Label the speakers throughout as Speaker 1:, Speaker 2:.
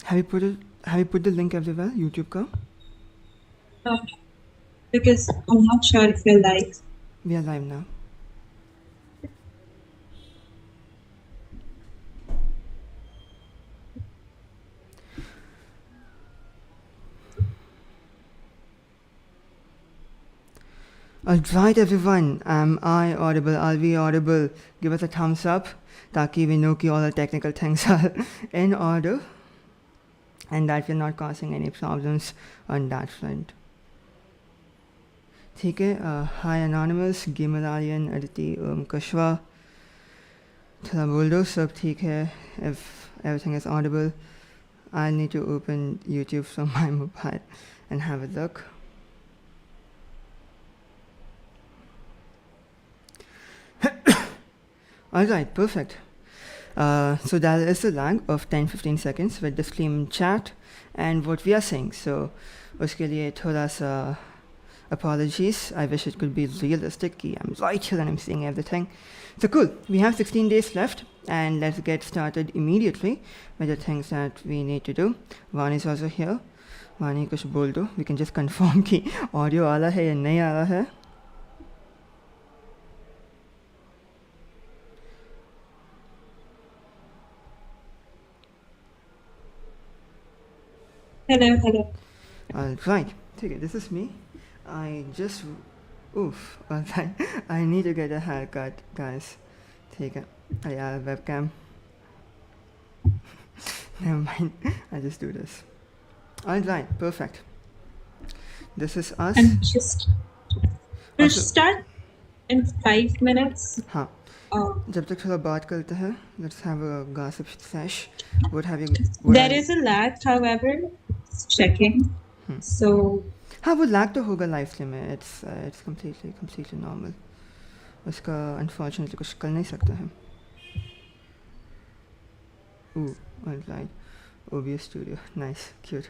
Speaker 1: Have you put the link everywhere, YouTube ka?
Speaker 2: No, because I'm not sure if you're live.
Speaker 1: We are live now. Alright everyone, am I audible? Are we audible? Give us a thumbs up ताकि we know कि all the technical things are in order and that we're not causing any problems on that front. ठीक है, hi anonymous, gamer alien, Aditi, Kashwa, थोड़ा बोल दो सब ठीक है. If everything is audible, I'll need to open YouTube from my mobile and have a look. Alright, perfect. So that is a lag of 10-15 seconds with disclaimer chat and what we are saying. So उसके लिए थोड़ा सा apologies. I wish it could be realistic. I'm right here and I'm saying everything. So cool. We have 16 days left and let's get started immediately with the things that we need to do. Vani is also here. Vani कुछ बोल दो. We can just confirm कि audio आ रहा है या नहीं आ रहा है.
Speaker 2: Hello.
Speaker 1: Alright, okay, this is me. I just, alright, I need to get a haircut, guys. Take it. I have a webcam. Never mind, I'll just do this. Alright, perfect. This is us.
Speaker 2: And we'll start in 5 minutes.
Speaker 1: हाँ. जब तक थोड़ा बात करते हैं, let's have a gossip sesh. What have you?
Speaker 2: There is a lag, however. It's checking. So.
Speaker 1: हाँ वो lag तो होगा live stream में. It's completely normal. उसका unfortunately कुछ कर नहीं सकते हैं. Ooh, alright. OBS Studio, nice, cute.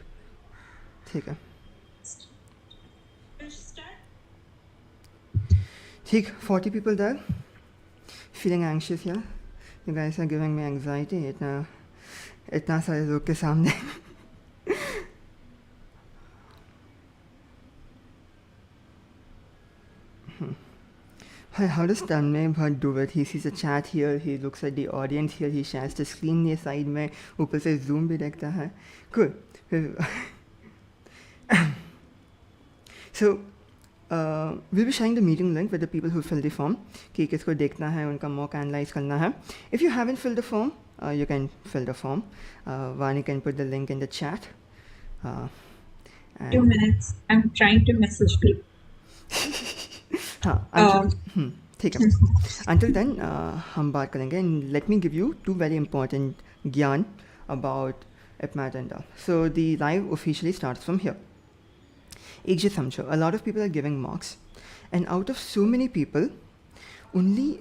Speaker 1: ठीक है. ठीक, 40 people there. Feeling anxious here. You guys are giving me anxiety. इतना सारे लोग के सामने. How does Tanmay Bhatt do it? He sees a chat here, he looks at the audience here, he shares the screen ये side में, ऊपर से zoom भी देखता है. Cool. So, we'll be sharing the meeting link with the people who fill the form. कि किसको देखना है, उनका mock analyze करना है. If you haven't filled the form, you can fill the form. Vani can put the link in the chat.
Speaker 2: 2 minutes. I'm trying to message people.
Speaker 1: हाँ, ठीक है. Until then, हम बात करेंगे and let me give you 2 very important ज्ञान about IPMAT Indore. So the live officially starts from here. एक चीज़ समझो, a lot of people are giving mocks and out of so many people, only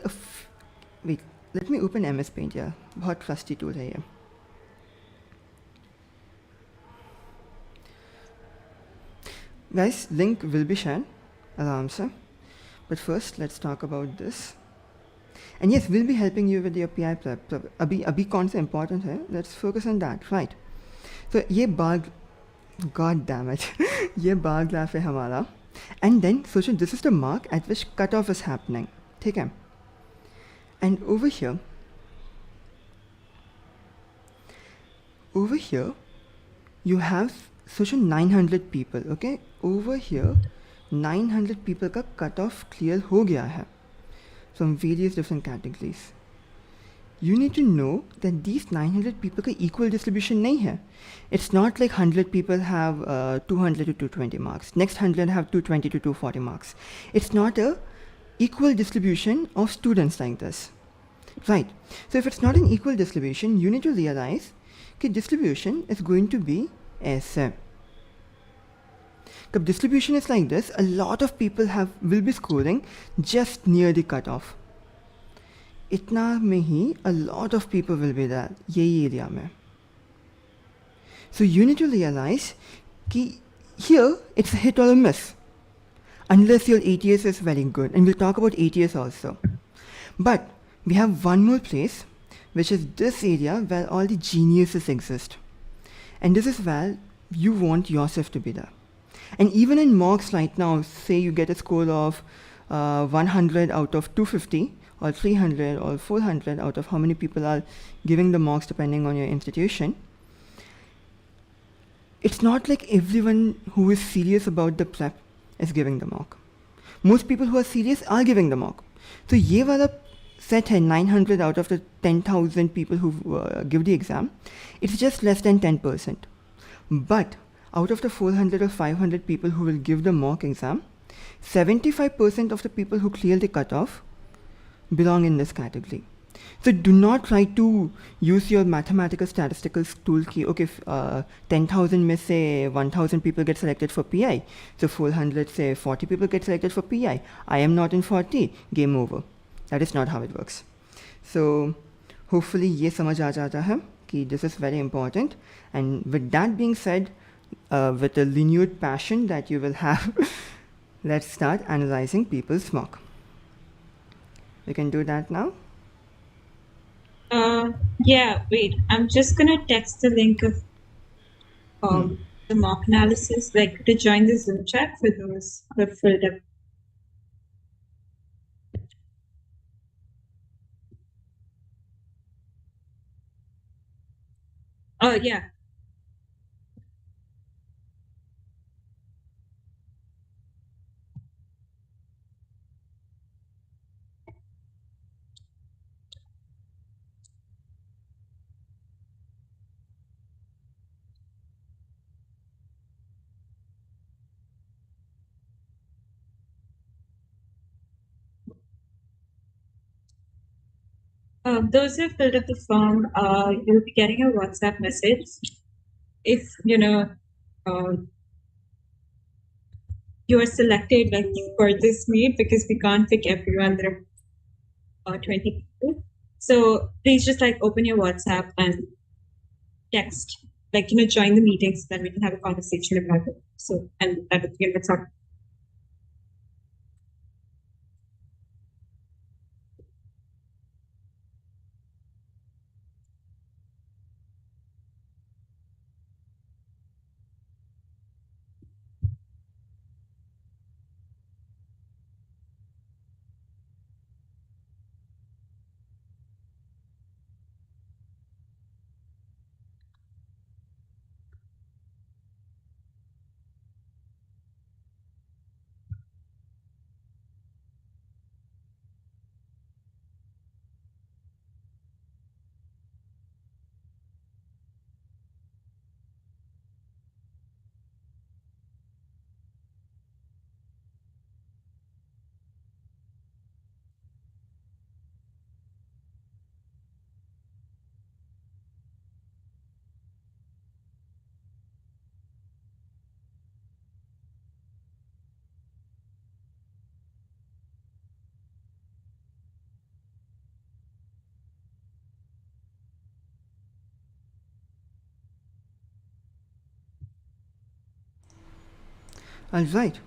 Speaker 1: wait, let me open MS Paint here. बहुत trusty tool है ये. Guys, link will be shared आराम से. But first, let's talk about this. And yes, we'll be helping you with your PI prep. अभी कौन सा important है? Let's focus on that, right? So ये bar, god damn it, ये bar graph है हमारा. And then, so this is the mark at which cutoff is happening. ठीक है? And over here, you have social 900 people, okay? Over here, 900 people का cutoff clear हो गया है from various different categories. You need to know that these 900 people का equal distribution नहीं है. It's not like 100 people have 200 to 220 marks. Next 100 have 220 to 240 marks. It's not a equal distribution of students like this. Right. So if it's not an equal distribution, you need to realize that distribution is going to be ऐसे. The distribution is like this, a lot of people will be scoring just near the cutoff. इतना में ही a lot of people will be there, यही area में. So you need to realize कि here it's a hit or a miss. Unless your ATS is very good, and we'll talk about ATS also. But we have one more place, which is this area where all the geniuses exist. And this is where you want yourself to be there. And even in mocks right now, say you get a score of 100 out of 250 or 300 or 400 out of how many people are giving the mocks depending on your institution. It's not like everyone who is serious about the prep is giving the mock. Most people who are serious are giving the mock. So ये वाला set है 900 out of the 10,000 people who give the exam. It's just less than 10%. But out of the 400 or 500 people who will give the mock exam, 75% of the people who clear the cutoff belong in this category. So do not try to use your mathematical statistical tool key. Okay, 10,000 में say 1,000 people get selected for PI. So 400 say 40 people get selected for PI. I am not in 40. Game over. That is not how it works. So hopefully ये समझ आ जाता है कि this is very important. And with that being said, with a renewed passion that you will have, let's start analyzing people's mock. We can do that now.
Speaker 2: Yeah, wait. I'm just gonna text the link of the mock analysis, like to join the Zoom chat for those who have filled up. Oh yeah. Those who filled up the form, you'll be getting a WhatsApp message. If you are selected like for this meet, because we can't pick everyone. There are 20 people. So please just like open your WhatsApp and text, like join the meeting so that we can have a conversation about it. So and that would begin with talk.
Speaker 1: Alright,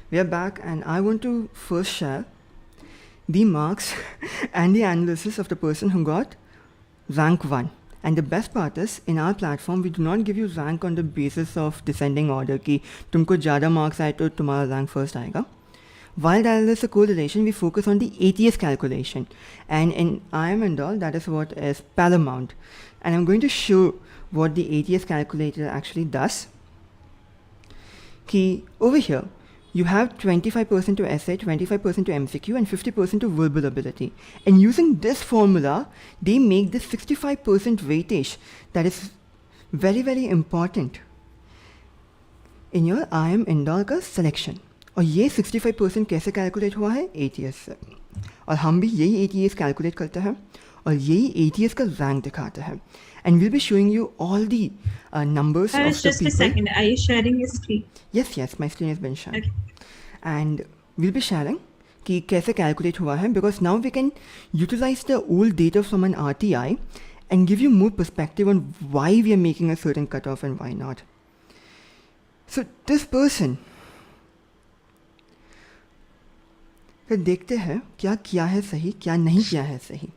Speaker 1: we are back, and I want to first share the marks and the analysis of the person who got rank 1. And the best part is, in our platform, we do not give you rank on the basis of descending order कि तुमको ज़्यादा marks आए तो तुम्हारा rank first आएगा. While there is a correlation, we focus on the ATS calculation. And in IIM Indore, that is what is paramount. And I'm going to show what the ATS calculator actually does. Ki over here, you have 25% to essay, 25% to MCQ, and 50% to verbal ability. And using this formula, they make this 65% weightage that is very, very important in your IIM Indore का selection. और ये 65% कैसे calculate हुआ है? ATS से. और हम भी यही ATS calculate करते हैं और यही ATS का rank दिखाता है. And we'll be showing you all the numbers of the people.
Speaker 2: Just a second. Are you sharing your screen?
Speaker 1: Yes, my screen has been shared.
Speaker 2: Okay.
Speaker 1: And we'll be sharing कि कैसे calculate हुआ है, because now we can utilize the old data from an RTI and give you more perspective on why we are making a certain cutoff and why not. So this person, फिर देखते हैं क्या किया है सही, क्या नहीं किया है सही.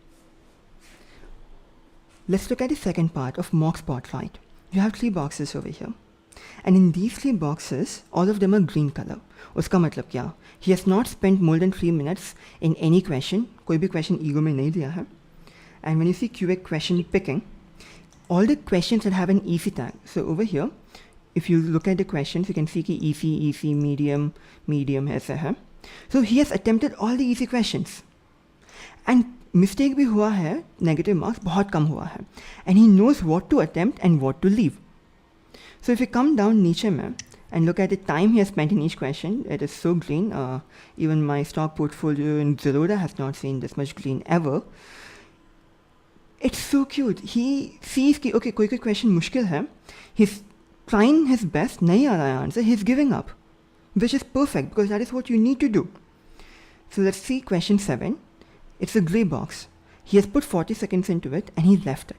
Speaker 1: Let's look at the second part of mock spotlight. you have 3 boxes over here. And in these 3 boxes, all of them are green color. उसका मतलब क्या? He has not spent more than 3 minutes in any question. कोई भी question ego में नहीं दिया है. And when you see QA question picking, all the questions that have an easy tag. So over here, if you look at the questions, you can see कि easy, medium, ऐसा है. So he has attempted all the easy questions. And mistake भी हुआ है, negative marks बहुत कम हुआ है. And he knows what to attempt and what to leave. So if you come down नीचे में and look at the time he has spent in each question, it is so green. Even my stock portfolio in Zerodha has not seen this much green ever. It's so cute. He sees कि okay कोई question मुश्किल है. He's trying his best, नहीं आ रहा है answer. He's giving up, which is perfect because that is what you need to do. So let's see question 7. It's a grey box. He has put 40 seconds into it and he left it.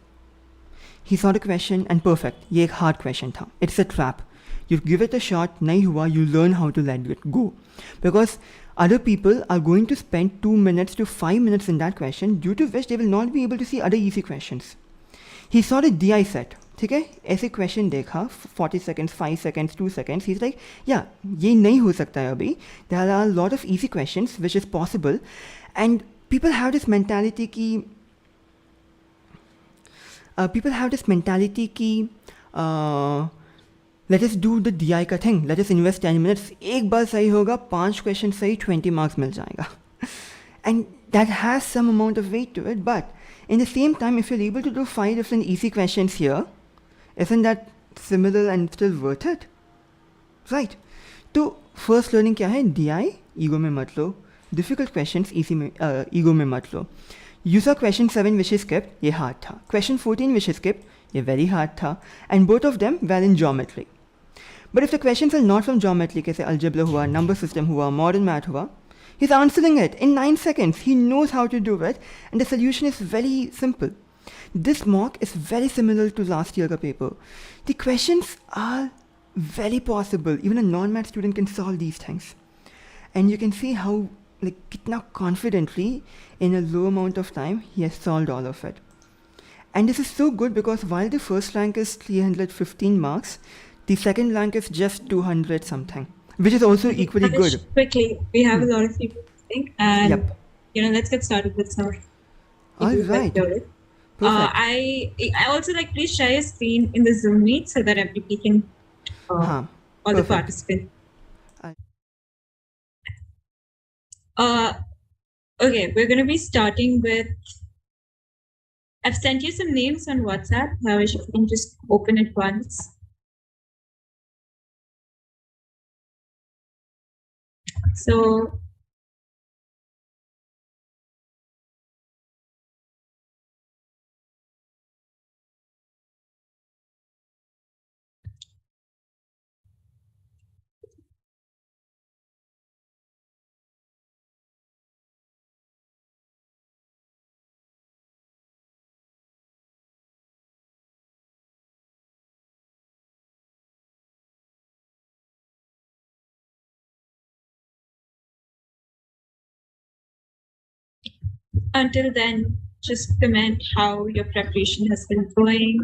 Speaker 1: He saw the question and perfect. ये एक hard question था. It's a trap. You give it a shot, नहीं हुआ, you learn how to let it go. Because other people are going to spend 2 minutes to 5 minutes in that question, due to which they will not be able to see other easy questions. He saw the DI set. ठीक है, ऐसे question देखा 40 seconds, 5 seconds, 2 seconds. He's like, yeah, ये नहीं हो सकता है अभी. There are a lot of easy questions which is possible, and people have this mentality कि let us do the DI का thing. Let us invest 10 minutes. एक बार सही होगा, 5 question सही, 20 marks मिल जाएगा. And that has some amount of weight to it, but in the same time, if you're able to do 5 different easy questions here, isn't that similar and still worth it? Right. तो first learning क्या है? DI ego में मत लो. Difficult questions easy में ego में मत लो. You saw question 7 which is skipped, ये hard था. Question 14 which is skipped, ये very hard था. And both of them were in geometry. But if the questions are not from geometry, कैसे algebra हुआ, number system हुआ, modern math हुआ, he's answering it in 9 seconds. He knows how to do it, and the solution is very simple. This mock is very similar to last year ka paper. The questions are very possible. Even a non-math student can solve these things. And you can see how kitna confidently in a low amount of time he has solved all of it. And this is so good because while the first rank is 315 marks, the second rank is just 200 something, which is also equally good.
Speaker 2: Quickly, we have a lot of people to think, and let's get started with some.
Speaker 1: All right.
Speaker 2: I also please share your screen in the Zoom meet so that everybody can, all the participants. Okay, we're going to be starting with. I've sent you some names on WhatsApp. Now you can just open it once. So until then, just comment how your preparation has been going,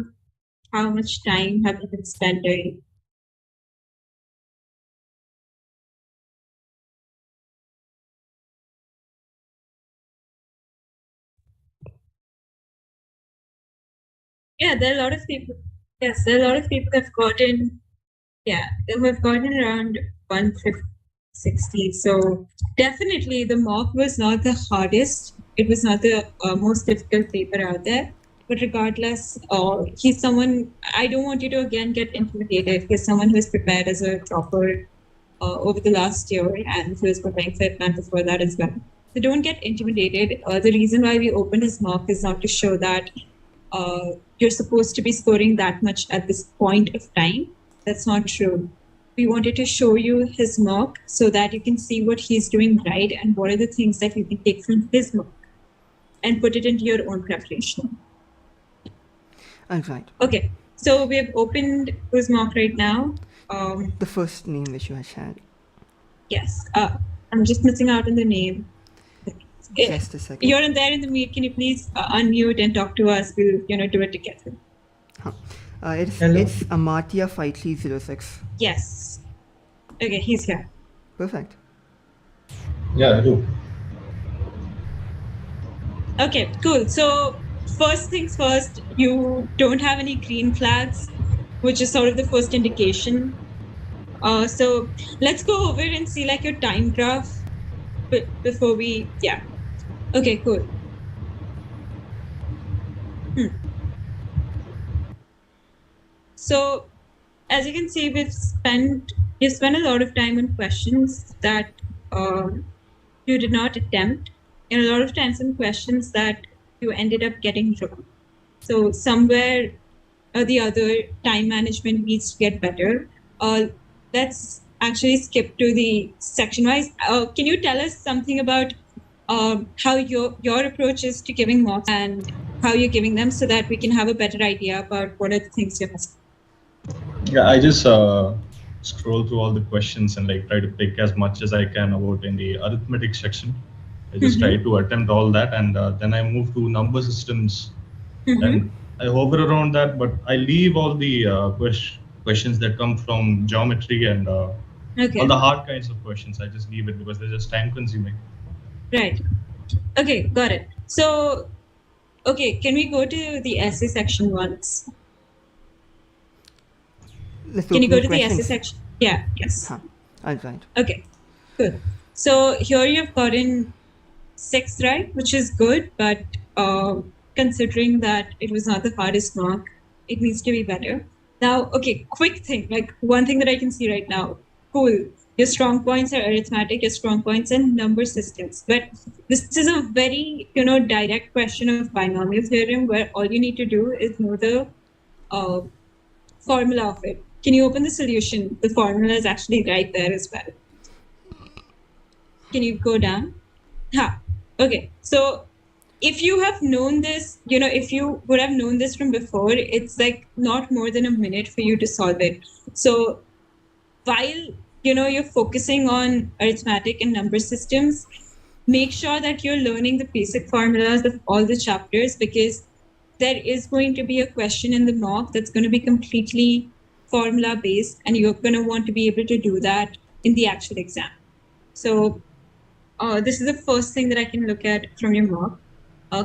Speaker 2: how much time have you been spending. Yeah, there are a lot of people. Yes, there are a lot of people have gotten. Yeah, they have gotten around 160. So definitely, the mock was not the hardest. It was not the most difficult paper out there. But regardless, he's someone, I don't want you to again get intimidated. He's someone who is prepared as a topper over the last year and who is preparing for IPMAT before that as well. So don't get intimidated. The reason why we opened his mock is not to show that you're supposed to be scoring that much at this point of time. That's not true. We wanted to show you his mock so that you can see what he's doing right and what are the things that you can take from his mock and put it into your own preparation.
Speaker 1: All right.
Speaker 2: Okay, so we have opened his mock right now.
Speaker 1: The first name which you had shared.
Speaker 2: Yes, I'm just missing out on the name.
Speaker 1: Just a second.
Speaker 2: You're in there in the meet. Can you please unmute and talk to us? We'll do it together.
Speaker 1: It's Amartya 5306.
Speaker 2: Yes. Okay, he's here.
Speaker 1: Perfect.
Speaker 3: Yeah, I do.
Speaker 2: Okay, cool. So first things first, you don't have any green flags, which is sort of the first indication. So let's go over and see like your time graph before we, yeah. Okay, cool. So as you can see, you spent a lot of time on questions that you did not attempt, and a lot of times on questions that you ended up getting wrong. So somewhere or the other, time management needs to get better. Let's actually skip to the section wise. Can you tell us something about how your approach is to giving mocks and how you're giving them, so that we can have a better idea about what are the things you're missing?
Speaker 3: Yeah, I just scroll through all the questions and like try to pick as much as I can about in the arithmetic section. I just try to attempt all that, and then I move to number systems, and I hover around that, but I leave all the questions that come from geometry and all the hard kinds of questions. I just leave it because they're just time consuming.
Speaker 2: Right. Okay, got it. So, okay, can we go to the essay section once? Can you go to the essay section? Yeah, yes.
Speaker 1: I'll try it.
Speaker 2: Okay, good. So here you've gotten 6, right? Which is good, but considering that it was not the hardest mark, it needs to be better. Now, okay, quick thing, like one thing that I can see right now. Cool. Your strong points are arithmetic, your strong points and number systems. But this is a very, direct question of binomial theorem, where all you need to do is know the formula of it. Can you open the solution? The formula is actually right there as well. Can you go down? Okay. So if you have known this, if you would have known this from before, it's like not more than a minute for you to solve it. So while, you're focusing on arithmetic and number systems, make sure that you're learning the basic formulas of all the chapters, because there is going to be a question in the mock that's going to be completely formula based, and you're going to want to be able to do that in the actual exam. So this is the first thing that I can look at from your mock.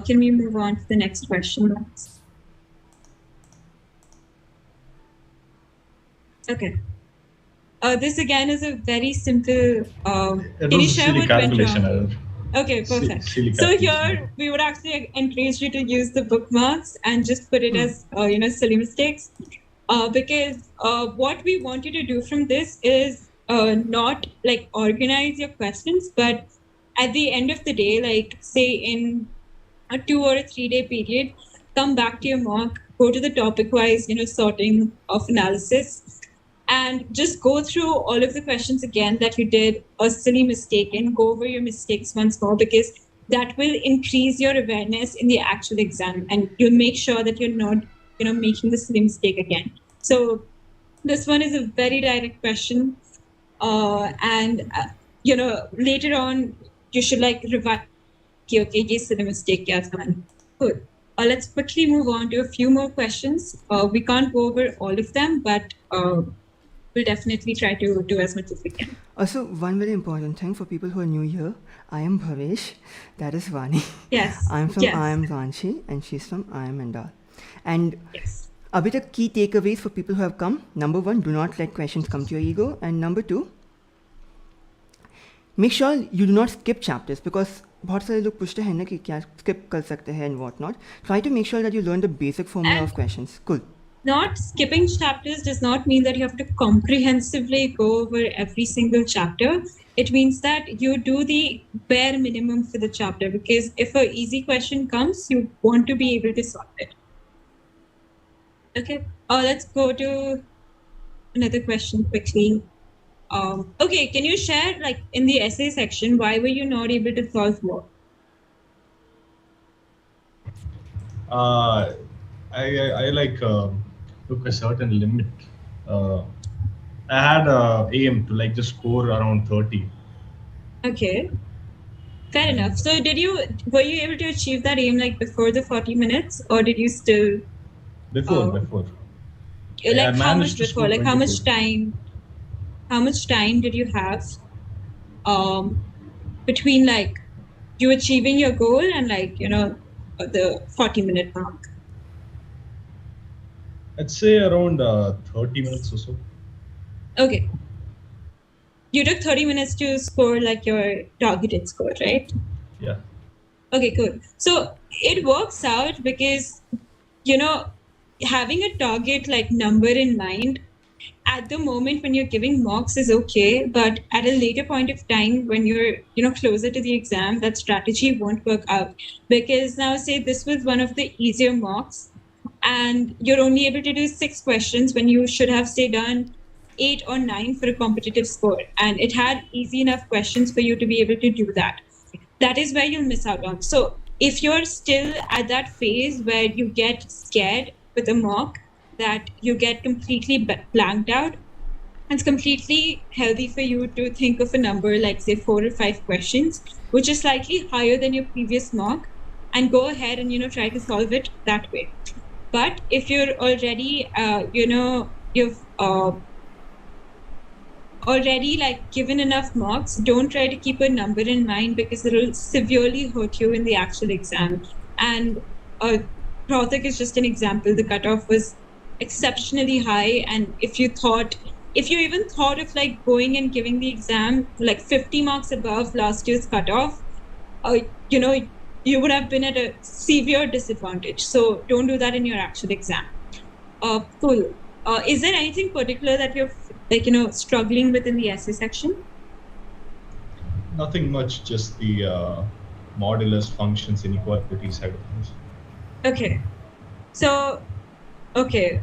Speaker 2: Can we move on to the next question? Okay. This again is a very simple. Can you share what went wrong? Okay, perfect. So here we would actually encourage you to use the bookmarks and just put it as silly mistakes, because what we want you to do from this is not like organize your questions, but at the end of the day, like say in a 2 or a 3 day period, come back to your mock, go to the topic wise, sorting of analysis, and just go through all of the questions again that you did a silly mistake in. Go over your mistakes once more, because that will increase your awareness in the actual exam, and you'll make sure that you're not, making the silly mistake again. So this one is a very direct question, and later on you should like revise. Okay, yes, silly mistake. Good. Let's quickly move on to a few more questions. We can't go over all of them, but we'll definitely try to do as much as we can.
Speaker 1: Also, one very important thing for people who are new here, I am Bhavesh, that is Vani.
Speaker 2: Yes.
Speaker 1: I'm from I am Vanshi, and she's from I am Indore. And a bit of key takeaways for people who have come. Number 1, do not let questions come to your ego. And number 2, make sure you do not skip chapters, because बहुत सारे लोग पूछते हैं ना कि क्या skip कर सकते हैं and what not. Try to make sure that you learn the basic formula of questions. Cool.
Speaker 2: Not skipping chapters does not mean that you have to comprehensively go over every single chapter. It means that you do the bare minimum for the chapter, because if an easy question comes, you want to be able to solve it. Okay, let's go to another question quickly. Okay, can you share, like in the essay section, why were you not able to solve more?
Speaker 3: I like took a certain limit. I had a aim to like just score around 30.
Speaker 2: Okay, fair enough. So were you able to achieve that aim like before the 40 minutes, or did you still?
Speaker 3: Before. I
Speaker 2: Like how much
Speaker 3: managed to
Speaker 2: before?
Speaker 3: score
Speaker 2: Like how
Speaker 3: 24.
Speaker 2: much time did you have between like you achieving your goal and like, the 40-minute mark?
Speaker 3: I'd say around 30 minutes or so.
Speaker 2: Okay. You took 30 minutes to score like your targeted score, right?
Speaker 3: Yeah.
Speaker 2: Okay, cool. So it works out because, you know, having a target like number in mind at the moment when you're giving mocks is okay, but at a later point of time when you're, closer to the exam, that strategy won't work out. Because now say this was one of the easier mocks and you're only able to do 6 questions when you should have say done 8 or 9 for a competitive score. And it had easy enough questions for you to be able to do that. That is where you'll miss out on. So if you're still at that phase where you get scared with a mock, that you get completely blanked out, it's completely healthy for you to think of a number like say 4 or 5 questions, which is slightly higher than your previous mock, and go ahead and try to solve it that way. But if you're already you've already like given enough marks, don't try to keep a number in mind because it'll severely hurt you in the actual exam. And Rohtak is just an example. The cutoff was exceptionally high, and if you even thought of like going and giving the exam like 50 marks above last year's cutoff, you know, you would have been at a severe disadvantage. So don't do that in your actual exam. Cool. Is there anything particular that you're like, struggling with in the essay section?
Speaker 3: Nothing much, just the modulus functions inequality side of things.
Speaker 2: Okay. So, okay.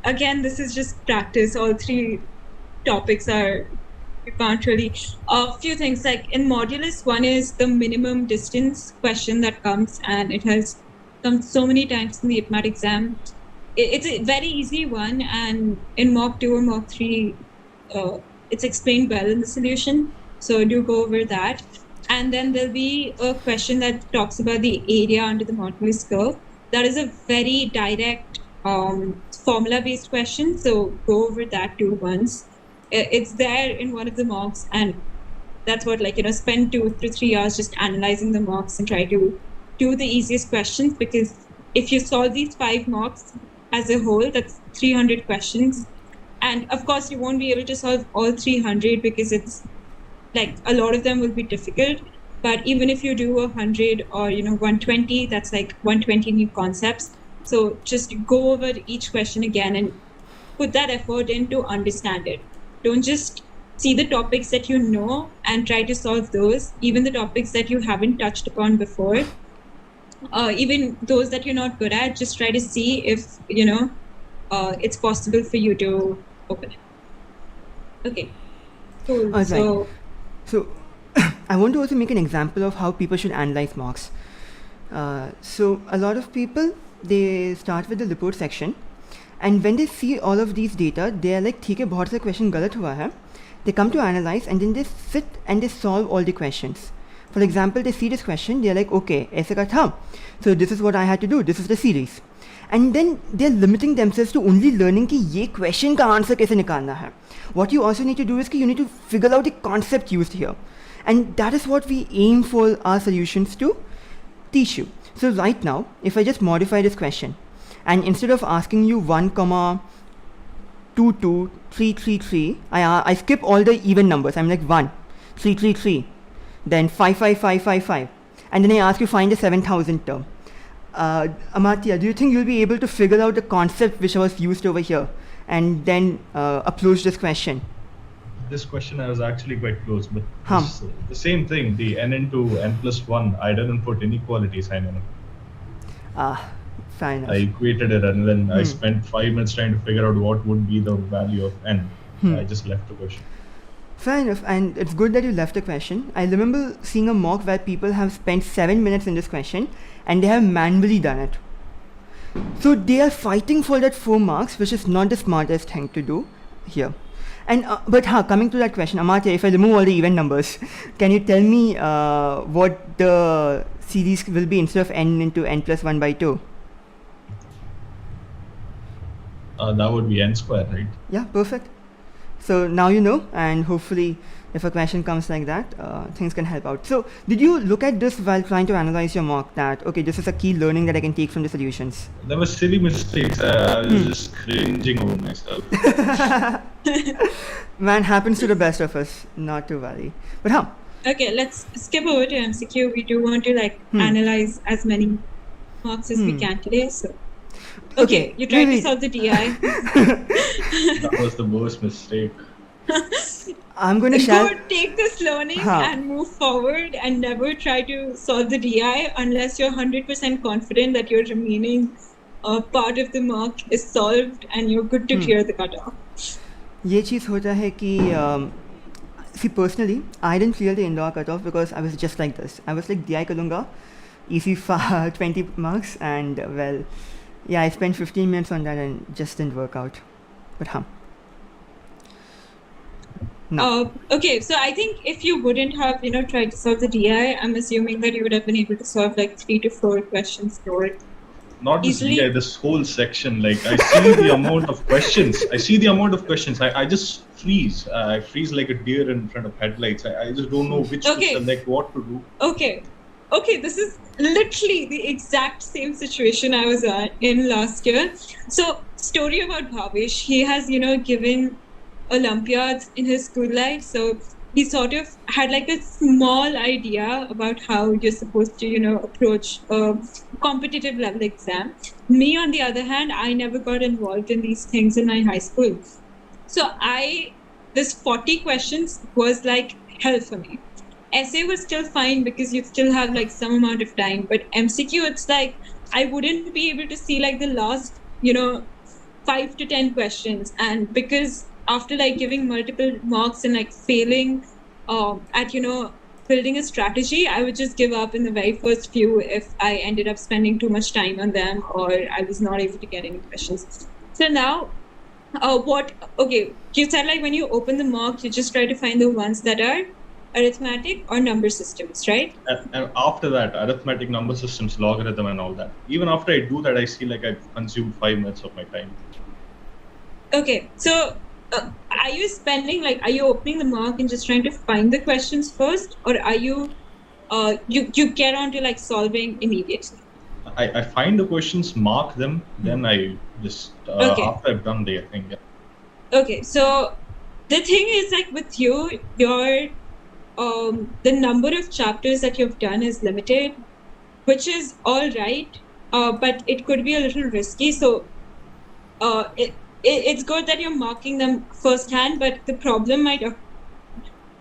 Speaker 2: Again, this is just practice. All 3 topics are, you can't really, a few things like in modulus, one is the minimum distance question that comes, and it has come so many times in the IPMAT exam. It's a very easy one, and in mock 2 or mock 3, it's explained well in the solution. So do go over that. And then there'll be a question that talks about the area under the modulus curve. That is a very direct formula-based question. So go over that too once. It's there in one of the mocks, and that's what spend 2 to 3 hours just analyzing the mocks and try to do the easiest questions, because if you solve these 5 mocks as a whole, that's 300 questions. And of course, you won't be able to solve all 300 because it's like a lot of them will be difficult. But even if you do 100 or 120, that's like 120 new concepts. So just go over each question again and put that effort in to understand it. Don't just see the topics that you know and try to solve those, even the topics that you haven't touched upon before. Even those that you're not good at, just try to see if it's possible for you to open it. Okay, cool.
Speaker 1: Alright.
Speaker 2: So
Speaker 1: I want to also make an example of how people should analyze mocks. So a lot of people, they start with the report section, and when they see all of these data, they are like, ठीक है, बहुत से question गलत हुआ है. They come to analyze, and then they sit and they solve all the questions. For example, they see this question, they are like, okay, ऐसे का था, so this is what I had to do, this is the series. And then they're limiting themselves to only learning कि ये question का answer कैसे निकालना है. What you also need to do is कि you need to figure out the concept used here. And that is what we aim for our solutions to teach you. So right now, if I just modify this question, and instead of asking you 1,22,333, I skip all the even numbers. I'm like 1, 333, then 55555, and then I ask you find the 7,000 term. Amartya, do you think you'll be able to figure out the concept which was used over here and then approach this question?
Speaker 3: This question I was actually quite close, but the same thing, the n into n plus 1, I didn't put inequality sign in it.
Speaker 1: Fair enough.
Speaker 3: I equated it, and then I spent 5 minutes trying to figure out what would be the value of n. I just left the question.
Speaker 1: Fair enough, and it's good that you left the question. I remember seeing a mock where people have spent 7 minutes in this question and they have manually done it. So they are fighting for that 4 marks, which is not the smartest thing to do here. And but coming to that question, Amartya, if I remove all the even numbers, can you tell me what the series will be instead of n into n plus 1 by 2?
Speaker 3: That would be n square, right?
Speaker 1: Yeah, perfect. So now you know, and hopefully, if a question comes like that, things can help out. So, did you look at this while trying to analyze your mock? That okay, this is a key learning that I can take from the solutions.
Speaker 3: There were silly mistakes. I was just cringing over myself.
Speaker 1: Man, happens to the best of us. Not to worry. But how?
Speaker 2: Okay, let's skip over to MCQ. We do want to like analyze as many marks as we can today. So, okay, you tried to solve the DI.
Speaker 3: That was the worst mistake.
Speaker 1: I'm going to share.
Speaker 2: Go take this learning and move forward, and never try to solve the DI unless you're 100% confident that your remaining part of the mark is solved and you're good to clear the cutoff.
Speaker 1: ये चीज़ होता है कि see, personally, I didn't clear the Indore cutoff because I was just like this. I was like, DI करूँगा, easy 20 marks, and well, yeah, I spent 15 minutes on that and just didn't work out. But
Speaker 2: no. Okay, so I think if you wouldn't have, tried to solve the DI, I'm assuming that you would have been able to solve like 3 to 4 questions for it.
Speaker 3: Not just DI, this whole section. Like, I see the amount of questions. I just freeze. I freeze like a deer in front of headlights. I just don't know which to select, what to do.
Speaker 2: Okay, this is literally the exact same situation I was in last year. So, story about Bhavesh. He has, given Olympiads in his school life. So, he sort of had like a small idea about how you're supposed to, approach a competitive level exam. Me, on the other hand, I never got involved in these things in my high school. So, this 40 questions was like hell for me. Essay was still fine because you still have like some amount of time, but MCQ, it's like I wouldn't be able to see like the last 5 to 10 questions, and because after like giving multiple marks and like failing at building a strategy, I would just give up in the very first few if I ended up spending too much time on them or I was not able to get any questions. So now you said like when you open the mock, you just try to find the ones that are arithmetic or number systems, right?
Speaker 3: And after that, arithmetic, number systems, logarithm and all that. Even after I do that, I see like I've consumed 5 minutes of my time.
Speaker 2: Okay, so are you opening the mock and just trying to find the questions first, or are you you get on to like solving immediately?
Speaker 3: I find the questions, mark them, then I just after I've done the thing. Yeah.
Speaker 2: Okay, so the thing is like with you, your the number of chapters that you've done is limited, which is all right, but it could be a little risky. So it's good that you're marking them firsthand, but the problem might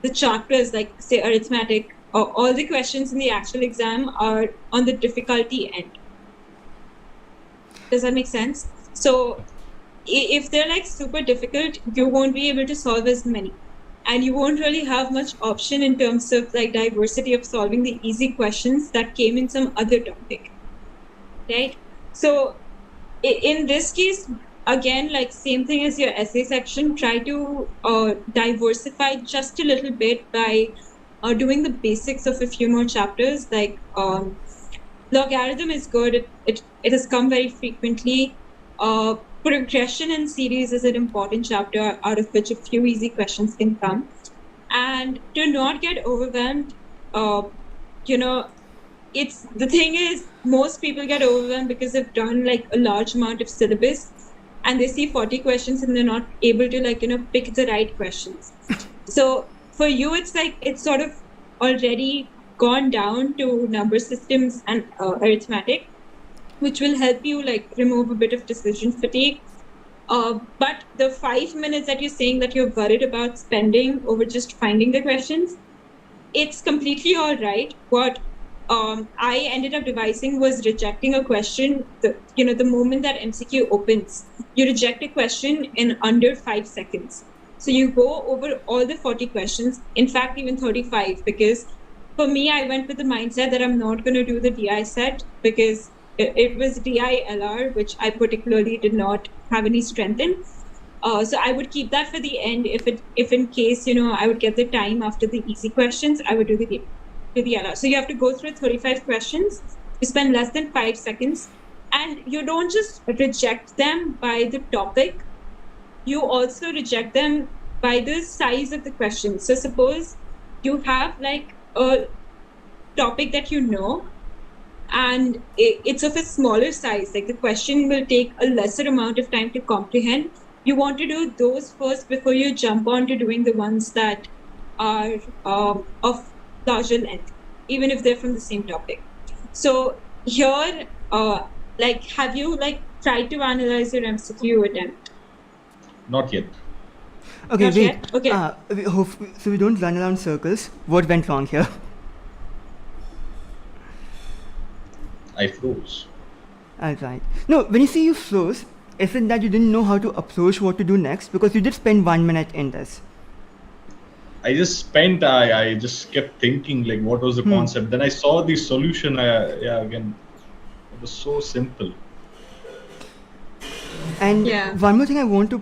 Speaker 2: the chapters like say arithmetic, all the questions in the actual exam are on the difficulty end. Does that make sense? So if they're like super difficult, you won't be able to solve as many. And you won't really have much option in terms of like diversity of solving the easy questions that came in some other topic, right? So in this case, again, like same thing as your essay section, try to diversify just a little bit by doing the basics of a few more chapters. Like logarithm is good. It has come very frequently. Progression and series is an important chapter out of which a few easy questions can come. And to not get overwhelmed, it's the thing is most people get overwhelmed because they've done like a large amount of syllabus and they see 40 questions and they're not able to like pick the right questions. So for you, it's like it's sort of already gone down to number systems and arithmetic, which will help you like remove a bit of decision fatigue. But the 5 minutes that you're saying that you're worried about spending over just finding the questions, it's completely all right. What I ended up devising was rejecting a question. The moment that MCQ opens, you reject a question in under 5 seconds. So you go over all the 40 questions, in fact, even 35, because for me, I went with the mindset that I'm not going to do the DI set because it was DI LR, which I particularly did not have any strength in. So I would keep that for the end. If in case, I would get the time after the easy questions, I would do the LR. So you have to go through 35 questions. You spend less than 5 seconds. And you don't just reject them by the topic, you also reject them by the size of the question. So suppose you have like a topic that you know, and it's of a smaller size, like the question will take a lesser amount of time to comprehend. You want to do those first before you jump on to doing the ones that are of larger length, even if they're from the same topic. So here, like, have you like tried to analyze your MCQ attempt?
Speaker 3: Not yet.
Speaker 1: Okay,
Speaker 2: Not
Speaker 1: wait.
Speaker 2: yet? Okay.
Speaker 1: So we don't run around circles. What went wrong here?
Speaker 3: I froze.
Speaker 1: Alright. No, when you say you froze, is it that you didn't know how to approach what to do next? Because you did spend 1 minute in this.
Speaker 3: I just kept thinking like what was the concept. Then I saw the solution. Again, it was so simple.
Speaker 1: And
Speaker 2: Yeah.
Speaker 1: one more thing I want to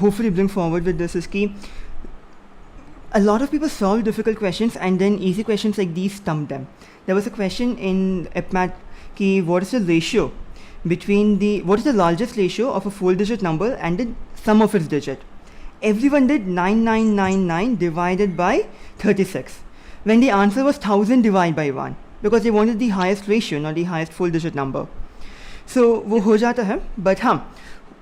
Speaker 1: hopefully bring forward with this is key. A lot of people solve difficult questions and then easy questions like these stump them. There was a question in IPMAT ki what is the ratio between what is the largest ratio of a 4-digit number and the sum of its digit? Everyone did 9999 divided by 36 when the answer was 1000 divided by 1 because they wanted the highest ratio, not the highest 4-digit number. So वो हो जाता है, but हाँ.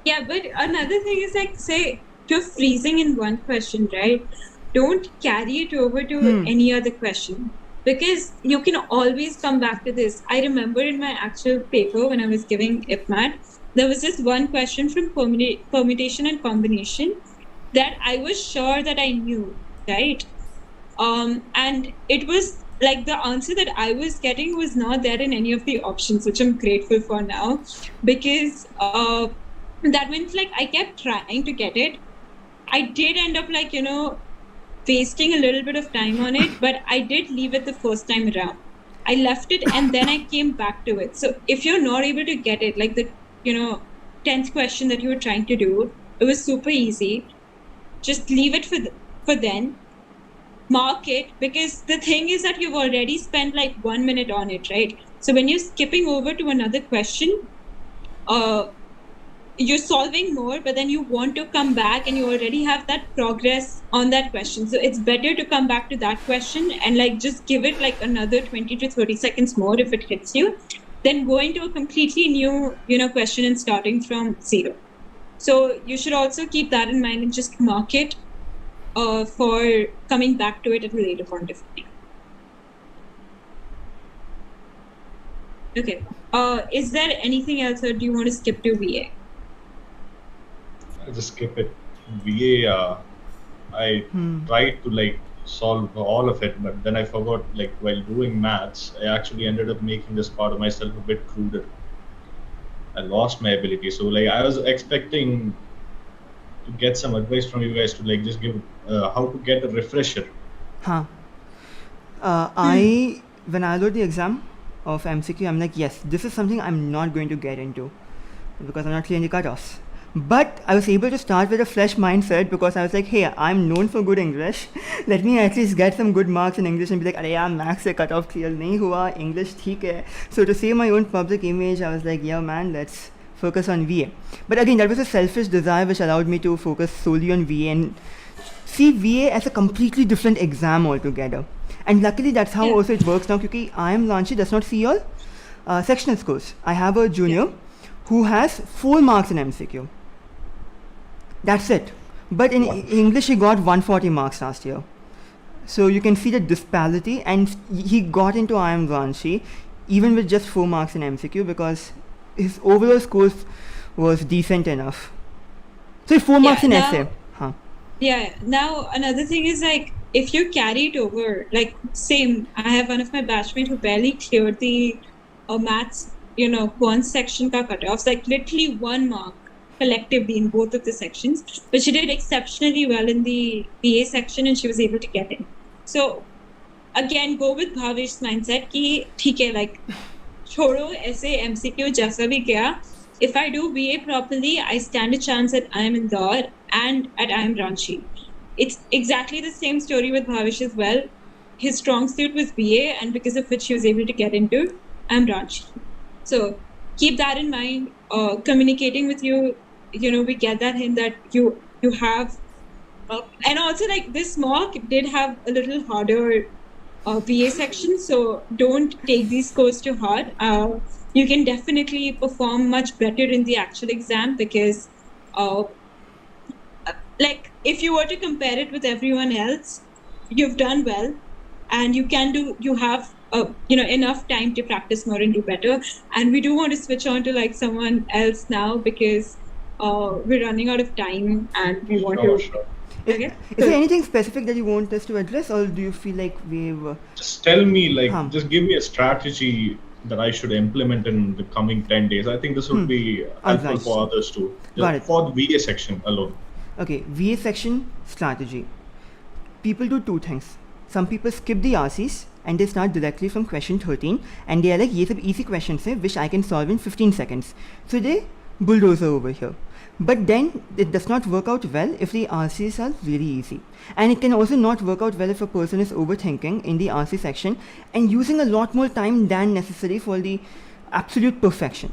Speaker 2: Yeah, but another thing is like, say you're freezing in one question, right? Don't carry it over to any other question, because you can always come back to this. I remember in my actual paper when I was giving IPMAT, there was this one question from permutation and combination that I was sure that I knew, right? And it was like the answer that I was getting was not there in any of the options, which I'm grateful for now, because that means like I kept trying to get it. I did end up like, wasting a little bit of time on it, but I did leave it the first time around. I left it and then I came back to it. So if you're not able to get it, like the 10th question that you were trying to do, it was super easy. Just leave it for then. Mark it, because the thing is that you've already spent like 1 minute on it, right? So when you're skipping over to another question, you're solving more, but then you want to come back and you already have that progress on that question. So it's better to come back to that question and like just give it like another 20 to 30 seconds more if it hits you, then go into a completely new, question and starting from zero. So you should also keep that in mind and just mark it for coming back to it at a later point of time. Okay. Is there anything else, or do you want to skip to VA?
Speaker 3: I just skip it. VA, I tried to like solve all of it, but then I forgot, like while doing maths, I actually ended up making this part of myself a bit cruder. I lost my ability. So like I was expecting to get some advice from you guys to like just give how to get a refresher.
Speaker 1: When I wrote the exam of MCQ, I'm like, yes, this is something I'm not going to get into because I'm not clearing the cutoffs. But I was able to start with a fresh mindset because I was like, hey, I'm known for good English. Let me at least get some good marks in English and be like, अरे यार maths से cut off clear नहीं हुआ, English ठीक है. So to save my own public image, I was like, yeah man, let's focus on VA. But again, that was a selfish desire which allowed me to focus solely on VA and see VA as a completely different exam altogether. And luckily that's how also it works now, because IIM Ranchi does not see all sectional scores. I have a junior who has 4 marks in MCQ. That's it. But in English he got 140 marks last year. So you can see the disparity, and he got into IIM Ranchi even with just 4 marks in MCQ because his overall scores was decent enough. So 4 marks in essay.
Speaker 2: Yeah, now another thing is like, if you carry it over, like same, I have one of my batchmates who barely cleared the maths, quant section ka cutoffs, like literally 1 mark collectively in both of the sections, but she did exceptionally well in the BA section and she was able to get in. So again, go with Bhavish's mindset ki theek hai, like छोड़ो ऐसे MCQ जैसा भी गया. If I do BA properly, I stand a chance at IIM Indore and at IIM Ranchi. It's exactly the same story with Bhavish as well. His strong suit was BA, and because of which he was able to get into IIM Ranchi. So keep that in mind. Communicating with you, we get that hint that you have, and also like this mock did have a little harder VA section, so don't take these scores to heart. You can definitely perform much better in the actual exam because, like, if you were to compare it with everyone else, you've done well, and you have enough time to practice more and do better. And we do want to switch on to like someone else now because we're running out of time and we want to.
Speaker 3: Sure.
Speaker 2: Okay.
Speaker 1: Is there anything specific that you want us to address, or do you feel like we've...
Speaker 3: Just tell me, like, just give me a strategy that I should implement in the coming 10 days. I think this would be helpful
Speaker 1: Advice.
Speaker 3: for others too.
Speaker 1: Got it.
Speaker 3: For the VA section alone.
Speaker 1: Okay, VA section strategy. People do two things. Some people skip the RCs and they start directly from question 13 and they are like, ये सब easy questions हैं which I can solve in 15 seconds. So they bulldozer over here. But then it does not work out well if the RCs are really easy. And it can also not work out well if a person is overthinking in the RC section and using a lot more time than necessary for the absolute perfection.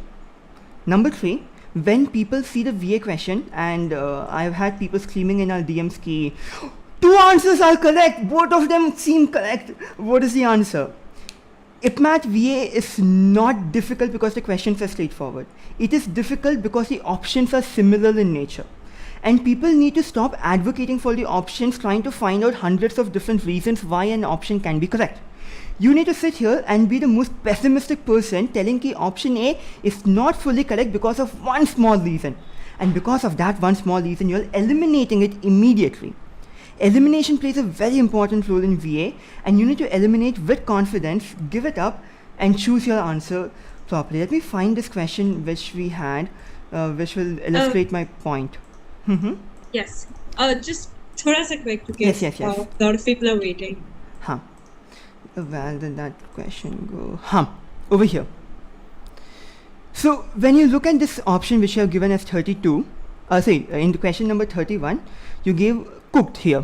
Speaker 1: Number 3, when people see the VA question, and I've had people screaming in our DMs ki, 2 answers are correct, both of them seem correct, what is the answer? IPMAT VA is not difficult because the questions are straightforward. It is difficult because the options are similar in nature. And people need to stop advocating for the options, trying to find out hundreds of different reasons why an option can be correct. You need to sit here and be the most pessimistic person telling that option A is not fully correct because of one small reason. And because of that one small reason, you're eliminating it immediately. Elimination plays a very important role in VA, and you need to eliminate with confidence, give it up, and choose your answer properly. Let me find this question which we had, which will illustrate my point.
Speaker 2: Yes. Just thoda sa quick because
Speaker 1: Yes.
Speaker 2: a lot of people are waiting.
Speaker 1: Where did that question go? Over here. So when you look at this option which you have given as 32, in the question number 31, you gave cooked here.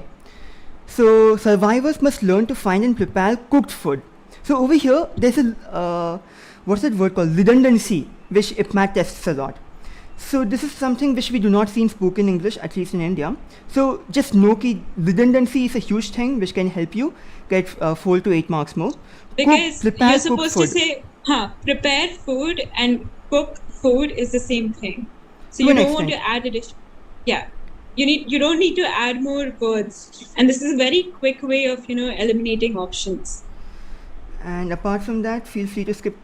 Speaker 1: So survivors must learn to find and prepare cooked food. So over here, there's a, what's that word called? Redundancy, which IPMAT tests a lot. So this is something which we do not see in spoken English, at least in India. So just know that redundancy is a huge thing which can help you get 4 to 8 marks more.
Speaker 2: Because you're supposed to say, prepare food and cook food is the same thing. So you don't want to add addition. Yeah. You don't need to add more words. And this is a very quick way of, eliminating options.
Speaker 1: And apart from that, feel free to skip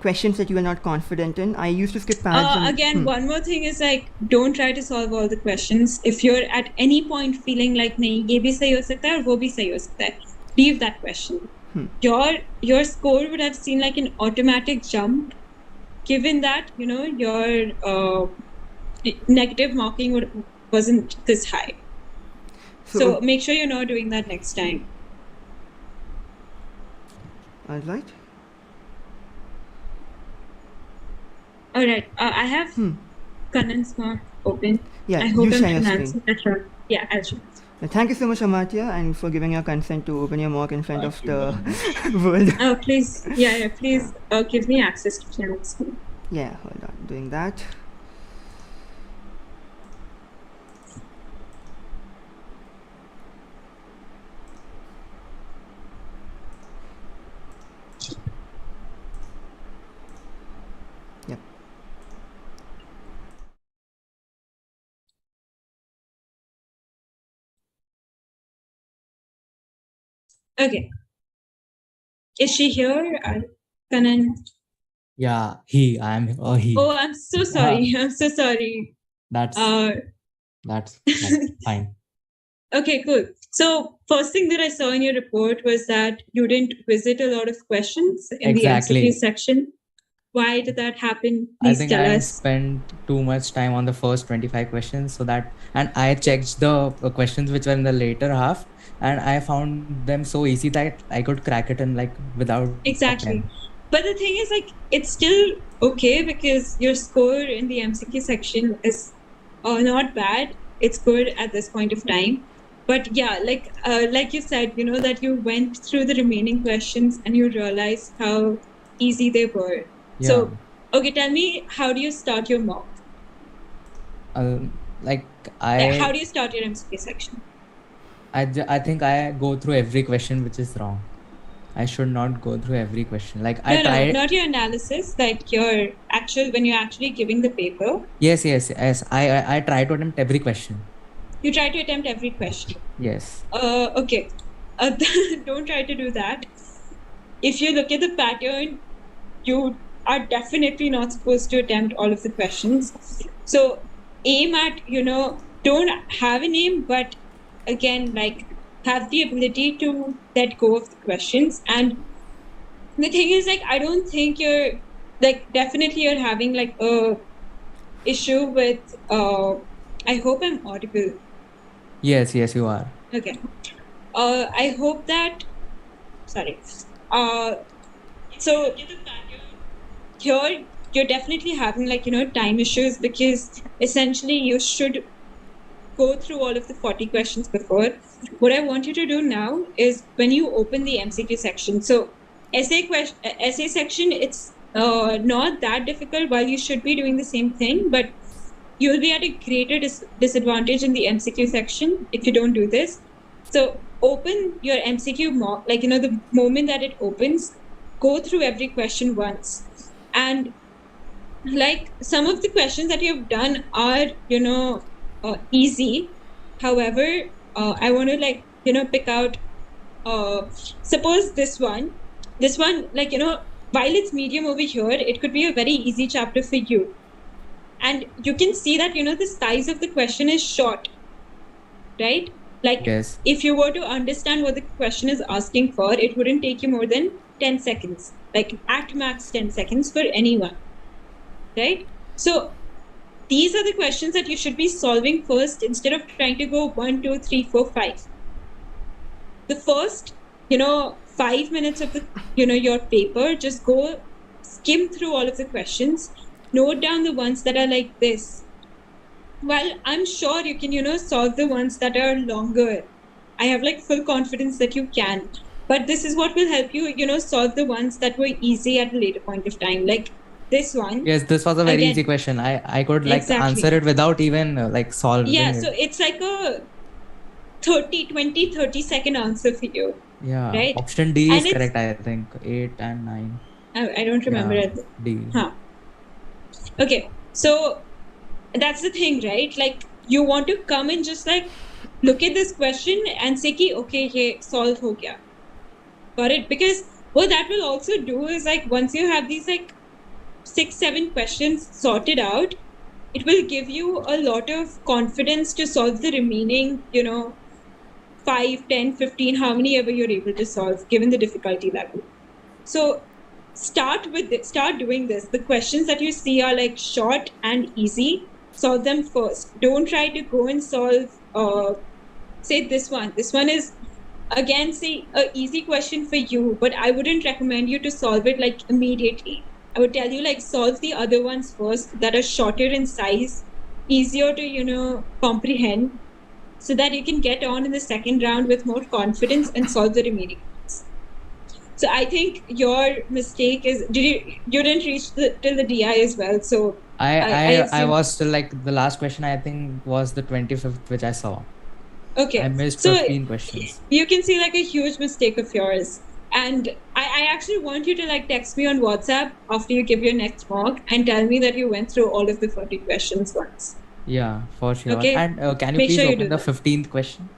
Speaker 1: questions that you are not confident in. I used to skip paragraphs.
Speaker 2: Again, one more thing is like, don't try to solve all the questions. If you're at any point feeling like, nahi, ye bhi sahi ho sakta hai, aur wo bhi sahi ho sakta hai, leave that question. Your score would have seen like an automatic jump, given that, your negative marking wasn't this high. So make sure you're not doing that next time.
Speaker 1: Alright.
Speaker 2: Alright, I have Kanan's mark open.
Speaker 1: Yeah,
Speaker 2: I hope
Speaker 1: you
Speaker 2: I'm
Speaker 1: share your
Speaker 2: pronouncing that right. Yeah, I'll show.
Speaker 1: Thank you so much, Amartya, and for giving your consent to open your mock in front of the world.
Speaker 2: Oh, please, please give me access to channel screen.
Speaker 1: Yeah, hold on, doing that. Yep.
Speaker 2: Okay. Is she here? Kanan?
Speaker 4: Yeah, he. I am. He.
Speaker 2: Oh, I'm so sorry. I'm so sorry.
Speaker 4: That's fine.
Speaker 2: Okay, cool. So first thing that I saw in your report was that you didn't visit a lot of questions in the MCQ section. Why did that happen? Please
Speaker 4: I think
Speaker 2: tell
Speaker 4: I
Speaker 2: us.
Speaker 4: spent too much time on the first 25 questions, and I checked the questions which were in the later half, and I found them so easy that I could crack it in like without.
Speaker 2: Exactly. But the thing is, like, it's still okay because your score in the MCQ section is not bad. It's good at this point of time. But yeah, like you said, that you went through the remaining questions and you realized how easy they were.
Speaker 4: Yeah.
Speaker 2: So Okay, tell me, how do you start your mock?
Speaker 4: Like
Speaker 2: How do you start your MCQ section?
Speaker 4: I think I go through every question which is wrong. I should not go through every question. Like I
Speaker 2: No,
Speaker 4: try.
Speaker 2: not your analysis, like your actual, when you're actually giving the paper.
Speaker 4: Yes. I try to attempt every question.
Speaker 2: You try to attempt every question.
Speaker 4: Yes.
Speaker 2: Okay. Don't try to do that. If you look at the pattern, you are definitely not supposed to attempt all of the questions. So aim at, don't have an aim, but again, like, have the ability to let go of the questions. And the thing is, like, I don't think you're, like, definitely you're having like a issue with I hope I'm audible.
Speaker 4: Yes, you are.
Speaker 2: Okay. I hope that, sorry. So here you're definitely having, like, time issues, because essentially you should go through all of the 40 questions before. What I want you to do now is, when you open the MCQ section, so essay section, it's not that difficult, while you should be doing the same thing, but you'll be at a greater disadvantage in the MCQ section if you don't do this. So open your MCQ mock, like, the moment that it opens, go through every question once. And like, some of the questions that you've done are, easy. However, I want to, like, pick out, suppose this one, like, while it's medium over here, it could be a very easy chapter for you. And you can see that, the size of the question is short, right? Like,
Speaker 4: Yes.
Speaker 2: if you were to understand what the question is asking for, it wouldn't take you more than 10 seconds, like at max 10 seconds for anyone, right? So these are the questions that you should be solving first, instead of trying to go 1, 2, 3, 4, 5. The first, 5 minutes of the, your paper, just go skim through all of the questions, note down the ones that are like this. Well, I'm sure you can, solve the ones that are longer. I have, like, full confidence that you can. But this is what will help you, solve the ones that were easy at a later point of time. Like this one.
Speaker 4: Yes, this was a very
Speaker 2: Again,
Speaker 4: easy question. I could like
Speaker 2: exactly.
Speaker 4: answer it without even like solving
Speaker 2: Yeah,
Speaker 4: it.
Speaker 2: so it's like a 30 second answer for you.
Speaker 4: Yeah.
Speaker 2: Right?
Speaker 4: Option D
Speaker 2: And
Speaker 4: is correct, I think. 8 and 9.
Speaker 2: I don't remember
Speaker 4: Yeah,
Speaker 2: it.
Speaker 4: D.
Speaker 2: Huh. Okay, so that's the thing, right? Like, you want to come and just, like, look at this question and say ki, okay, ye solve ho gaya. Got it? Because what that will also do is, like, once you have these, like, 6-7 questions sorted out, it will give you a lot of confidence to solve the remaining, 5, 10, 15, how many ever you're able to solve, given the difficulty level. So start doing this. The questions that you see are, like, short and easy. Solve them first. Don't try to go and solve, say this one. This one is, again, say a easy question for you, but I wouldn't recommend you to solve it, like, immediately. I would tell you, like, solve the other ones first that are shorter in size, easier to, comprehend, so that you can get on in the second round with more confidence and solve the remaining ones. So I think your mistake is, you didn't reach till the DI as well. So
Speaker 4: I was still, like, the last question I think was the 25th, which I saw.
Speaker 2: Okay.
Speaker 4: I missed
Speaker 2: so
Speaker 4: 15 questions.
Speaker 2: You can see, like, a huge mistake of yours. And I actually want you to, like, text me on WhatsApp after you give your next mock and tell me that you went through all of the 40 questions once.
Speaker 4: Yeah, for sure.
Speaker 2: Okay.
Speaker 4: And can you
Speaker 2: Make
Speaker 4: please
Speaker 2: sure you
Speaker 4: open
Speaker 2: do
Speaker 4: the
Speaker 2: that.
Speaker 4: 15th question?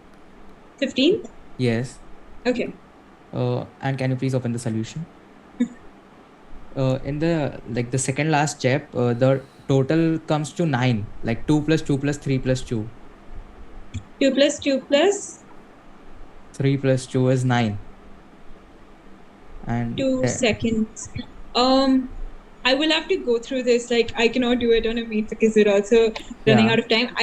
Speaker 2: 15th?
Speaker 4: Yes.
Speaker 2: Okay.
Speaker 4: And can you please open the solution? In the, like, the second last step, the total comes to 9, like 2 plus 2 plus 3 plus 2.
Speaker 2: 2 plus 2 plus
Speaker 4: 3 plus 2 is 9. And
Speaker 2: 2 seconds. I will have to go through this. Like, I cannot do it on a meet because we're also running out of time.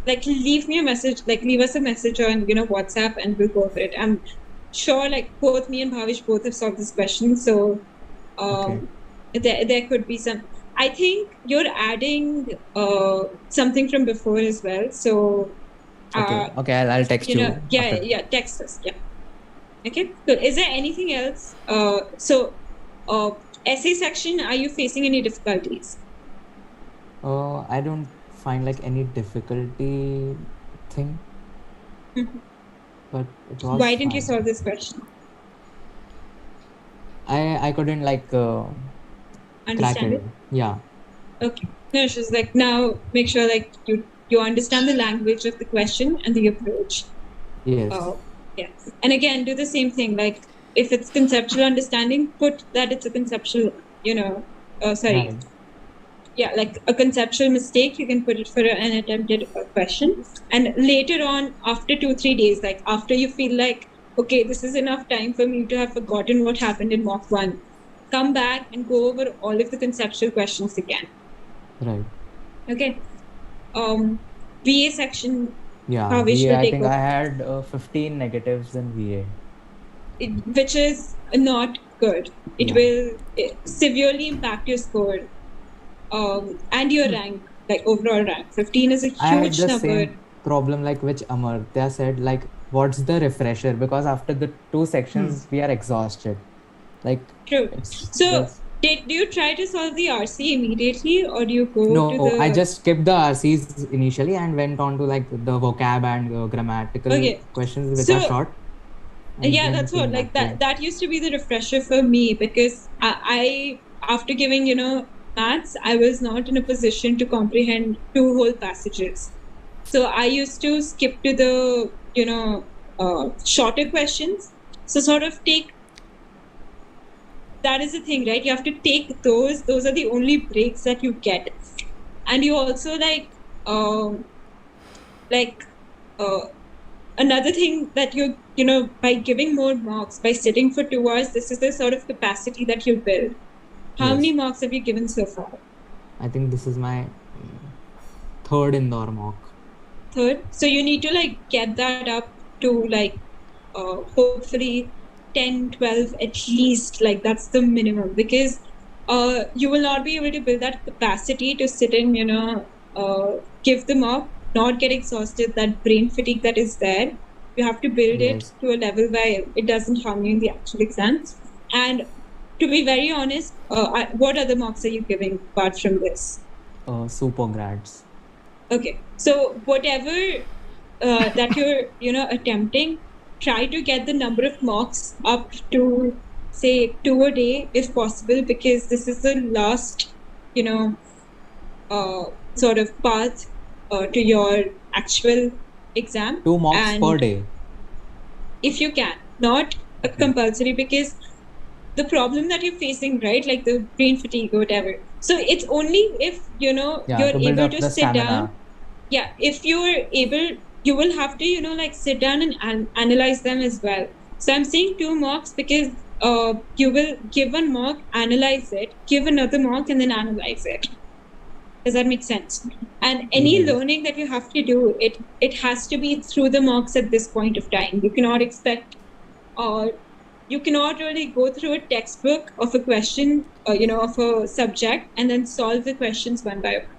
Speaker 2: Like, leave me a message, like, leave us a message on, WhatsApp, and we'll go over it. I'm sure, like, both me and Bhavish both have solved this question. So there could be some. I think you're adding something from before as well. So
Speaker 4: okay, I'll text you.
Speaker 2: Yeah, text us. Yeah. Okay, good. Is there anything else? So Essay section, are you facing any difficulties?
Speaker 4: I don't find like any difficulty thing, but it was
Speaker 2: Why didn't you
Speaker 4: fine.
Speaker 2: solve this question?
Speaker 4: I couldn't like crack
Speaker 2: Understand
Speaker 4: it.
Speaker 2: it?
Speaker 4: Yeah.
Speaker 2: Okay. No, she's like, now make sure like you understand the language of the question and the approach.
Speaker 4: Yes.
Speaker 2: Yeah. And again, do the same thing. Like if it's conceptual understanding, put that it's a conceptual,
Speaker 4: Right.
Speaker 2: yeah, like a conceptual mistake, you can put it for an attempted question. And later on, after 2-3 days, like after you feel like, okay, this is enough time for me to have forgotten what happened in mock 1, come back and go over all of the conceptual questions again.
Speaker 4: Right.
Speaker 2: Okay. VA section,
Speaker 4: Yeah.
Speaker 2: Bhavish
Speaker 4: VA,
Speaker 2: will
Speaker 4: I
Speaker 2: take
Speaker 4: think I
Speaker 2: over,
Speaker 4: had 15 negatives in VA.
Speaker 2: which is not good. It
Speaker 4: Yeah.
Speaker 2: will severely impact your score and your rank, like overall rank. 15 is a
Speaker 4: I had
Speaker 2: huge
Speaker 4: the
Speaker 2: number.
Speaker 4: same problem like which Amartya said, like what's the refresher? Because after the two sections we are exhausted. Like
Speaker 2: True.
Speaker 4: it's
Speaker 2: So,
Speaker 4: just
Speaker 2: do you try to solve the RC immediately, or do you go to
Speaker 4: no, I
Speaker 2: the?
Speaker 4: just skipped the RCs initially and went on to like the vocab and grammatical
Speaker 2: Okay.
Speaker 4: questions which are
Speaker 2: So,
Speaker 4: short and
Speaker 2: yeah,
Speaker 4: then
Speaker 2: that's what
Speaker 4: came
Speaker 2: like
Speaker 4: back to
Speaker 2: that used to be the refresher for me, because I after giving maths, I was not in a position to comprehend two whole passages. So I used to skip to the shorter questions. So sort of take, that is the thing, right? You have to take those. Those are the only breaks that you get, and you also like uh, another thing that by giving more marks, by sitting for 2 hours, this is the sort of capacity that you build. How
Speaker 4: yes.
Speaker 2: many marks have you given so far?
Speaker 4: I think this is my third Indore mock.
Speaker 2: Third. So you need to like get that up to like hopefully 10, 12 at least. Like that's the minimum, because you will not be able to build that capacity to sit and give them up, not get exhausted, that brain fatigue that is there. You have to build it
Speaker 4: Yes.
Speaker 2: to a level where it doesn't harm you in the actual exams. And to be very honest, what other marks are you giving apart from this?
Speaker 4: Super grads.
Speaker 2: Okay, so whatever that you're attempting, try to get the number of marks up to say 2 a day if possible, because this is the last sort of path to your actual exam.
Speaker 4: 2 mocks
Speaker 2: And
Speaker 4: per day.
Speaker 2: if you can, not a
Speaker 4: Okay.
Speaker 2: compulsory, because the problem that you're facing, right, like the brain fatigue or whatever, so it's only if
Speaker 4: Yeah,
Speaker 2: you're
Speaker 4: to build
Speaker 2: able
Speaker 4: up
Speaker 2: to
Speaker 4: the
Speaker 2: sit down.
Speaker 4: stamina.
Speaker 2: Yeah, if you're able, you will have to like sit down and analyze them as well. So I'm saying 2 mocks because you will give one mock, analyze it, give another mock, and then analyze it. Does that make sense? And any
Speaker 4: Yes.
Speaker 2: learning that you have to do, it has to be through the mocks at this point of time. You cannot expect, or you cannot really go through a textbook of a question, of a subject, and then solve the questions one by one.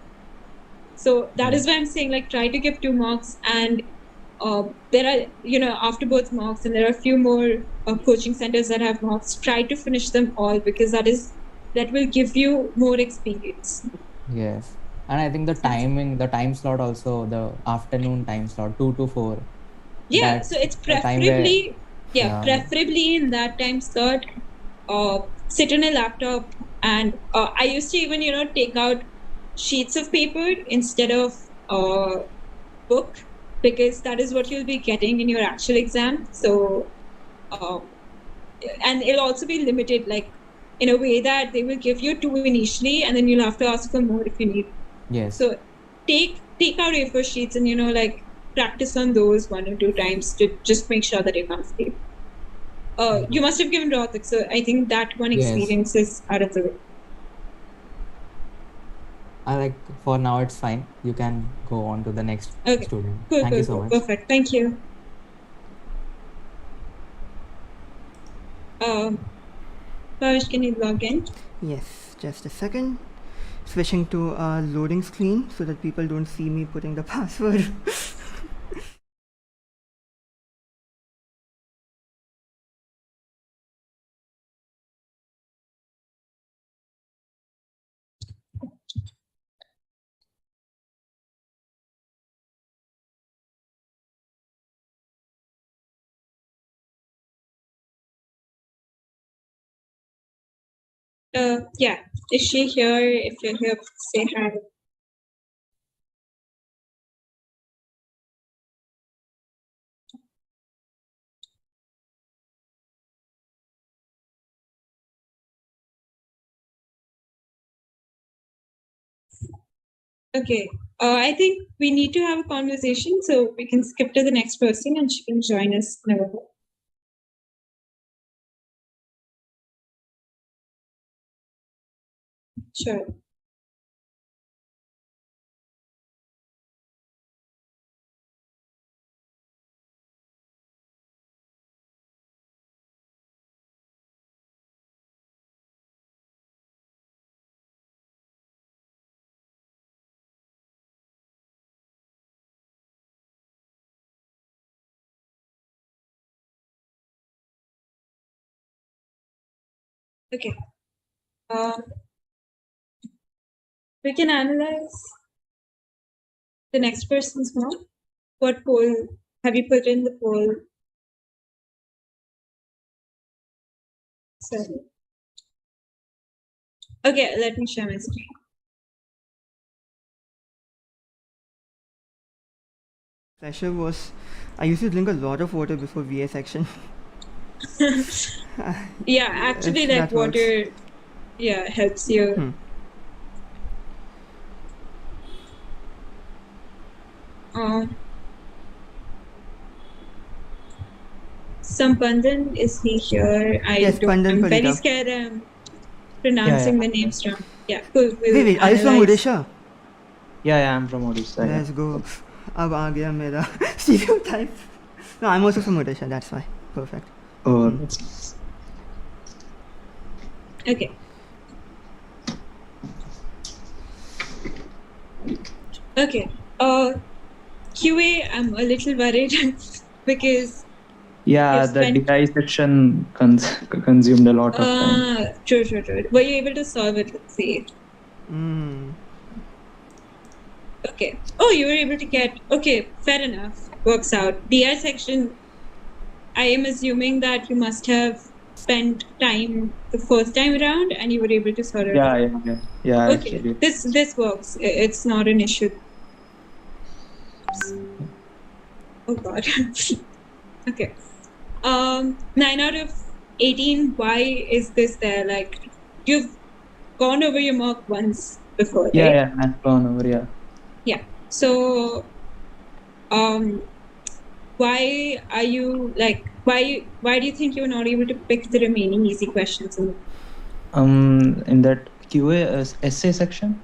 Speaker 2: So that is why I'm saying, like, try to give 2 mocks, and there are, AfterBoards mocks, and there are a few more coaching centers that have mocks. Try to finish them all, because that will give you more experience.
Speaker 4: Yes. And I think the timing, the time slot also, the afternoon time slot, 2 to 4.
Speaker 2: Yeah, so
Speaker 4: That's
Speaker 2: it's
Speaker 4: a time where,
Speaker 2: preferably in that time slot, sit on a laptop, and I used to even take out sheets of paper instead of book, because that is what you'll be getting in your actual exam. So and it'll also be limited, like in a way that they will give you 2 initially, and then you'll have to ask for more if you need.
Speaker 4: yes.
Speaker 2: So take out A4 sheets and like practice on those 1 or 2 times to just make sure that you're comfortable. You must have given Rothik, so I think that one
Speaker 4: Yes.
Speaker 2: experience is out of the way.
Speaker 4: I like for now it's fine. You can go on to the next
Speaker 2: Okay.
Speaker 4: student.
Speaker 2: Cool,
Speaker 4: Thank you so
Speaker 2: cool.
Speaker 4: much.
Speaker 2: Perfect. Thank you. Pavish, can you log in?
Speaker 1: Yes, just a second. Switching to a loading screen so that people don't see me putting the password.
Speaker 2: Yeah. Is she here? If you're here, say hi. Okay. I think we need to have a conversation, so we can skip to the next person and she can join us now. Sure. Okay. We can analyze the next person's mark. What poll have you put in the poll? Sorry. Okay, let me share my screen.
Speaker 1: Pressure was, I used to drink a lot of water before VA section.
Speaker 2: Yeah, actually, like
Speaker 1: That works.
Speaker 2: water, yeah, helps you. Sampandan, is he here?
Speaker 1: Yes, Pandan
Speaker 2: I'm very
Speaker 1: Palita.
Speaker 2: scared I'm pronouncing the names wrong. Yeah, cool.
Speaker 1: Wait, are you from Odisha?
Speaker 5: Yeah, I'm from Odisha.
Speaker 1: Let's go. अब आ गया मेरा stereotype. No, I'm also from Odisha, that's why. Perfect.
Speaker 5: Oh, that's nice.
Speaker 2: Okay. Okay. QA, I'm a little worried because
Speaker 5: Yeah,
Speaker 2: you've
Speaker 5: the
Speaker 2: spent-
Speaker 5: DI section consumed a lot of time.
Speaker 2: True. Were you able to solve it? Let's see. Okay. Oh, you were able to get. Okay, fair enough. Works out. DI section, I am assuming that you must have spent time the first time around and you were able to sort it out.
Speaker 5: Yeah.
Speaker 2: Okay,
Speaker 5: Actually.
Speaker 2: this works. It's not an issue. Oh God. Okay. 9 out of 18. Why is this there? Like, you've gone over your mark once before, right?
Speaker 5: Yeah, I've gone over. Yeah.
Speaker 2: So, why are you like? Why do you think you were not able to pick the remaining easy questions?
Speaker 5: In that QA essay section.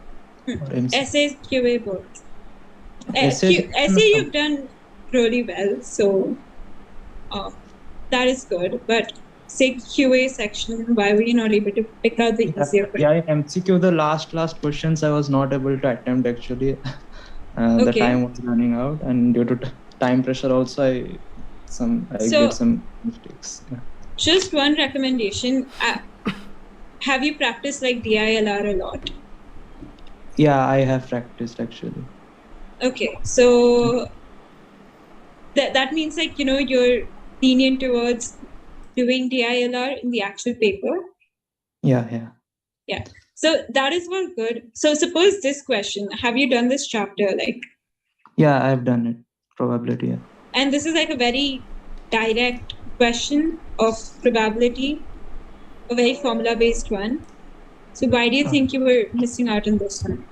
Speaker 5: Or MC?
Speaker 2: Essays, QA, both.
Speaker 5: Essay
Speaker 2: Essay you've done really well, so that is good. But say QA section, why were you not able to pick out the easier questions?
Speaker 5: Yeah, MCQ, the last questions I was not able to attempt actually. The time was running out, and due to time pressure also, I did some mistakes. Yeah.
Speaker 2: Just one recommendation. Have you practiced like DILR a lot?
Speaker 5: Yeah, I have practiced actually.
Speaker 2: Okay, so that means like, you're lenient towards doing DILR in the actual paper.
Speaker 5: Yeah.
Speaker 2: So that is all good. So suppose this question, have you done this chapter? Like,
Speaker 5: yeah, I've done it. Probability. Yeah.
Speaker 2: And this is like a very direct question of probability, a very formula-based one. So why do you think you were missing out on this one?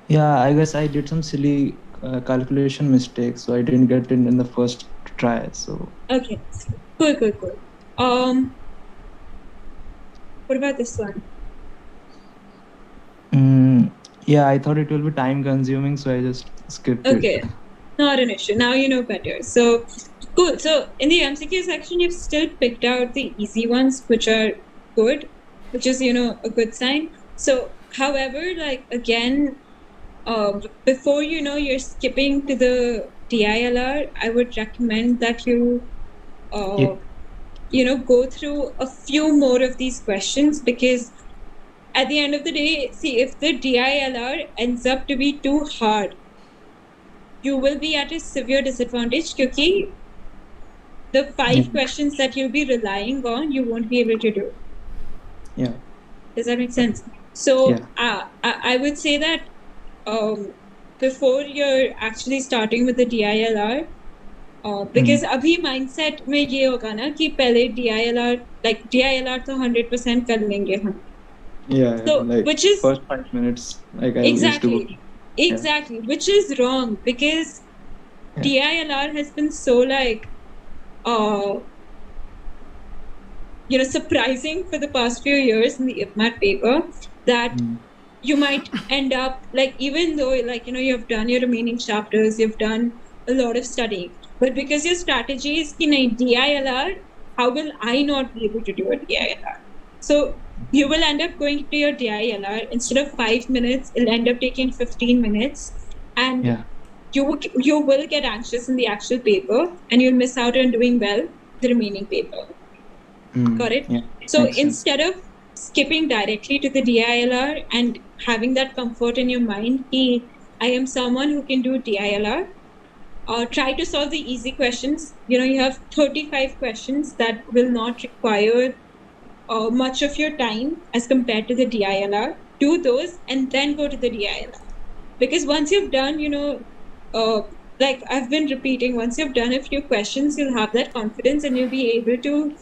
Speaker 5: Yeah, I guess I did some silly calculation mistakes, so I didn't get it in the first try. So
Speaker 2: okay, cool. What about this one?
Speaker 5: Yeah, I thought it will be time consuming, so I just skipped it.
Speaker 2: Okay, not an issue. Now you know better. So cool. So in the MCQ section, you've still picked out the easy ones, which are good, which is, a good sign. So, however, like again, before you're skipping to the DILR, I would recommend that you, go through a few more of these questions, because at the end of the day, see, if the DILR ends up to be too hard, you will be at a severe disadvantage because the 5 questions that you'll be relying on, you won't be able to do.
Speaker 5: Yeah.
Speaker 2: Does that make sense? So
Speaker 5: Yeah.
Speaker 2: I would say that before you're actually starting with the DILR, because अभी mindset में ये होगा ना कि पहले DILR like DILR तो 100% कर लेंगे हम.
Speaker 5: Yeah,
Speaker 2: So
Speaker 5: like
Speaker 2: which is
Speaker 5: first 5 minutes, like I used to go.
Speaker 2: exactly, which is wrong because DILR has been so like surprising for the past few years in the IPMAT paper that you might end up like, even though like you've done your remaining chapters, you've done a lot of studying, but because your strategy is DILR, how will I not be able to do a DILR? So you will end up going to your DILR, instead of 5 minutes, it'll end up taking 15 minutes, and you will get anxious in the actual paper, and you'll miss out on doing well the remaining paper. Got it?
Speaker 5: Yeah,
Speaker 2: so instead of skipping directly to the DILR and having that comfort in your mind, I am someone who can do DILR, try to solve the easy questions. You have 35 questions that will not require much of your time as compared to the DILR. Do those and then go to the DILR. Because once you've done, like I've been repeating, once you've done a few questions, you'll have that confidence and you'll be able to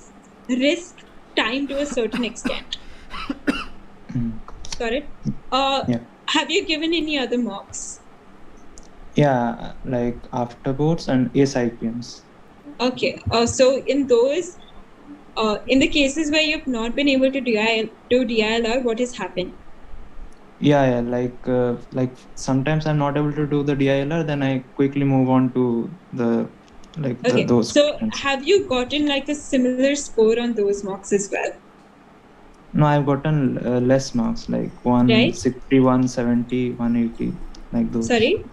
Speaker 2: risk time to a certain extent. Got it? Have you given any other mocks?
Speaker 5: Yeah, like AfterBoards and IPMs.
Speaker 2: Okay. So in those, in the cases where you've not been able to do DILR, what has happened?
Speaker 5: Yeah, like sometimes I'm not able to do the DILR, then I quickly move on to the those.
Speaker 2: So
Speaker 5: questions.
Speaker 2: have you gotten like a similar score on those mocks as well?
Speaker 5: No, I've gotten less marks, like 160, 170, 180, like those.
Speaker 2: Sorry?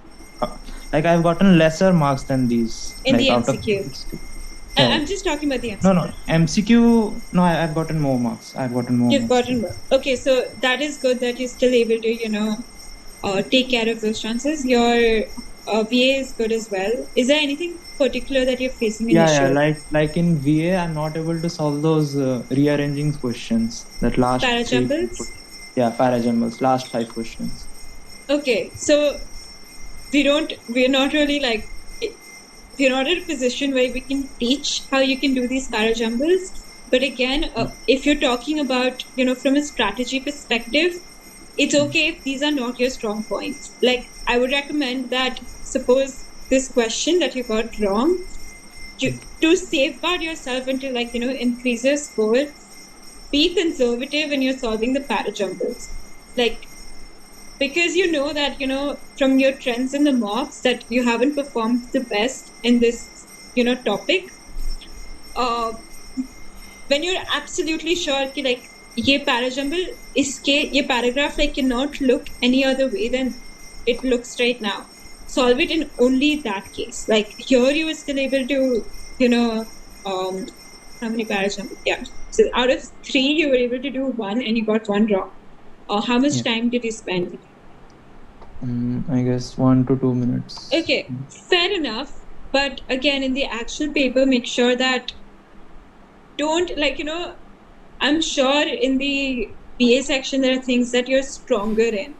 Speaker 5: Like I've gotten lesser marks than these.
Speaker 2: In
Speaker 5: like
Speaker 2: the
Speaker 5: out
Speaker 2: MCQ.
Speaker 5: Of
Speaker 2: I'm just talking about the MCQ.
Speaker 5: No, MCQ. No, I've gotten more marks. I've gotten more.
Speaker 2: You've gotten more. Okay, so that is good that you're still able to, take care of those chances. Your VA is good as well. Is there anything particular that you're facing an issue?
Speaker 5: Yeah, like in VA, I'm not able to solve those rearranging questions. That last
Speaker 2: Parajumbles?
Speaker 5: Parajumbles. Last 5 questions.
Speaker 2: Okay, so we're not really like, we're not in a position where we can teach how you can do these parajumbles. But again, if you're talking about, from a strategy perspective, it's okay if these are not your strong points. Like, I would recommend that, suppose this question that you got wrong, to safeguard yourself and to increase your score, be conservative when you're solving the parajumbles. Like, because that, from your trends in the mocks that you haven't performed the best in this, topic. When you're absolutely sure कि like ये parajumble, ये paragraph like cannot look any other way than it looks right now. Solve it in only that case. Like here you were still able to, how many parajumbles? Yeah. So out of 3, you were able to do 1 and you got 1 wrong. How much time did you spend?
Speaker 5: I guess 1 to 2 minutes.
Speaker 2: Okay, fair enough. But again, in the actual paper, make sure that don't I'm sure in the BA section there are things that you're stronger in,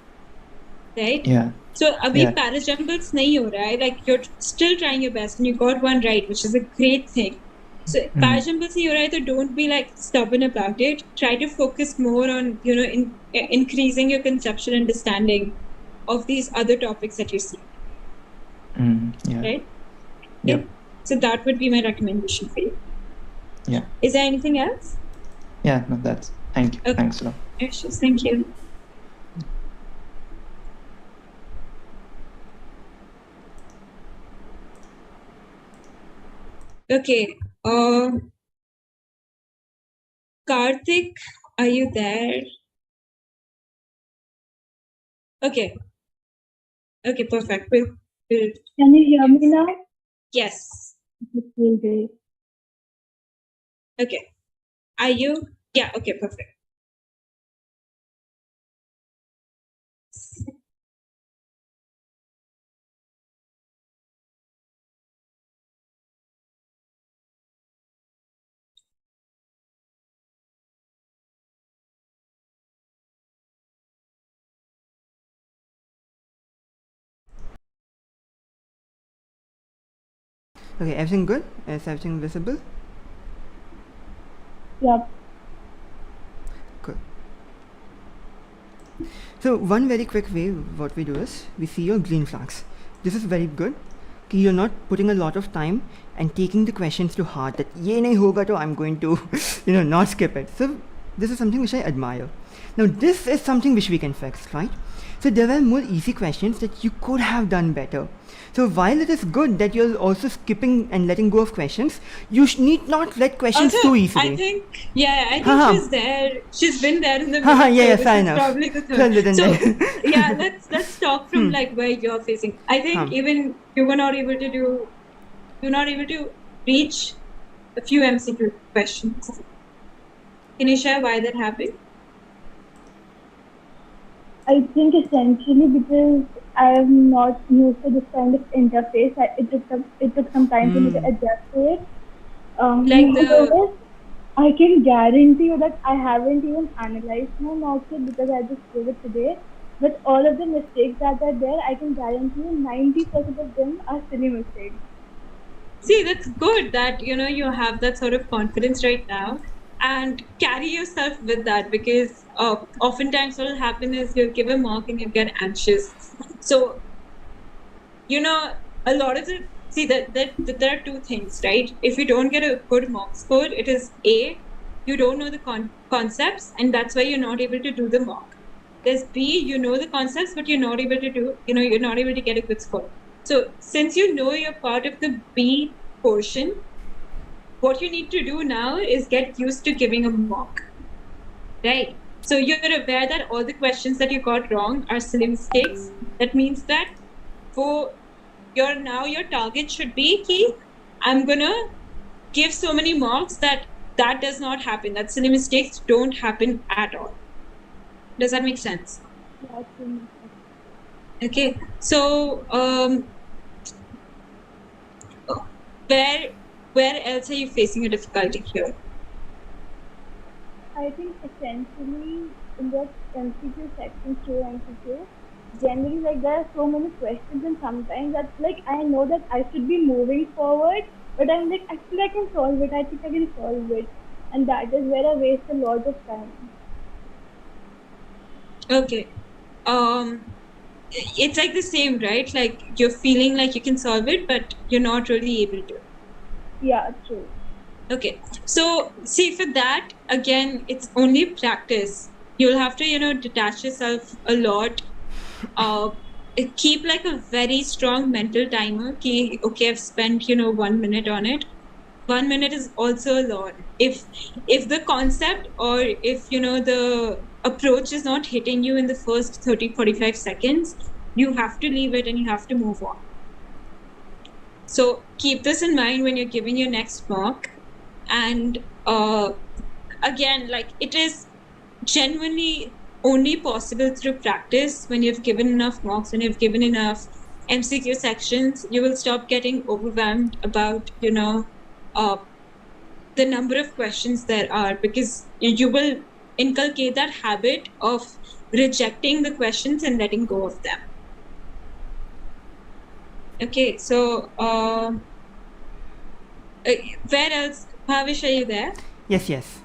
Speaker 2: right?
Speaker 5: Yeah.
Speaker 2: So abhi parajumbles nahi ho raha hai, like you're still trying your best and you got 1 right, which is a great thing. So parajumbles nahi ho raha hai, so don't be like stubborn about it. Try to focus more on increasing your conceptual understanding of these other topics that you see. Right?
Speaker 5: Yep.
Speaker 2: So that would be my recommendation for you.
Speaker 5: Yeah.
Speaker 2: Is there anything else?
Speaker 5: Yeah, no, that's. Thank you. Okay. Thanks a lot.
Speaker 2: Thank you. Okay. Karthik, are you there? Okay. Okay, perfect. Can
Speaker 6: you hear me now?
Speaker 2: Yes.
Speaker 6: Okay.
Speaker 2: Okay. Are you? Yeah, okay, perfect.
Speaker 1: Okay, everything good? Is everything visible?
Speaker 6: Yep.
Speaker 1: Good. So one very quick way what we do is we see your green flags. This is very good. You're not putting a lot of time and taking the questions to heart that ye nahi hoga to I'm going to not skip it. So this is something which I admire. Now this is something which we can fix, right? So there were more easy questions that you could have done better. So while it is good that you're also skipping and letting go of questions, you need not let questions
Speaker 2: Also,
Speaker 1: too easily.
Speaker 2: I think she's there. She's been there in the middle.
Speaker 1: Yeah,
Speaker 2: so
Speaker 1: fair
Speaker 2: this is
Speaker 1: enough.
Speaker 2: probably the
Speaker 1: Third
Speaker 2: third. So
Speaker 1: then.
Speaker 2: yeah, let's talk from like where you're facing. I think even you were not able to reach a few MCQ questions. Can you share why that happened?
Speaker 6: I think essentially because I am not used to this kind of interface. It took some time for me to adjust to it. I can guarantee you that I haven't even analyzed my mock yet because I just did it today. But all of the mistakes that are there, I can guarantee you 90% of them are silly mistakes.
Speaker 2: See, that's good that you have that sort of confidence right now. And carry yourself with that, because oftentimes what will happen is you'll give a mock and you get anxious. So, a lot of it, see that there are two things, right? If you don't get a good mock score, it is A, you don't know the concepts, and that's why you're not able to do the mock. There's B, you know the concepts, but you're not able to do, you're not able to get a good score. So since you're part of the B portion, what you need to do now is get used to giving a mock, right? So you're aware that all the questions that you got wrong are silly mistakes. That means that for your target should be key. I'm gonna give so many mocks that does not happen. That silly mistakes don't happen at all. Does that make sense? Okay. So where else are you facing a difficulty here?
Speaker 6: I think essentially in the MCQ section, MCQ, generally there are so many questions, and sometimes that's I know that I should be moving forward, but I'm actually I can solve it. I think I can solve it, and that is where I waste a lot of time.
Speaker 2: Okay. It's the same, right? You're feeling like you can solve it, but you're not really able to.
Speaker 6: Yeah, true.
Speaker 2: Okay. So see, for that, again, it's only practice. You'll have to, detach yourself a lot. Keep a very strong mental timer. Okay, I've spent, 1 minute on it. 1 minute is also a lot. If the concept or if, the approach is not hitting you in the first 30-45 seconds, you have to leave it and you have to move on. So keep this in mind when you're giving your next mock. And again, it is genuinely only possible through practice. When you've given enough mocks, when you've given enough MCQ sections, you will stop getting overwhelmed about, the number of questions there are, because you will inculcate that habit of rejecting the questions and letting go of them. Okay, so where else? Bhavish, are you there?
Speaker 1: Yes.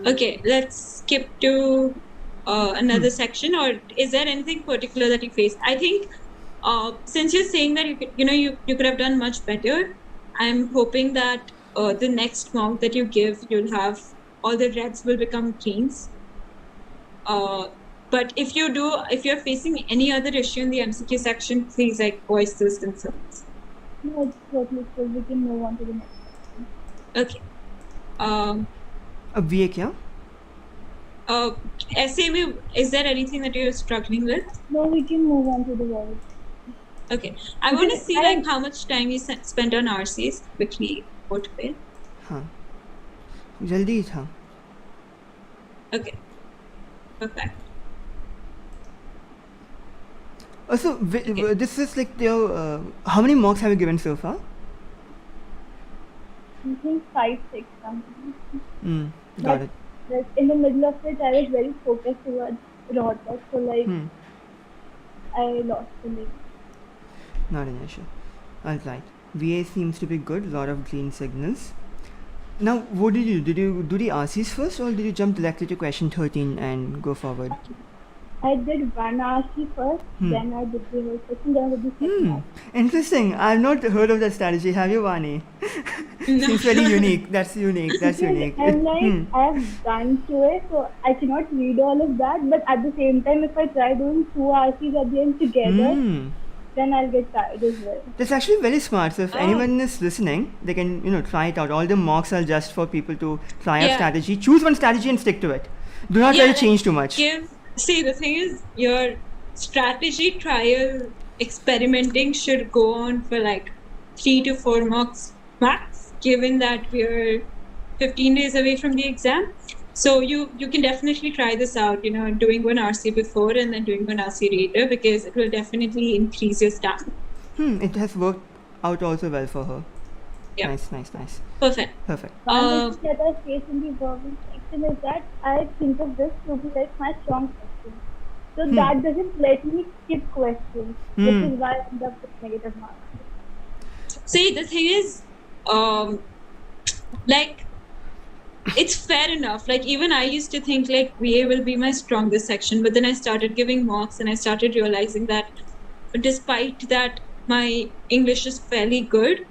Speaker 2: Okay, let's skip to another section. Or is there anything particular that you faced? I think since you're saying that you could have done much better, I'm hoping that the next mock that you give, you'll have all the reds will become greens. But if you're facing any other issue in the MCQ section, please voice those concerns.
Speaker 6: No, it's totally cool. We can move on to the next section.
Speaker 2: Okay.
Speaker 1: VA kya?
Speaker 2: Essay में, is there anything that you're struggling with?
Speaker 6: No, we can move on to the words.
Speaker 2: Okay. I want to see how much time you spent on RCs quickly. What way?
Speaker 1: हाँ. जल्दी ही था.
Speaker 2: Okay. Perfect.
Speaker 1: So this is your how many mocks have you given so far?
Speaker 6: I think 5, 6 something.
Speaker 1: Got it.
Speaker 6: In the middle of it, I was very focused towards Rohtak, so I lost the link.
Speaker 1: Not an issue. All right. VA seems to be good, lot of green signals. Now, what did you do? Did you do the RCs first, or did you jump directly to question 13 and go forward?
Speaker 6: I did one RC first, then I did the whole section, then I did the second.
Speaker 1: Interesting. I've not heard of that strategy. Have you, Vani? Seems very unique. That's unique. That's unique.
Speaker 6: I'm like, I have done QA, so I cannot read all of that. But at the same time, if I try doing two RCs at the end together, then I'll get tired as well.
Speaker 1: That's actually very smart. So if anyone is listening, they can try it out. All the mocks are just for people to try a strategy. Choose one strategy and stick to it. Do not try to change too much.
Speaker 2: See, the thing is, your strategy trial experimenting should go on for like 3 to 4 mocks max, given that we're 15 days away from the exam. So you can definitely try this out, doing one RC before and then doing one RC later, because it will definitely increase your stamina.
Speaker 1: It has worked out also well for her.
Speaker 2: Yeah.
Speaker 1: Nice.
Speaker 2: Perfect.
Speaker 6: One thing that I face in the verbal section is that I think of this to be like my strong section. So that doesn't let me skip questions, which is why I end up with negative marks.
Speaker 2: See, the thing is, it's fair enough. Like, even I used to think like VA will be my strongest section, but then I started giving mocks and I started realizing that despite that my English is fairly good,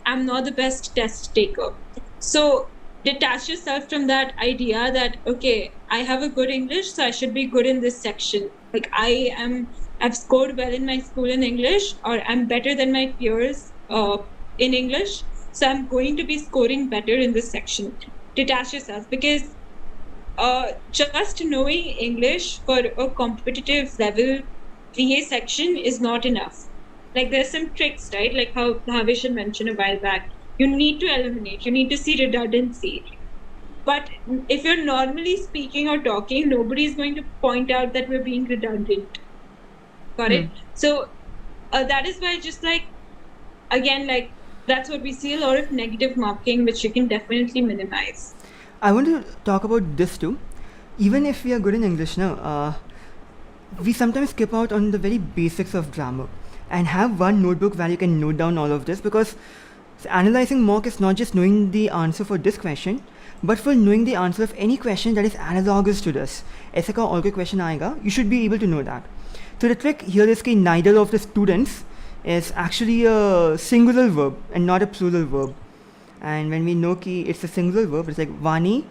Speaker 2: I'm not the best test taker. So detach yourself from that idea that, okay, I have a good English, so I should be good in this section. Like, I've scored well in my school in English, or I'm better than my peers in English, so I'm going to be scoring better in this section. Detach yourself, because just knowing English for a competitive level VA section is not enough. Like, there's some tricks, right? Like how Bhavish had mentioned a while back. You need to eliminate, you need to see redundancy. But if you're normally speaking or talking, nobody is going to point out that we're being redundant. Got it? So that is why just again, that's what we see, a lot of negative marking, which you can definitely minimize.
Speaker 1: I want to talk about this too. Even if we are good in English now, we sometimes skip out on the very basics of grammar. And have one notebook where you can note down all of this, because analyzing mock is not just knowing the answer for this question, but for knowing the answer of any question that is analogous to this. ऐसे का और कोई question आएगा, you should be able to know that. So the trick here is that neither of the students is actually a singular verb and not a plural verb. And when we know कि it's a singular verb, it's like Vani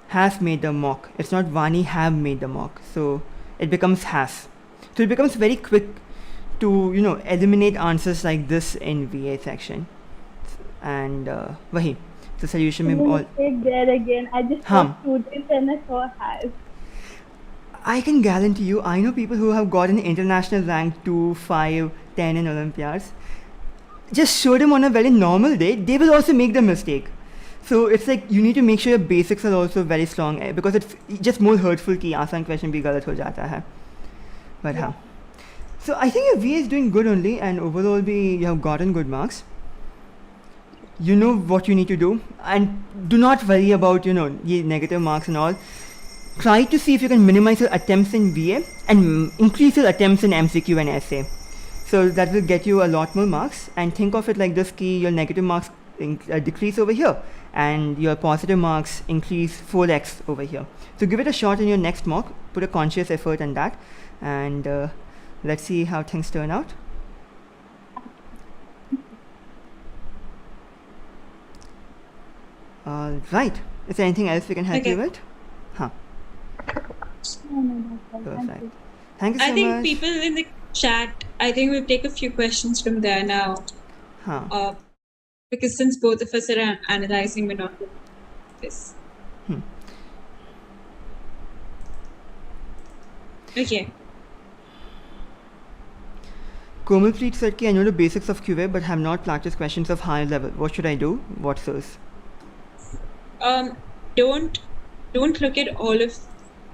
Speaker 1: has made the mock. It's not Vani have made the mock. So it becomes has. So it becomes very quick to eliminate answers like this in VA section. And wahi the solution में all
Speaker 6: there again. I just saw students and I saw has.
Speaker 1: I can guarantee you, I know people who have gotten international rank 2, 5, 10 in Olympiads. Just show them on a very normal day, they will also make the mistake. So it's like you need to make sure your basics are also very strong, because it's just more hurtful कि आसान question भी गलत हो जाता है. But हाँ. So I think your VA is doing good only, and overall you have gotten good marks. You know what you need to do, and do not worry about the negative marks and all. Try to see if you can minimize your attempts in VA and increase your attempts in MCQ and essay. So that will get you a lot more marks. And think of it like this: key your negative marks decrease over here, and your positive marks increase 4x over here. So give it a shot in your next mock. Put a conscious effort in that, and let's see how things turn out. Right. Is there anything else we can help you with? Huh.
Speaker 6: No,
Speaker 1: Perfect. Thank you so much.
Speaker 2: I think people in the chat, I think we'll take a few questions from there now.
Speaker 1: Huh.
Speaker 2: Because since both of us are analyzing, we're not doing this. Okay.
Speaker 1: Komalpreet said कि I know the basics of QA but have not practiced questions of higher level. What should I do? What's those?
Speaker 2: Don't look at all of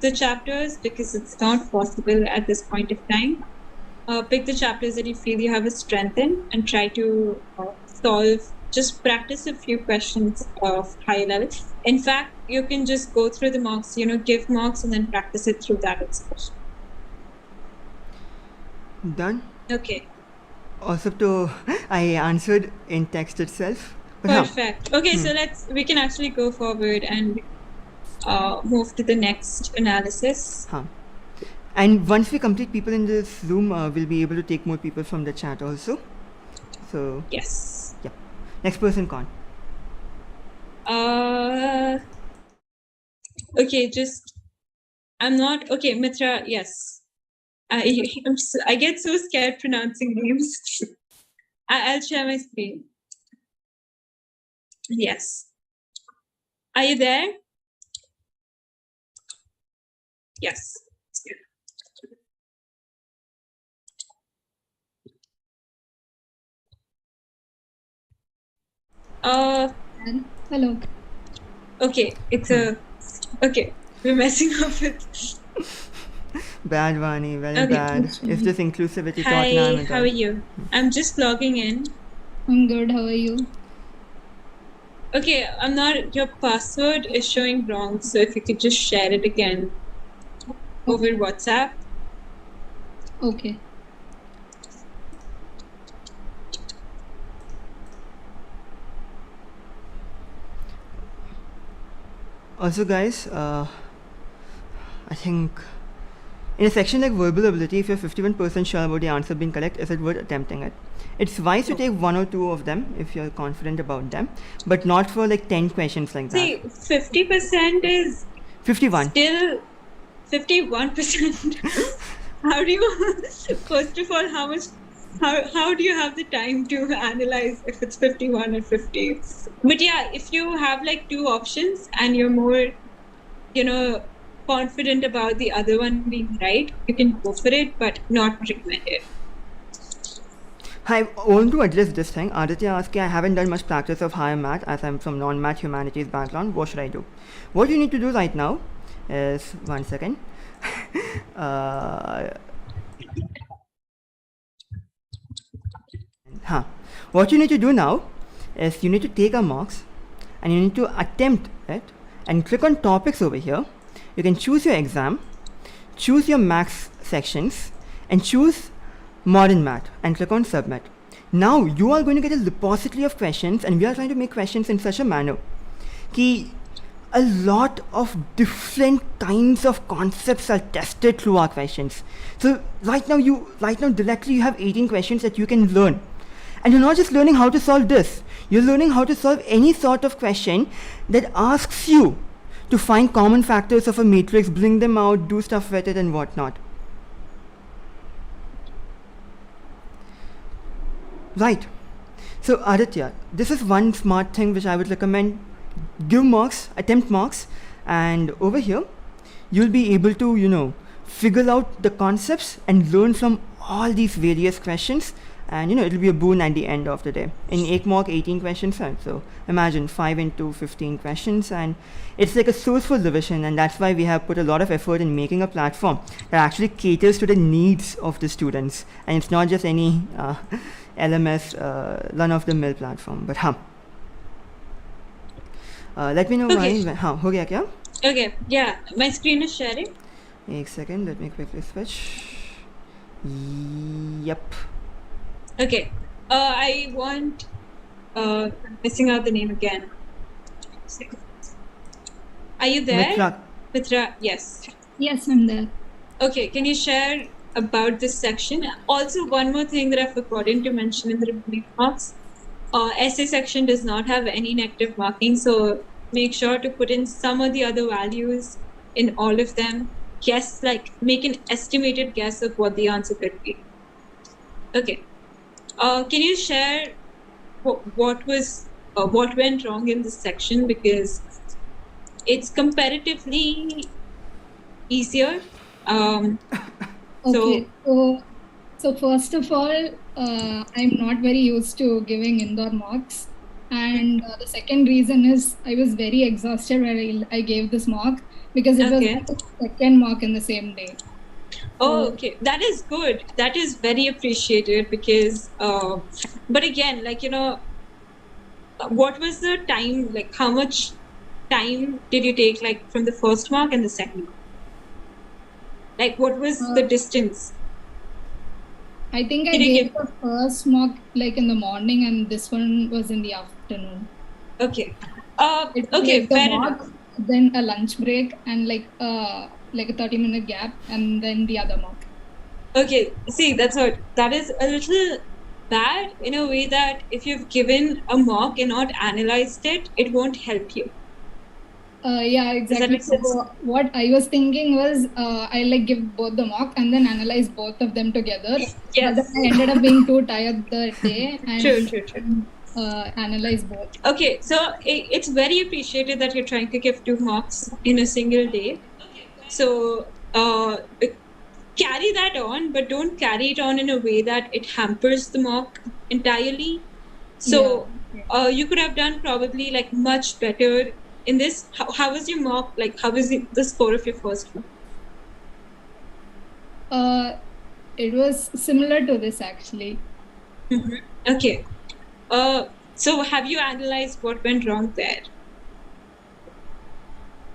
Speaker 2: the chapters, because it's not possible at this point of time. Pick the chapters that you feel you have a strength in and try to solve. Just practice a few questions of higher level. In fact, you can just go through the mocks, give mocks and then practice it through that itself.
Speaker 1: Done?
Speaker 2: Okay.
Speaker 1: Also, I answered in text itself. But हाँ,
Speaker 2: Perfect. Okay, so we can actually go forward and move to the next analysis.
Speaker 1: हाँ. And once we complete people in this Zoom, we'll be able to take more people from the chat also. So
Speaker 2: Yes.
Speaker 1: yeah. Next person, Con.
Speaker 2: Okay, I'm not okay, Mitra. Yes, I get so scared pronouncing names. I'll share my screen. Yes. Are you there? Yes.
Speaker 7: Hello.
Speaker 2: Okay, okay. We're messing up with.
Speaker 1: Bad, Vani, very
Speaker 2: Okay.
Speaker 1: bad. It's just inclusivity.
Speaker 2: Hi, how are you? I'm just logging in.
Speaker 7: I'm good. How are you?
Speaker 2: Okay, I'm not. Your password is showing wrong, so if you could just share it again over WhatsApp.
Speaker 7: Okay.
Speaker 1: Also, guys, I think in a section like verbal ability, if you're 51% sure about the answer being correct, is it worth attempting it? It's wise to take 1 or 2 of them if you're confident about them, but not for like 10 questions like that.
Speaker 2: See, 50% is
Speaker 1: 51.
Speaker 2: Still 51%. How do you, first of all, how do you have the time to analyze if it's 51 or 50? But yeah, if you have like 2 options and you're more, confident about the other one being right, you can go for it, but not recommended.
Speaker 1: I want to address this thing. Aditya asked, I haven't done much practice of higher math as I'm from non-math humanities background. What should I do? What you need to do right now is, one second. What you need to do now is you need to take our marks and you need to attempt it and click on topics over here. You can choose your exam, choose your maths sections and choose modern math and click on submit. Now you are going to get a repository of questions and we are trying to make questions in such a manner that a lot of different kinds of concepts are tested through our questions. So right now directly you have 18 questions that you can learn. And you're not just learning how to solve this, you're learning how to solve any sort of question that asks you to find common factors of a matrix, bring them out, do stuff with it and whatnot. Right. So Aditya, this is one smart thing which I would recommend. Give marks, attempt marks, and over here you'll be able to figure out the concepts and learn from all these various questions, and it'll be a boon at the end of the day. In ACMOC 18 questions, so imagine 5 into 15 questions, and it's like a source for revision, and that's why we have put a lot of effort in making a platform that actually caters to the needs of the students, and it's not just any LMS run-of-the-mill platform. But let me know
Speaker 2: Okay.
Speaker 1: हो गया क्या?
Speaker 2: Okay, yeah, my screen is sharing.
Speaker 1: एक second, let me quickly switch. Yep.
Speaker 2: Okay, I want, I'm missing out the name again. Are you there? Mitra, yes.
Speaker 7: Yes, I'm there.
Speaker 2: Okay, can you share about this section? Also, one more thing that I've forgotten to mention in the remaining marks. Essay section does not have any negative marking, so make sure to put in some of the other values in all of them. Guess, make an estimated guess of what the answer could be. Okay. Can you share what went wrong in this section, because it's comparatively easier.
Speaker 7: Okay. So first of all, I'm not very used to giving Indore mocks, and the second reason is I was very exhausted when I gave this mock because it was the second mock in the same day.
Speaker 2: Oh, okay. That is good. That is very appreciated because, but again, what was the time, how much time did you take, from the first mock and the second mock? What was the distance?
Speaker 7: I think I
Speaker 2: Did you
Speaker 7: gave
Speaker 2: give-
Speaker 7: the first mock like in the morning, and this one was in the afternoon.
Speaker 2: Okay.
Speaker 7: It was
Speaker 2: Okay,
Speaker 7: like the
Speaker 2: fair
Speaker 7: mock,
Speaker 2: enough.
Speaker 7: then a lunch break, and like a 30-minute gap, and then the other mock.
Speaker 2: Okay, see, that is a little bad in a way that if you've given a mock and not analyzed it, it won't help you.
Speaker 7: Yeah, exactly.
Speaker 2: Does that make sense?
Speaker 7: So what I was thinking was I like give both the mock and then analyze both of them together.
Speaker 2: Yes.
Speaker 7: But then I ended up being too tired that day and
Speaker 2: True.
Speaker 7: analyze both.
Speaker 2: Okay, so it's very appreciated that you're trying to give 2 mocks in a single day. So carry that on, but don't carry it on in a way that it hampers the mock entirely. So you could have done probably like much better in this. How was your mock? Like, how was the score of your first mock?
Speaker 7: It was similar to this actually.
Speaker 2: Okay. So have you analyzed what went wrong there?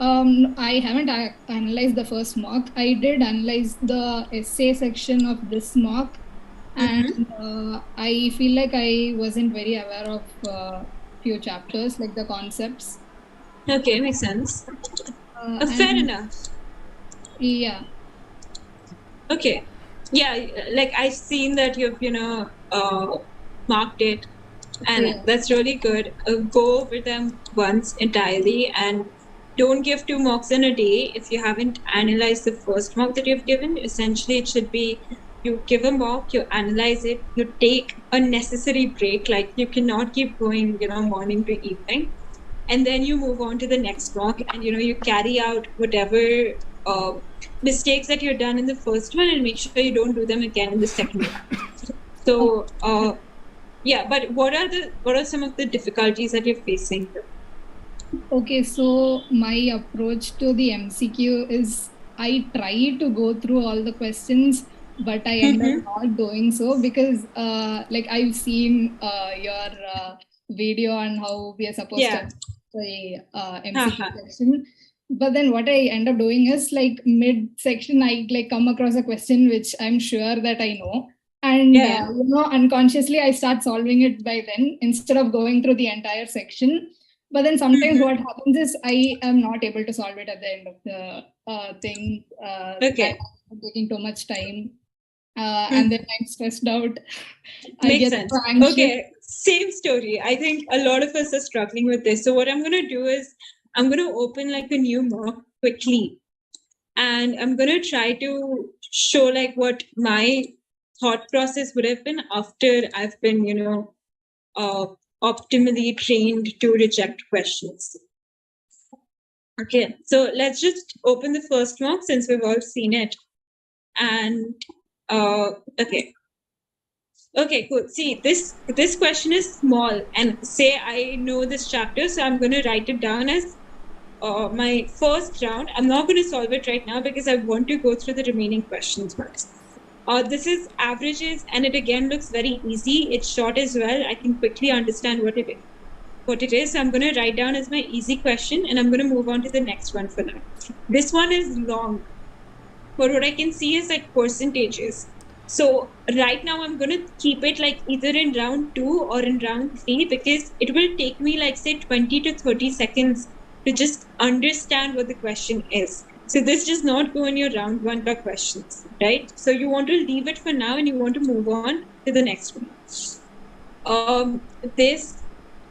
Speaker 7: I haven't analyzed the first mock. I did analyze the essay section of this mock, and I feel like I wasn't very aware of few chapters, like the concepts.
Speaker 2: Okay, makes sense. Fair enough.
Speaker 7: Yeah.
Speaker 2: Okay. Yeah, like I've seen that you've marked it, and that's really good. Go over them once entirely and don't give 2 mocks in a day if you haven't analyzed the first mock that you've given. Essentially, it should be you give a mock, you analyze it, you take a necessary break. Like you cannot keep going, morning to evening, and then you move on to the next mock, and you carry out whatever mistakes that you're done in the first one, and make sure you don't do them again in the second one. So, yeah. But what are some of the difficulties that you're facing?
Speaker 7: Okay, so my approach to the MCQ is I try to go through all the questions, but I end up not doing so because like I've seen your video on how we are supposed to say MCQ section. But then what I end up doing is like mid-section, I like come across a question which I'm sure that I know. And unconsciously I start solving it by then instead of going through the entire section. But then sometimes what happens is I am not able to solve it at the end of the thing.
Speaker 2: Okay.
Speaker 7: I'm taking too much time. And then I'm stressed out.
Speaker 2: Makes sense. Okay, same story. I think a lot of us are struggling with this. So what I'm going to do is I'm going to open like a new mock quickly. And I'm going to try to show like what my thought process would have been after I've been, optimally trained to reject questions. Okay, so let's just open the first mock since we've all seen it. And okay, cool. See, this question is small, and say I know this chapter, so I'm going to write it down as my first round. I'm not going to solve it right now because I want to go through the remaining questions first. This is averages, and it again looks very easy. It's short as well. I can quickly understand what it is. So I'm going to write down as my easy question, and I'm going to move on to the next one for now. This one is long, but what I can see is like percentages. So right now I'm going to keep it like either in round 2 or in round 3 because it will take me like say 20 to 30 seconds to just understand what the question is. So this does not go in your round 1 per questions, right? So you want to leave it for now and you want to move on to the next one.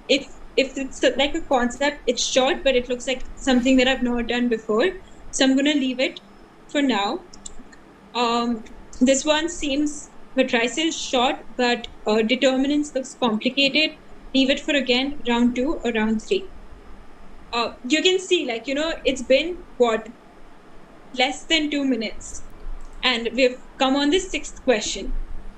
Speaker 2: If it's like a concept, it's short, but it looks like something that I've not done before. So I'm going to leave it for now. This one seems matrices short, but determinants looks complicated. Leave it for again round 2 or round 3. You can see like, it's been less than 2 minutes and we've come on the 6th question,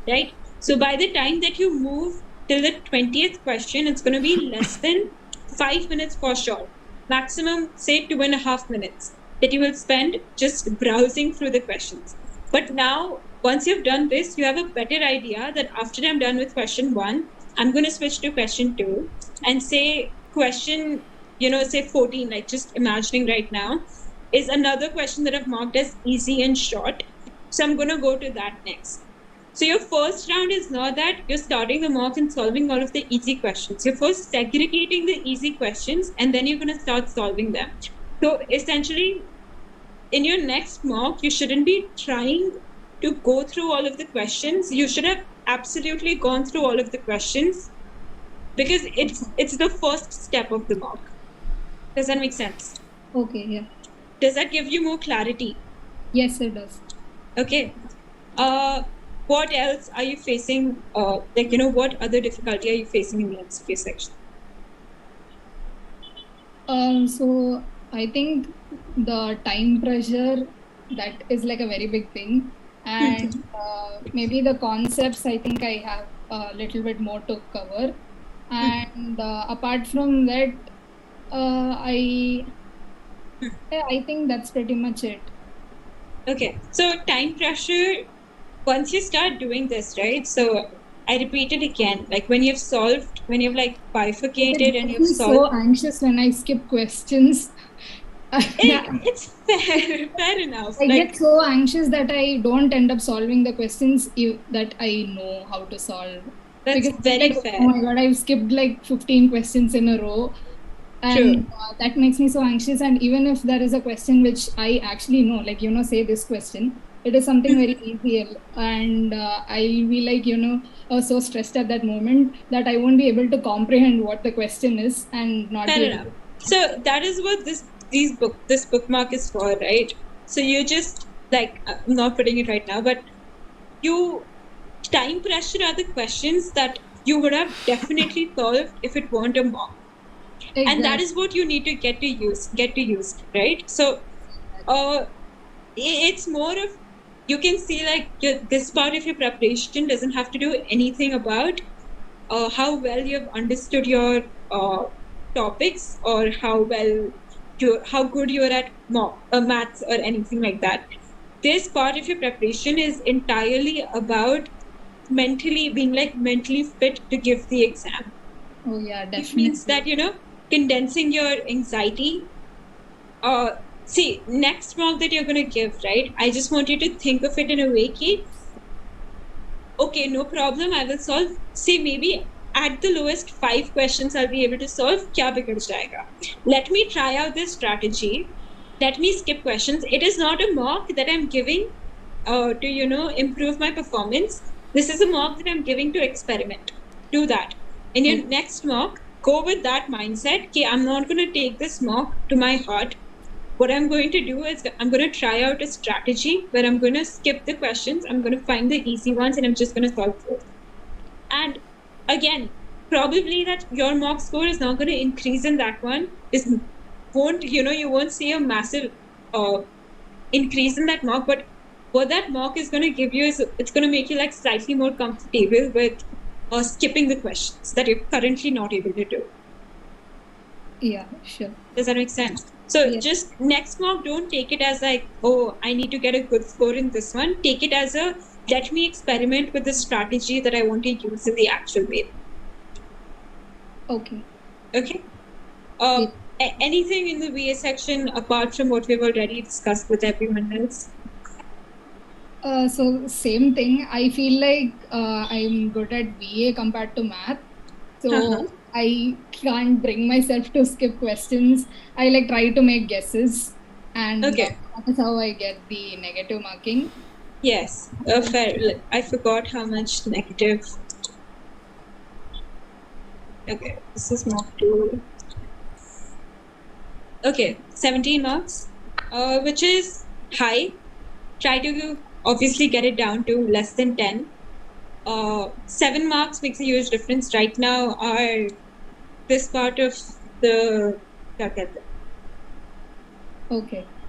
Speaker 2: right? So by the time that you move till the 20th question, it's going to be less than 5 minutes for sure. Maximum say 2.5 minutes that you will spend just browsing through the questions. But now, once you've done this, you have a better idea that after I'm done with question 1, I'm going to switch to question 2 and say question, say 14, like just imagining right now, is another question that I've marked as easy and short. So I'm going to go to that next. So your first round is not that you're starting the mock and solving all of the easy questions. You're first segregating the easy questions and then you're going to start solving them. So essentially, in your next mock, you shouldn't be trying to go through all of the questions. You should have absolutely gone through all of the questions because it's the first step of the mock. Does that make sense?
Speaker 7: Okay, yeah.
Speaker 2: Does that give you more clarity?
Speaker 7: Yes, it does.
Speaker 2: Okay. What else are you facing? What other difficulty are you facing in the MCQ section?
Speaker 7: So I think the time pressure, that is like a very big thing, and maybe the concepts, I think I have a little bit more to cover, and apart from that, I think that's pretty much it.
Speaker 2: Okay, so time pressure, once you start doing this, right? So I repeat it again, like when you've like bifurcated and you've solved.
Speaker 7: So anxious when I skip questions.
Speaker 2: It's fair enough.
Speaker 7: I get so anxious that I don't end up solving the questions that I know how to solve.
Speaker 2: That's very fair.
Speaker 7: Oh my god, I've skipped like 15 questions in a row. And that makes me so anxious. And even if there is a question which I actually know, like, say this question, it is something very easy. And I'll be like, so stressed at that moment that I won't be able to comprehend what the question is and not
Speaker 2: fair enough. So that is what this bookmark is for, right? So you just, like, I'm not putting it right now, but time pressure are the questions that you would have definitely solved if it weren't a mock. Exactly. And that is what you need to get to use, right? So it's more of, you can see like this part of your preparation doesn't have to do anything about how well you've understood your topics or how good you are at maths or anything like that. This part of your preparation is entirely about being mentally fit to give the exam.
Speaker 7: Oh yeah, definitely.
Speaker 2: Which means that, condensing your anxiety. See, next mock that you're going to give, right? I just want you to think of it in a way okay, no problem, I will solve. See, maybe at the lowest 5 questions I'll be able to solve. Kya bigad jayega? Let me try out this strategy. Let me skip questions. It is not a mock that I'm giving to, improve my performance. This is a mock that I'm giving to experiment. Do that. In your next mock, go with that mindset. Okay, I'm not going to take this mock to my heart. What I'm going to do is I'm going to try out a strategy where I'm going to skip the questions. I'm going to find the easy ones and I'm just going to solve those. And again, probably that your mock score is not going to increase in that one. You won't see a massive increase in that mock, but what that mock is going to give you is it's going to make you like slightly more comfortable with skipping the questions that you're currently not able to do.
Speaker 7: Yeah, sure.
Speaker 2: Does that make sense? So just next mock, don't take it as like, oh, I need to get a good score in this one. Take it as let me experiment with the strategy that I want to use in the actual way.
Speaker 7: Okay.
Speaker 2: Okay. Anything in the VA section apart from what we've already discussed with everyone else?
Speaker 7: So same thing. I feel like I'm good at VA compared to math. So I can't bring myself to skip questions. I try to make guesses, and that is how I get the negative marking.
Speaker 2: Yes, fair. I forgot how much negative. Okay, this is mock 2. Okay, 17 marks, which is high. Try to obviously get it down to less than 10. 7 marks makes a huge difference. Right now, this part of the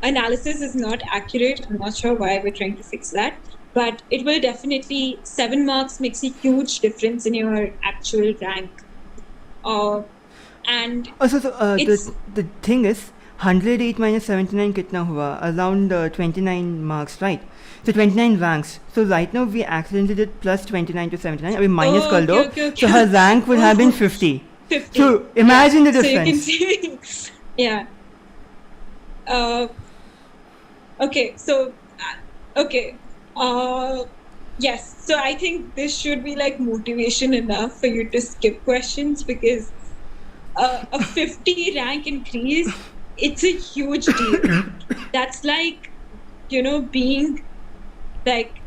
Speaker 2: analysis is not accurate. I'm not sure why we're trying to fix that, but it will definitely, 7 marks makes a huge difference in your actual rank. And
Speaker 1: the thing is, 108 minus 79 kitna hua? Around 29 marks, right? So 29 ranks. So right now we accidentally did plus 29 to 79. I mean minus kar do.
Speaker 2: Okay.
Speaker 1: So her rank would have been 50. So imagine the difference.
Speaker 2: So you can see, yeah. Okay. So, okay. Yes, so I think this should be like motivation enough for you to skip questions, because a 50 rank increase, it's a huge deal. That's like, being like,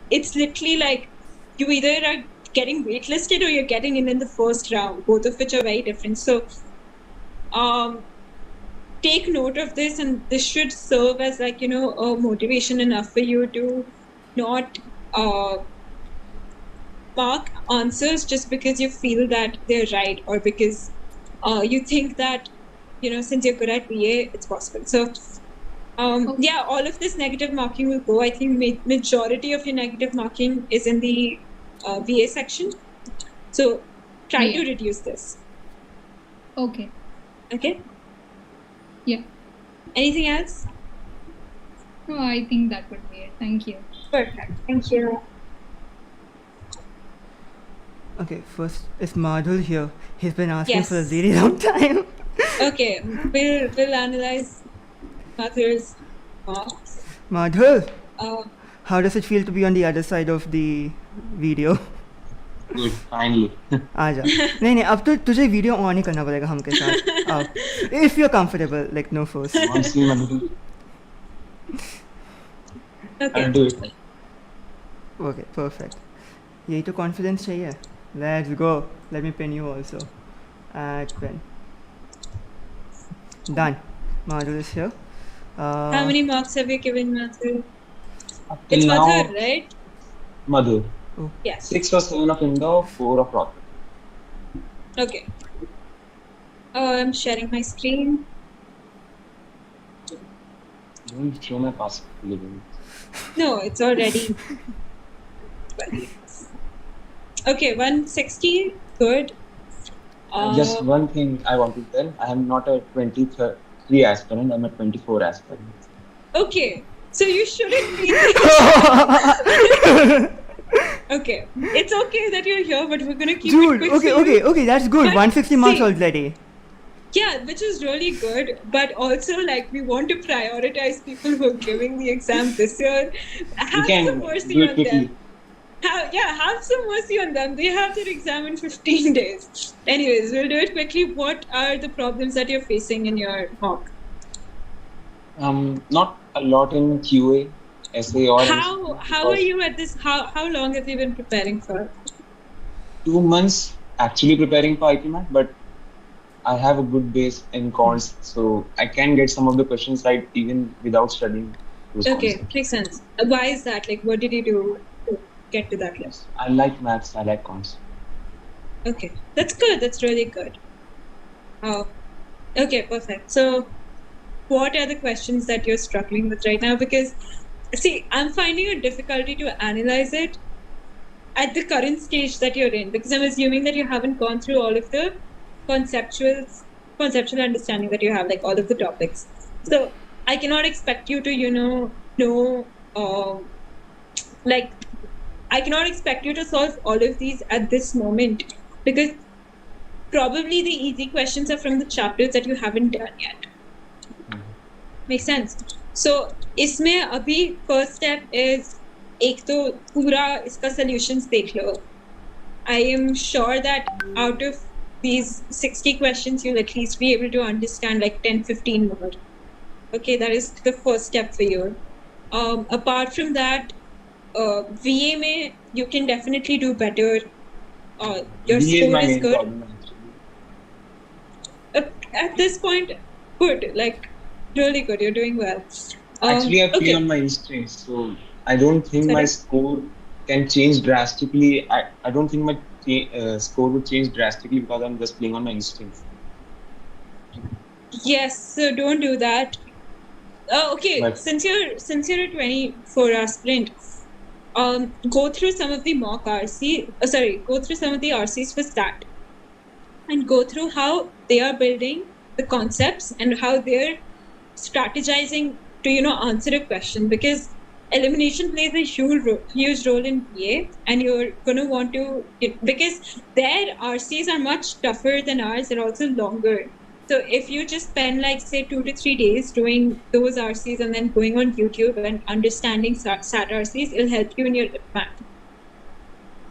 Speaker 2: it's literally like you either are getting waitlisted or you're getting in the first round, both of which are very different. So take note of this, and this should serve as like, a motivation enough for you to not mark answers just because you feel that they're right, or because you think that, since you're good at VA, it's possible. So yeah, all of this negative marking will go. I think majority of your negative marking is in the VA section. So try to reduce this.
Speaker 7: Okay.
Speaker 2: Okay?
Speaker 7: Yeah.
Speaker 2: Anything else?
Speaker 7: No, I think that would be it. Thank you.
Speaker 2: Perfect. Thank you.
Speaker 1: Okay, first is Madhul here. He's been asking
Speaker 2: Yes.
Speaker 1: for a really long time.
Speaker 2: Okay, we'll analyze Madhul's marks.
Speaker 1: Madhul,
Speaker 2: Uh,
Speaker 1: how does it feel to be on the other side of the video?
Speaker 8: Good, finally.
Speaker 1: आजा नहीं अब तो तुझे video on ही करना पड़ेगा हमके साथ अब if you're comfortable, like no force.
Speaker 8: Once in Madhur,
Speaker 2: okay.
Speaker 8: I'll do it.
Speaker 1: Okay, perfect. यही तो confidence चाहिए. Let's go. Let me pin you also. Add pin. Done. Madhur is here.
Speaker 2: How many marks have you given Madhur?
Speaker 8: Up till
Speaker 2: It's
Speaker 8: now,
Speaker 2: Madhur, right?
Speaker 8: Madhur.
Speaker 2: Yes.
Speaker 8: 6 or 7 of Indo, 4 of Rocket.
Speaker 2: Okay. I'm sharing my screen.
Speaker 8: Don't show my passport.
Speaker 2: No, it's already. Okay, 160. Good.
Speaker 8: Just one thing I want to tell. I am not a 23 aspirant. I'm a 24 aspirant.
Speaker 2: Okay, so you shouldn't be. Okay, it's okay that you're here, but we're gonna keep it
Speaker 1: Dude,
Speaker 2: quick for you.
Speaker 1: okay, that's good.
Speaker 2: But
Speaker 1: 160 marks
Speaker 2: see-
Speaker 1: already.
Speaker 2: Yeah, which is really good, but also like we want to prioritize people who are giving the exam this year. Have
Speaker 8: can
Speaker 2: some mercy
Speaker 8: do it
Speaker 2: on
Speaker 8: quickly.
Speaker 2: them. Have some mercy on them. They have their exam in 15 days. Anyways, we'll do it quickly. What are the problems that you're facing in your mock?
Speaker 8: Not a lot in QA, essay or
Speaker 2: How are you at this? How long have you been preparing for?
Speaker 8: 2 months actually preparing for IPMAT, but I have a good base in cons, so I can get some of the questions right even without studying those
Speaker 2: Okay,
Speaker 8: concepts.
Speaker 2: makes sense. Why is that? Like, what did you do to get to that level?
Speaker 8: Yes, I like maths, I like cons.
Speaker 2: Okay, that's good. That's really good. Okay, perfect. So, what are the questions that you're struggling with right now? Because, see, I'm finding a difficulty to analyze it at the current stage that you're in, because I'm assuming that you haven't gone through all of the conceptual understanding that you have, like all of the topics. So, I cannot expect you to, like, I cannot expect you to solve all of these at this moment, because probably the easy questions are from the chapters that you haven't done yet. Makes sense. So इसमें अभी first step is एक तो पूरा इसका solutions देख लो. I am sure that out of these 60 questions you'll at least be able to understand like 10-15 more. Okay, that is the first step for you. Apart from that, VA में you can definitely do better. Your
Speaker 8: VA is
Speaker 2: score
Speaker 8: my
Speaker 2: is
Speaker 8: main
Speaker 2: good.
Speaker 8: problem, actually.
Speaker 2: At this point, good, like really good. You're doing well.
Speaker 8: Actually, I play
Speaker 2: okay.
Speaker 8: on my instincts, so I don't think my score can change drastically. I don't think my score would change drastically because I'm just playing on my instincts.
Speaker 2: Yes, so don't do that. Okay,
Speaker 8: But-
Speaker 2: since you're a 24-hour sprint, go through some of the mock RC. Go through some of the RCs for stat, and go through how they are building the concepts and how they're strategizing to answer a question, because elimination plays a huge role in PA, and you're going to want to, because their RCs are much tougher than ours. They're also longer. So if you just spend like say 2 to 3 days doing those RCs and then going on YouTube and understanding SAT RCs, it'll help you in your IPMAT.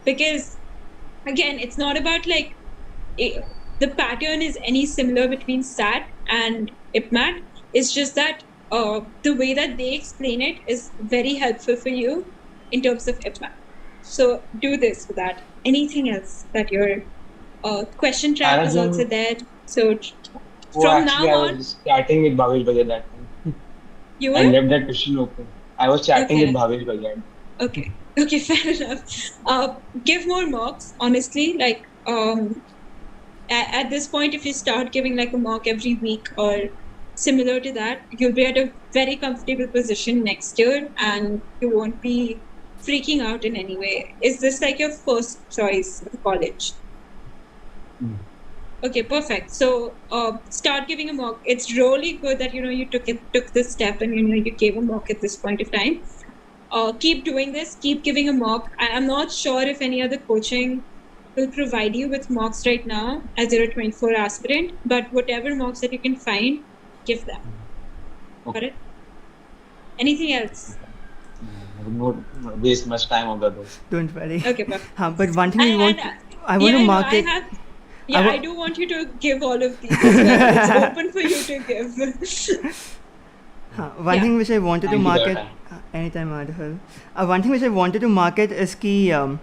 Speaker 2: Because again, it's not about like the pattern is any similar between SAT and IPMAT. It's just that the way that they explain it is very helpful for you in terms of IPMAT. So do this for that. Anything else that your question track is also there. So from now on,
Speaker 8: I was chatting with Bhavesh Bajaj that time.
Speaker 2: You were?
Speaker 8: I left that question open. I was chatting with Bhavesh Bajaj.
Speaker 2: Okay, fair enough. Give more mocks, honestly. Like at this point, if you start giving like a mock every week or similar to that, you'll be at a very comfortable position next year and you won't be freaking out in any way. Is this like your first choice of college? Okay, perfect. So start giving a mock. It's really good that you took this step and you gave a mock at this point of time. Keep doing this. Keep giving a mock. I'm not sure if any other coaching will provide you with mocks right now as you're a 24 aspirant, but whatever mocks that you can find, give them. Got it? Anything else?
Speaker 8: Not waste much time on those.
Speaker 1: Don't worry.
Speaker 2: Okay, perfect.
Speaker 1: But one thing I want to mark it.
Speaker 2: I do want you to give all of these. It's open for you to give.
Speaker 1: One thing which I wanted to market anytime, Adhal. One thing which I wanted to market is that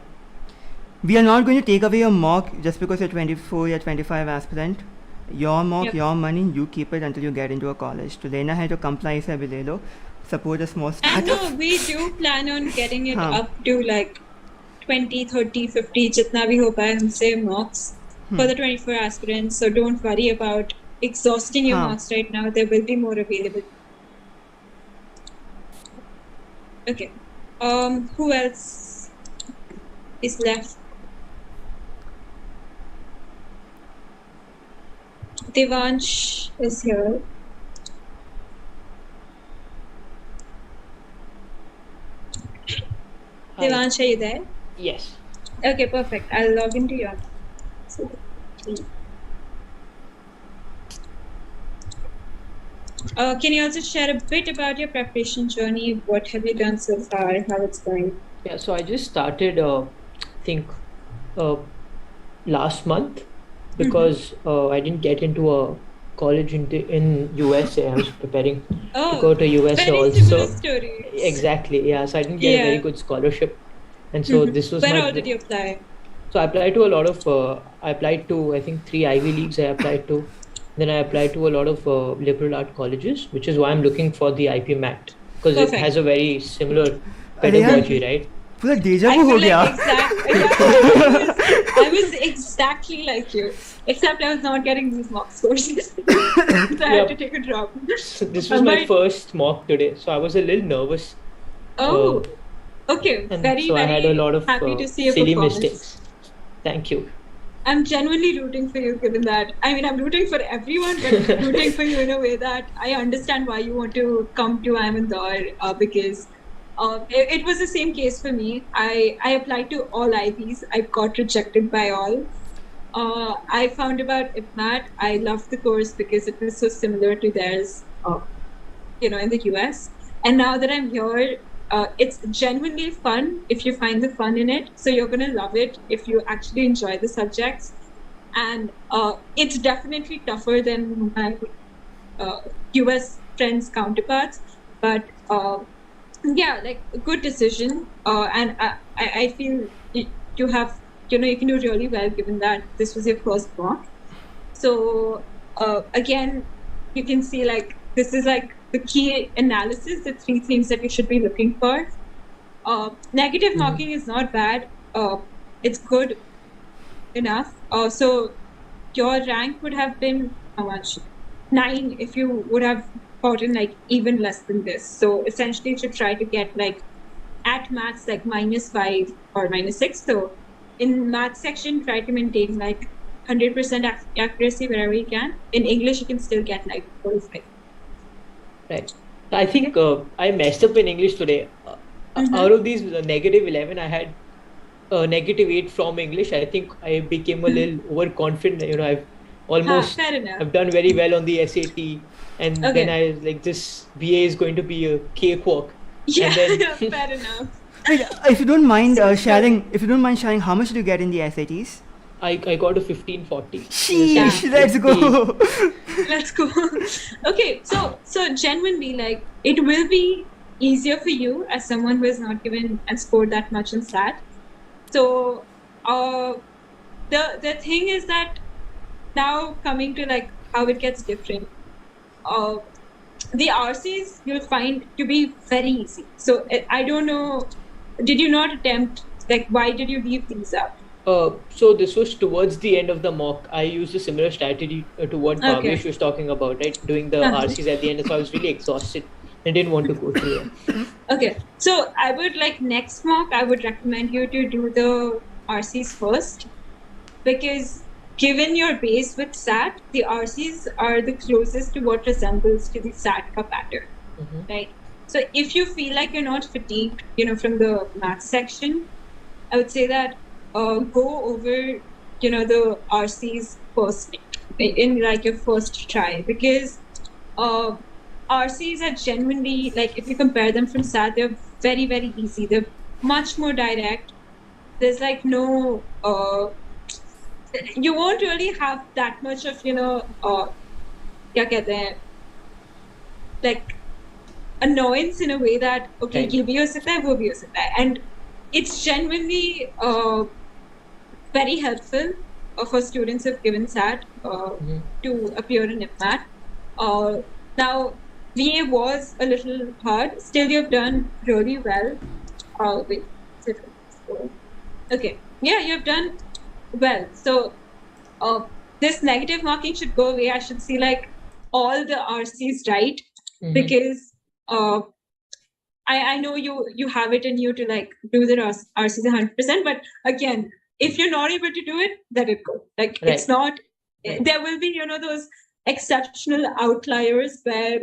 Speaker 1: we are not going to take away your mock just because you're 24, you're 25 aspirant. Your mock, your money, you keep it until you get into a college. To lena hai to comply se abhi le lo. Support a small startup.
Speaker 2: And no, we do plan on getting it up to like 20, 30, 50, jitna bhi ho paye humse mocks for the 24 aspirants. So don't worry about exhausting your mocks right now. There will be more available. Okay. Who else is left? Devansh is here. Hi. Devansh, are you there?
Speaker 9: Yes.
Speaker 2: Okay, perfect. I'll log into your. Can you also share a bit about your preparation journey? What have you done so far? How it's going?
Speaker 9: Yeah, so I just started, I think, last month because I didn't get into a college in USA. I was preparing to go to USA
Speaker 2: very
Speaker 9: also.
Speaker 2: Similar stories.
Speaker 9: Exactly, yeah. So I didn't get a very good scholarship, and so this was
Speaker 2: Where all did you apply?
Speaker 9: So I applied to a lot of. I applied to I think 3 Ivy Leagues. I applied to. Then I applied to a lot of liberal art colleges, which is why I'm looking for the IPMAT because it has a very similar pedagogy, right?
Speaker 1: पूरा deja vu हो गया.
Speaker 2: I was exactly like you, except I was not getting these mock scores, so I had to take a drop.
Speaker 9: So this was my first mock today, so I was a little nervous.
Speaker 2: Oh, okay. Very,
Speaker 9: so
Speaker 2: very
Speaker 9: I had a lot of
Speaker 2: happy to see
Speaker 9: silly mistakes. Thank you.
Speaker 2: I'm genuinely rooting for you, given that. I mean, I'm rooting for everyone, but rooting for you in a way that I understand why you want to come to IPMAT Indore because it was the same case for me. I applied to all IVs. I got rejected by all. I found about IPMAT. I loved the course because it was so similar to theirs, in the US. And now that I'm here, it's genuinely fun if you find the fun in it. So you're going to love it if you actually enjoy the subjects. And it's definitely tougher than my US friends' counterparts. But like a good decision. And I feel you have, you can do really well given that this was your first mock. So again, you can see like this is like the key analysis, the 3 things that you should be looking for. Negative mocking is not bad. It's good enough. So your rank would have been how much? 9 if you would have gotten like even less than this. So essentially you should try to get like at maths like -5 or -6. So in math section, try to maintain like 100% accuracy wherever you can. In English, you can still get like 45.
Speaker 9: Right. I think I messed up in English today. Out of these -11, I had -8 from English. I think I became a little overconfident. I've almost
Speaker 2: fair enough.
Speaker 9: I've done very well on the SAT, and then I was like, this BA is going to be a cakewalk.
Speaker 2: Yeah,
Speaker 9: and then
Speaker 2: fair enough.
Speaker 1: Wait, if you don't mind sharing, how much did you get in the SATs?
Speaker 9: I got a 1540.
Speaker 1: Sheesh, let's go.
Speaker 2: Let's go. Okay, so genuinely, like, it will be easier for you as someone who has not given and scored that much in SAT. So, the thing is that now coming to like how it gets different, the RCs you'll find to be very easy. So I don't know, did you not attempt, like, why did you leave these up?
Speaker 9: So this was towards the end of the mock. I used a similar strategy to what Bhavesh was talking about, right? Doing the RCs at the end, so I was really exhausted and didn't want to go through it.
Speaker 2: Okay, so I would like next mock, I would recommend you to do the RCs first, because given your base with SAT, the RCs are the closest to what resembles to the SAT ka pattern, right? So if you feel like you're not fatigued, from the math section, I would say that go over, the RCs first in like your first try, because RCs are genuinely, like, if you compare them from SAT, they're very, very easy. They're much more direct. There's like no, you won't really have that much of, like annoyance in a way that, okay, ye bhi ho sakta hai, wo bhi ho sakta hai. And it's genuinely very helpful for students who've given SAT to appear in IPMAT. Now, VA was a little hard. Still, you've done really well. Okay. Yeah, you've done well. So, this negative marking should go away. I should see like all the RCs right, because I know you have it in you to like do the RCs 100%. But again, if you're not able to do it, let it go. Like it's not. There will be those exceptional outliers where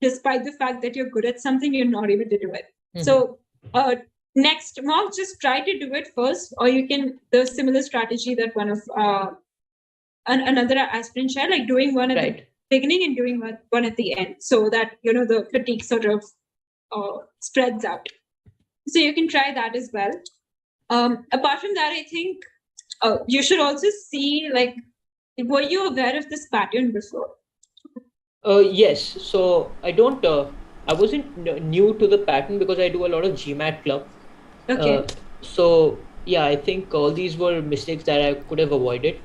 Speaker 2: despite the fact that you're good at something, you're not able to do it. So next mock, just try to do it first, or you can the similar strategy that one of another aspirant shared, like doing one at the beginning and doing one at the end, so that the fatigue sort of spreads out. So you can try that as well. Apart from that, I think you should also see, like, were you aware of this pattern before?
Speaker 9: Yes. So I wasn't new to the pattern because I do a lot of GMAT club.
Speaker 2: Okay.
Speaker 9: So yeah, I think all these were mistakes that I could have avoided.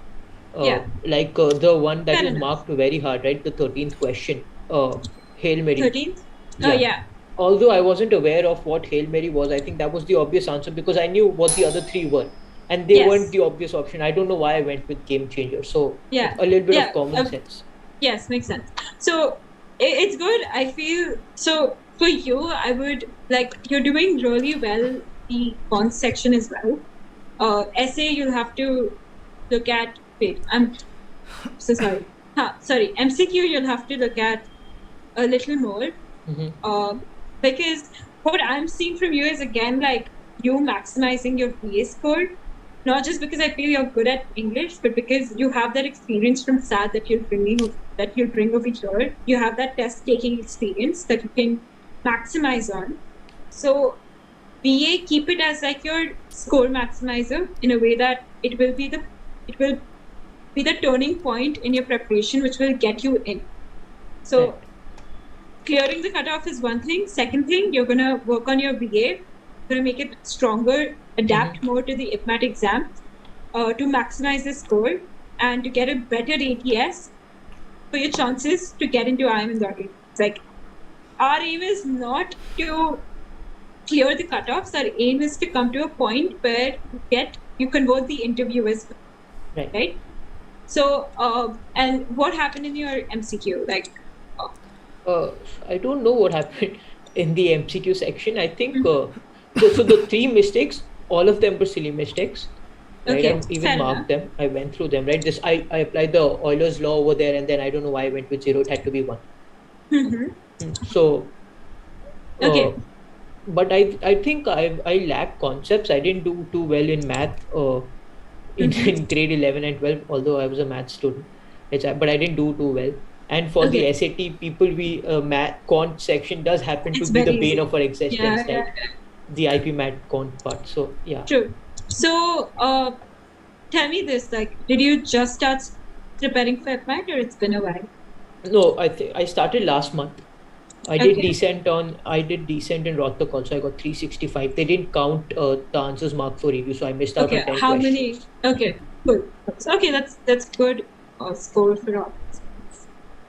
Speaker 9: Like the one that is marked very hard, right? The 13th question, Hail Mary.
Speaker 2: 13th? Oh yeah.
Speaker 9: Although I wasn't aware of what Hail Mary was, I think that was the obvious answer because I knew what the other three were. And they weren't the obvious option. I don't know why I went with Game Changer. So a little bit of common sense.
Speaker 2: Yes, makes sense. So it's good. I feel so for you, I would like, you're doing really well the cons section as well. Essay, you'll have to look at, I'm so sorry. Sorry, MCQ, you'll have to look at a little more. Because what I'm seeing from you is, again, like, you maximizing your BA score, not just because I feel you're good at English, but because you have that experience from SAT that you'll bring over here. You have that test taking experience that you can maximize on. So BA, keep it as like your score maximizer in a way that it will be the turning point in your preparation, which will get you in. So clearing the cutoff is one thing. Second thing, you're gonna work on your BA, gonna make it stronger, adapt more to the IPMAT exam to maximize the score and to get a better ATS for your chances to get into IIM Indore. It's like, our aim is not to clear the cutoffs. Our aim is to come to a point where you convert the interviewers, right? So, and what happened in your MCQ? Like,
Speaker 9: I don't know what happened in the MCQ section. I think so the three mistakes, all of them were silly mistakes. Right? I even marked them. I went through them. Right? I applied the Euler's law over there, and then I don't know why I went with 0. It had to be 1. So, but I think I lack concepts. I didn't do too well in math in grade 11 and 12, although I was a math student. but I didn't do too well. And for the SAT people, we math quant section does happen to be the bane of our existence, the IPMAT quant part. So yeah.
Speaker 2: True. So tell me this, like, did you just start preparing for IPMAT or it's been a while?
Speaker 9: No, I think I started last month. I did decent in Rohtak also. I got 365. They didn't count the answers marked for review, so I missed out on 10
Speaker 2: how
Speaker 9: questions.
Speaker 2: many? Okay, good. So, that's good score for all.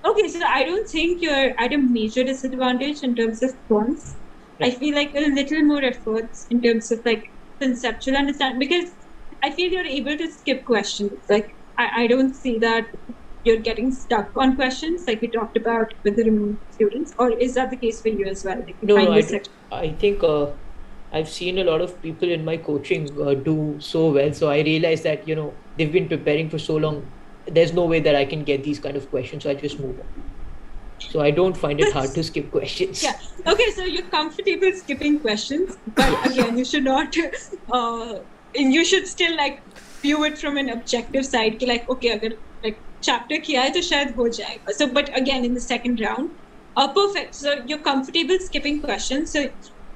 Speaker 2: Okay, so I don't think you're at a major disadvantage in terms of quants. I feel like a little more efforts in terms of like conceptual understanding, because I feel you're able to skip questions. Like I don't see that you're getting stuck on questions like we talked about with the remote students, or is that the case for you as well? Like,
Speaker 9: no, I think I've seen a lot of people in my coaching do so well. So I realized that, they've been preparing for so long. There's no way that I can get these kind of questions. So I just move on. So I don't find it hard to skip questions.
Speaker 2: Yeah. Okay, so you're comfortable skipping questions, but again, you should not, and you should still like view it from an objective side. Like, okay, agar like chapter kiya hai to shayad ho jayega. So, but again, in the second round, perfect. So you're comfortable skipping questions. So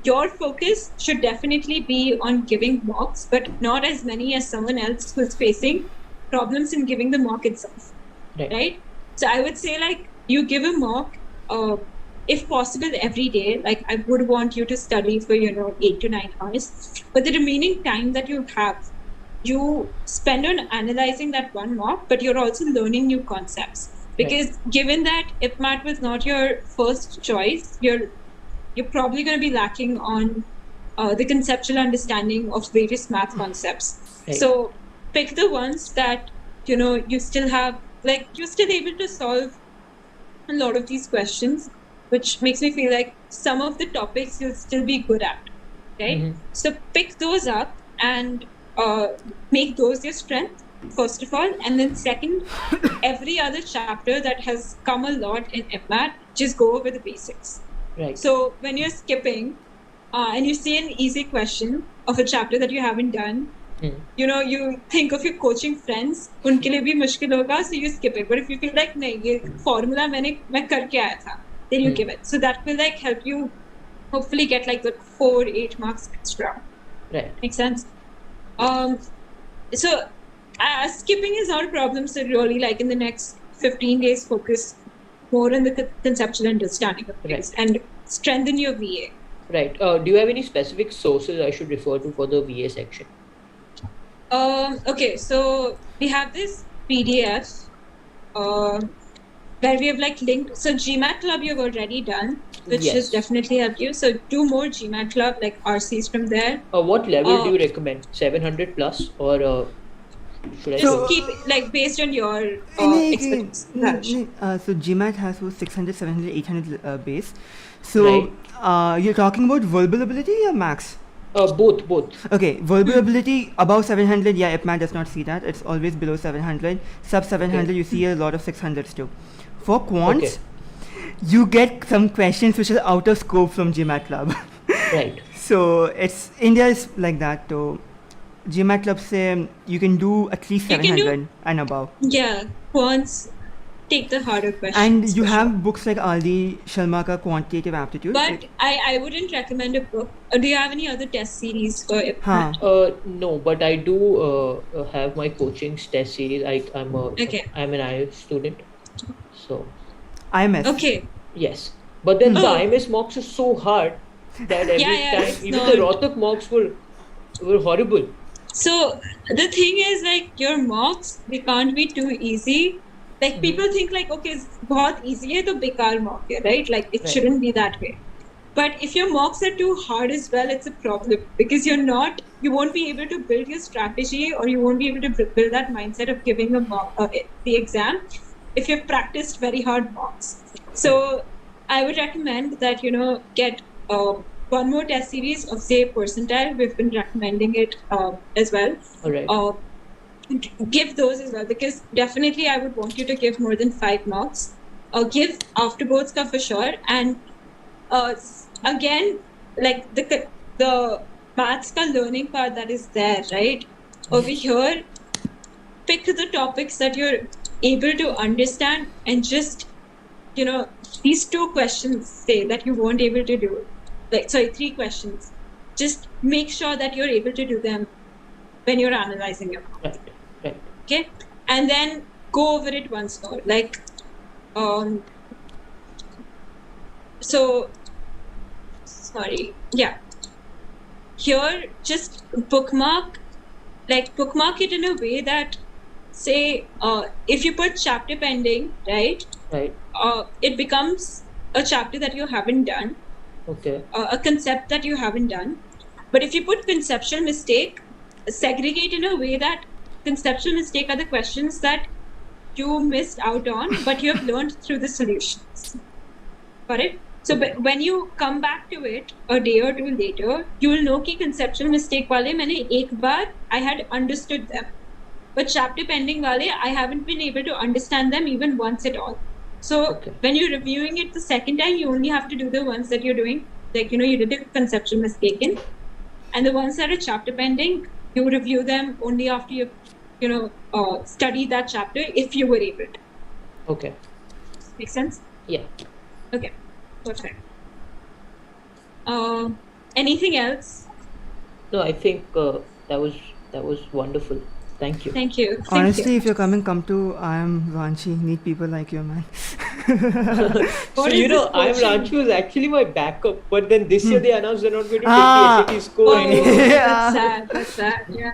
Speaker 2: your focus should definitely be on giving mocks, but not as many as someone else who's facing problems in giving the mock itself. Right? So I would say like you give a mock, if possible every day. Like I would want you to study for 8 to 9 hours, but the remaining time that you have, you spend on analyzing that one mock, but you're also learning new concepts. Because given that IPMAT was not your first choice, you're probably going to be lacking on the conceptual understanding of various math concepts. So pick the ones that you still have, like you're still able to solve a lot of these questions, which makes me feel like some of the topics you'll still be good at, right? Mm-hmm. So pick those up and make those your strength, first of all, and then second, every other chapter that has come a lot in IPMAT, just go over the basics.
Speaker 9: Right.
Speaker 2: So when you're skipping and you see an easy question of a chapter that you haven't done, you think of your coaching friends, unke liye bhi mushkil hoga, so you skip it. But if you feel like nahi, ye formula main karke aaya tha, then you give it. So that will like help you hopefully get like the 4-8 marks extra.
Speaker 9: Right.
Speaker 2: Makes sense? So skipping is not a problem. So really, like in the next 15 days, focus more on the conceptual understanding of things and strengthen your VA.
Speaker 9: Right. Do you have any specific sources I should refer to for the VA section?
Speaker 2: Okay, so we have this PDF where we have like linked. So GMAT Club you've already done, which has definitely helped you. So do more GMAT Club, like RCs from there.
Speaker 9: What level do you recommend? 700 plus or should I
Speaker 2: just keep it like based on your experience?
Speaker 1: So GMAT has 600, 700, 800 base. So you're talking about verbal ability or max?
Speaker 9: Both.
Speaker 1: Okay, verbal ability above 700, IPMAT does not see that. It's always below 700. Sub 700, you see a lot of 600s too. For quants, you get some questions which are out of scope from GMAT Club.
Speaker 9: Right.
Speaker 1: So India is like that. So GMAT Club say you can do at least 700 and above.
Speaker 2: Yeah, quants take the harder questions.
Speaker 1: And you have books like Aldi Sharma ka Quantitative Aptitude.
Speaker 2: But I wouldn't recommend a book. Do you have any other test series for IPMAT?
Speaker 9: No, but I do have my coaching test series. I'm an IMS student. So
Speaker 1: IMS.
Speaker 2: Okay.
Speaker 9: Yes. But then the IMS mocks is so hard that every time, even the Rohtak mocks were horrible.
Speaker 2: So the thing is, like, your mocks, they can't be too easy. Like, people think like, okay, it's बहुत easy है तो बेकार mock है, right? Like, it shouldn't be that way. But if your mocks are too hard as well, it's a problem because you won't be able to build your strategy, or you won't be able to build that mindset of giving a mock, the exam if you've practiced very hard mocks. So I would recommend that, get one more test series of, say, percentile. We've been recommending it as well.
Speaker 9: All right.
Speaker 2: Give those as well, because definitely I would want you to give more than 5 mocks. Give AfterBoards ka for sure. And again, like the maths ka learning part that is there, right? Over here, pick the topics that you're able to understand and just, these 2 questions say that you weren't able to do, 3 questions. Just make sure that you're able to do them when you're analyzing your marks.
Speaker 9: Right.
Speaker 2: Okay? And then go over it once more. Here, just bookmark it in a way that, say, if you put chapter pending, right? It becomes a chapter that you haven't done.
Speaker 9: Okay.
Speaker 2: A concept that you haven't done. But if you put conceptual mistake, segregate in a way that conceptual mistake are the questions that you missed out on, but you have learned through the solutions. Got it? So when you come back to it a day or two later, you will know कि conceptual mistake वाले मैंने एक बार I had understood them, but chapter pending वाले I haven't been able to understand them even once at all. So when you're reviewing it the second time, you only have to do the ones that you're doing, you did a conceptual mistake in, and the ones that are chapter pending, you review them only after you study that chapter if you were able to.
Speaker 9: Okay.
Speaker 2: Make sense?
Speaker 9: Yeah.
Speaker 2: Okay. Perfect. Anything else?
Speaker 9: No, I think that was wonderful. Thank you.
Speaker 2: Thank you.
Speaker 1: Honestly, if you're coming, come to I am Ranchi. Need people like you, man.
Speaker 9: So I am Ranchi was actually my backup, but then this year they announced they're not going to take the SAT score anymore.
Speaker 2: That's sad. Yeah.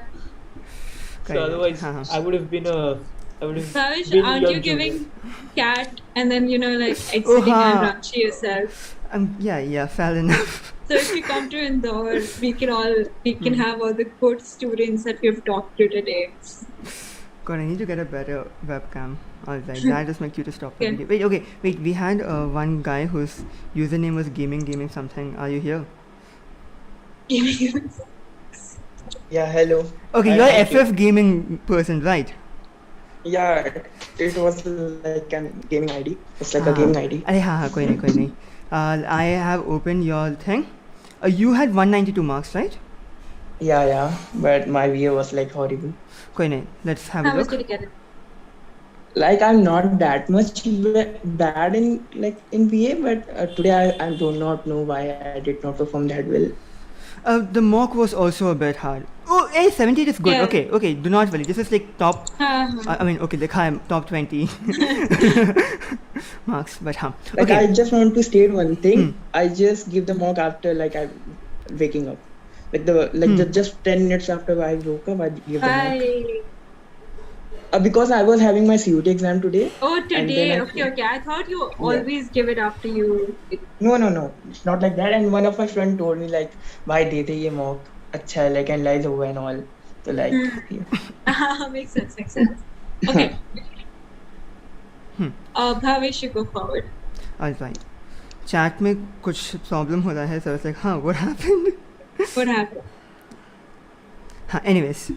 Speaker 9: So otherwise, I would have been a.
Speaker 2: Savish, aren't you giving cat and then exiting and Ranchi yourself?
Speaker 1: Yeah, fair enough.
Speaker 2: So if you come to Indore, we can have all the good students that we've talked to today.
Speaker 1: God, I need to get a better webcam. Alright, that just make you to stop the video. Wait, we had one guy whose username was gaming something. Are you here?
Speaker 10: Yeah, hello.
Speaker 1: Okay, you're FF gaming person, right?
Speaker 10: Yeah, it was like a gaming ID. It's like a gaming ID.
Speaker 1: Koi nahi. I have opened your thing. You had 192 marks, right?
Speaker 10: Yeah, but my VA was like horrible.
Speaker 1: Koi nahi. Let's have a look.
Speaker 2: How much did you get it?
Speaker 10: Like I'm not that much bad in VA, but today I do not know why I did not perform that well.
Speaker 1: The mock was also a bit hard. Oh, 70 is good.
Speaker 2: Yeah.
Speaker 1: Okay. Do not worry. This is like top. I'm top 20 marks, but
Speaker 10: okay. I just want to state one thing. I just give the mock after I'm waking up. Just 10 minutes after I woke up, I give the mock. Because I was having my CUT exam today.
Speaker 2: Oh, today. Okay. I thought you always give it after you.
Speaker 10: No. It's not like that. And one of my friends told me why did they mock? Acha, analyze over and all. So
Speaker 2: Makes sense. Okay. Bhavesh, you go forward.
Speaker 1: Alright. Chat में कुछ problem हो रहा है, so I was like, what happened?
Speaker 2: What happened?
Speaker 1: Anyways.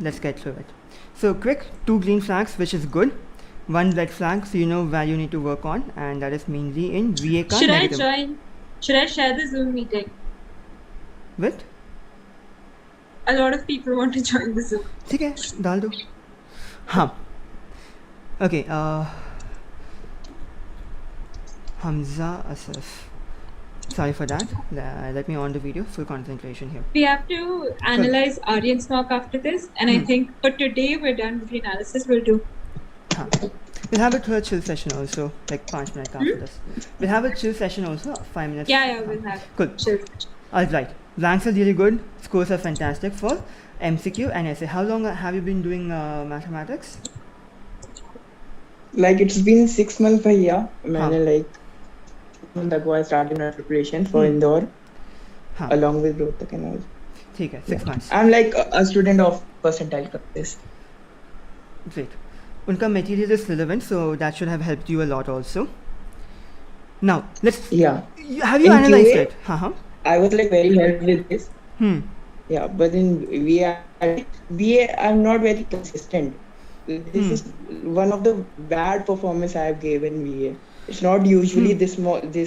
Speaker 1: Let's get through it. So quick, 2 green flags, which is good. 1 red flag, so you know where you need to work on, and that is mainly in VA ka negative.
Speaker 2: Should I share the Zoom meeting?
Speaker 1: With?
Speaker 2: A lot of people want to join the Zoom.
Speaker 1: ठीक है, डाल दो. Okay. Hamza Asif. Sorry for that. Let me on the video. Full concentration here.
Speaker 2: We have to analyze Aryan's mock after this, and I think for today we're done with the analysis. We'll do.
Speaker 1: We'll have a third chill session also, 5 minutes after this. We'll have a chill session also, 5 minutes.
Speaker 2: Yeah, we'll have.
Speaker 1: Cool.
Speaker 2: Chill.
Speaker 1: Alright. Ranks are really good. Scores are fantastic for MCQ and essay. How long have you been doing mathematics?
Speaker 10: It's been 6 months per year. I started my preparation for Indore along with Rohtak and all.
Speaker 1: 6 months.
Speaker 10: I'm a student of percentile classes.
Speaker 1: Great. Unka material is relevant, so that should have helped you a lot also. Now, let's...
Speaker 10: Yeah.
Speaker 1: Have you analyzed it?
Speaker 10: I was very helped with this. Yeah, but in VA, I'm not very consistent. This is one of the bad performance I have given VA. It's not usually this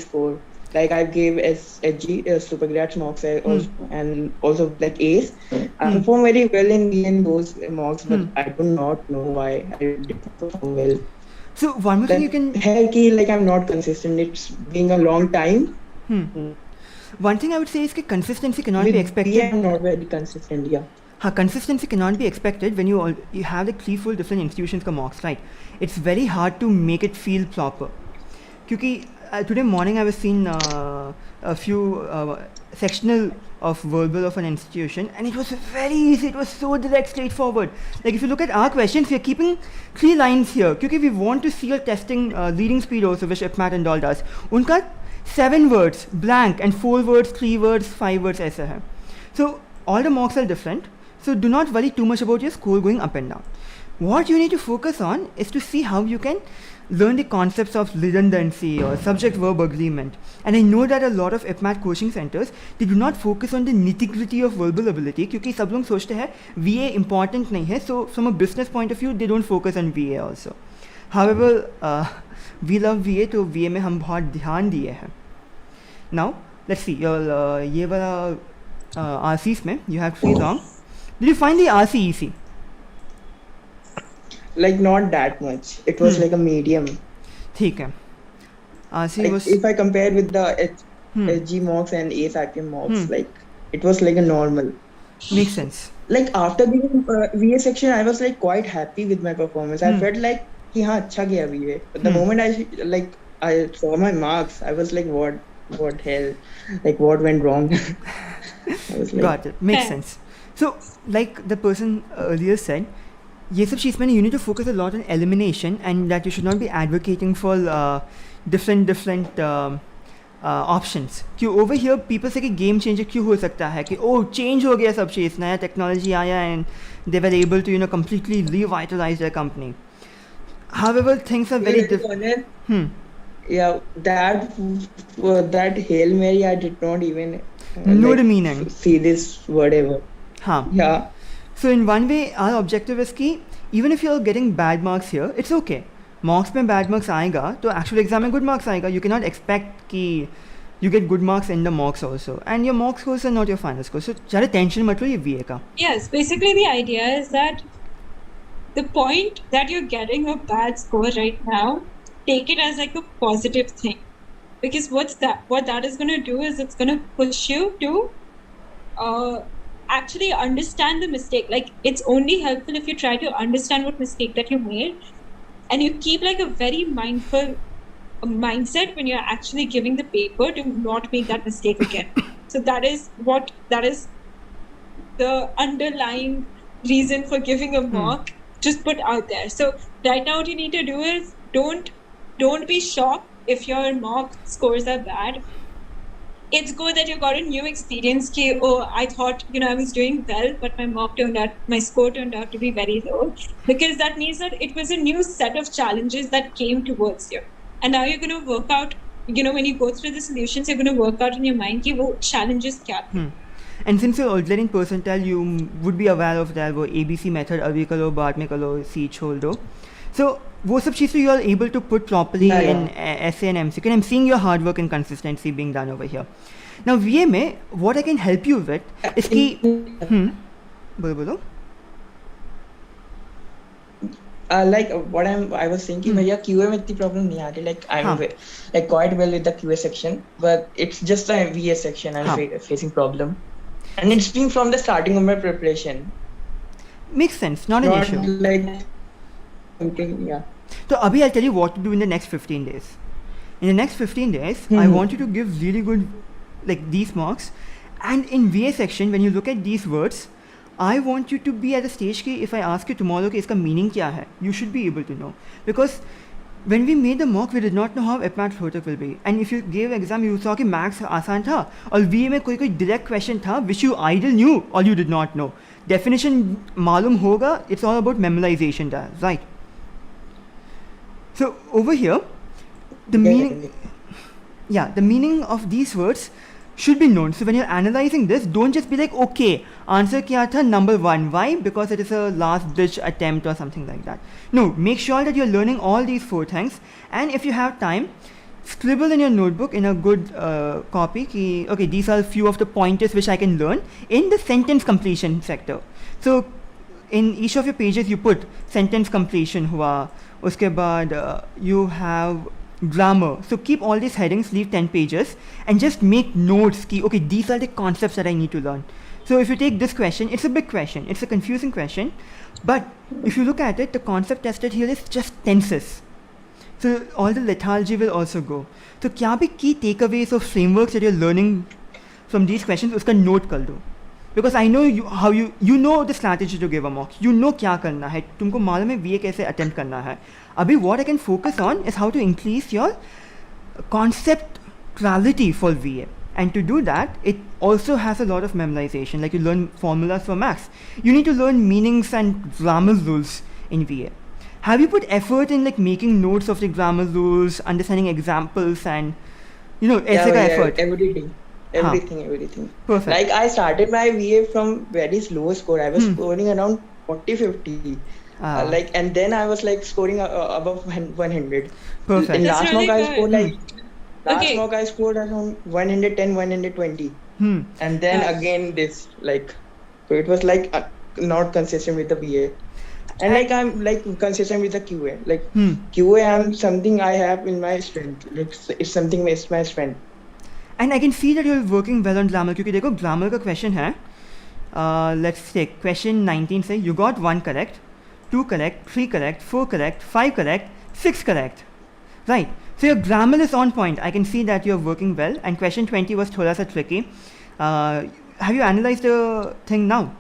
Speaker 10: score. like I gave SG super grad mocks also, and also like Ace. I performed very well in those mocks, but I do not know why I did not perform well.
Speaker 1: So one more thing you can
Speaker 10: like I'm not consistent. It's been a long time.
Speaker 1: One thing I would say is that consistency cannot be expected.
Speaker 10: I'm not very consistent. Yeah.
Speaker 1: Consistency cannot be expected when you have like 3-4 different institutions ka mocks, right? It's very hard to make it feel proper. Because today morning I was seeing a few sectional of verbal of an institution, and it was very easy. It was so direct, straightforward. Like if you look at our questions, we are keeping 3 lines here because we want to see a testing reading speed also, which IPMAT Indore does. Unka 7 words blank and 4 words, 3 words, 5 words aisa hai. So all the mocks are different. So do not worry too much about your score going up and down. What you need to focus on is to see how you can learn the concepts of redundancy or subject-verb agreement. And I know that a lot of IPMAT coaching centers, they do not focus on the nitty-gritty of verbal ability क्योंकि सब लोग सोचते हैं VA important नहीं है. So from a business point of view, they don't focus on VA also. However, we love VA, तो VA में हम बहुत ध्यान दिए हैं. Now, let's see. ये वाला RCs में you have 3 wrong. Did you find the RC easy?
Speaker 10: Like not that much. It was like a medium.
Speaker 1: ठीक है. RC
Speaker 10: like
Speaker 1: was.
Speaker 10: If I compare with the SG mocks and Ace Active mocks, like it was like a normal.
Speaker 1: Makes sense.
Speaker 10: Like after the VA section, I was like quite happy with my performance. I felt like कि हाँ अच्छा गया VA. But the moment I saw my marks, I was like what hell, like what went wrong? I was like,
Speaker 1: got it. Makes sense. So, like the person earlier said, ये सब चीज़ में you need to focus a lot on elimination, and that you should not be advocating for different options. क्यों over here people say कि game changer क्यों हो सकता है कि oh change हो गया सब चीज़, नया technology आया and they were able to completely revitalize their company. However, things are very different.
Speaker 10: Yeah, that Hail Mary, I did not even
Speaker 1: know the meaning.
Speaker 10: See this whatever. Yeah.
Speaker 1: So in one way, our objective is कि even if you're getting bad marks here, it's okay. Mocks में bad marks आएगा, तो actual exam में good marks आएगा. You cannot expect कि you get good marks in the mocks also, and your mock scores are not your final scores. So ज़्यादा tension मत लो ये VA का.
Speaker 2: Yes, basically the idea is that the point that you're getting a bad score right now, take it as like a positive thing, because what that is going to do is it's going to push you to actually understand the mistake. Like it's only helpful if you try to understand what mistake that you made, and you keep like a very mindful mindset when you're actually giving the paper to not make that mistake again. So that is the underlying reason for giving a mock just put out there. So right now what you need to do is don't be shocked if your mock scores are bad. It's good that you got a new experience. I thought I was doing well, but my score turned out to be very low, because that means that it was a new set of challenges that came towards you, and now you're going to work out. When you go through the solutions, you're going to work out in your mind कि वो challenges क्या थे.
Speaker 1: And since you're already in percentile, you would be aware of that वो ABC method अभी करो बाद में करो C छोड़ दो. So वो सब चीज़ें you are able to put properly in essay and MCQ, and I'm seeing your hard work and consistency being done over here. Now VA में what I can help you with is कि बोलो
Speaker 10: like what I was thinking, भैया QA में इतनी problem नहीं आ रही. Like I'm like quite well with the QA section, but it's just the VA section I'm facing problem, and it's been from the starting of my preparation.
Speaker 1: Makes sense, not an issue.
Speaker 10: Like something, yeah.
Speaker 1: So Abhi, I'll tell you what to do in the next 15 days. In the next 15 days, I want you to give really good like these marks, and in VA section when you look at these words, I want you to be at a stage कि if I ask you tomorrow कि इसका meaning क्या है, you should be able to know, because when we made the mock we did not know how IPMAT flowchart will be, and if you gave exam you saw कि maths आसान था और VA में कोई direct question था which you either knew or you did not know. Definition मालूम होगा, it's all about memorization there, right? So over here the meaning of these words should be known. So when you're analyzing this, don't just be like okay answer kya tha number 1. Why? Because it is a last ditch attempt or something like that. No, make sure that you're learning all these 4 things, and if you have time, scribble in your notebook in a good copy ki, okay, these are a few of the pointers which I can learn in the sentence completion sector. So in each of your pages you put sentence completion hua, uske baad you have grammar. So keep all these headings, leave 10 pages and just make notes ki, okay, these are the concepts that I need to learn. So if you take this question, it's a big question, it's a confusing question, but if you look at it, the concept tested here is just tenses. So all the lethargy will also go. So kya bhi key takeaways or frameworks that you're learning from these questions, uska note kar do. Because I know you know the strategy to give a mock. You know kya karna hai. Tumko मालूम है VA कैसे attempt करना है. Abhi what I can focus on is how to increase your concept clarity for VA. And to do that, it also has a lot of memorization. Like you learn formulas for maths. You need to learn meanings and grammar rules in VA. Have you put effort in like making notes of the grammar rules, understanding examples, and effort?
Speaker 10: Everything.
Speaker 1: Perfect.
Speaker 10: Like I started my VA from very slow score. I was scoring around 40-50. And then I was like scoring above 100.
Speaker 1: Perfect.
Speaker 10: In last
Speaker 2: really
Speaker 10: mock I scored like
Speaker 2: Okay.
Speaker 10: mock I scored around 110, 120. And then again this like, so it was like not consistent with the VA. And like I'm like consistent with the QA. Like QA I'm something I have in my strength. Like it's something is my strength.
Speaker 1: And I can see that you're working well on grammar. क्योंकि देखो grammar का question है. Let's take question 19 say you got 1 correct, 2 correct, 3 correct, 4 correct, 5 correct, 6 correct. Right. So your grammar is on point. I can see that you're working well. And question 20 was thoda sa tricky. Have you analyzed the thing now?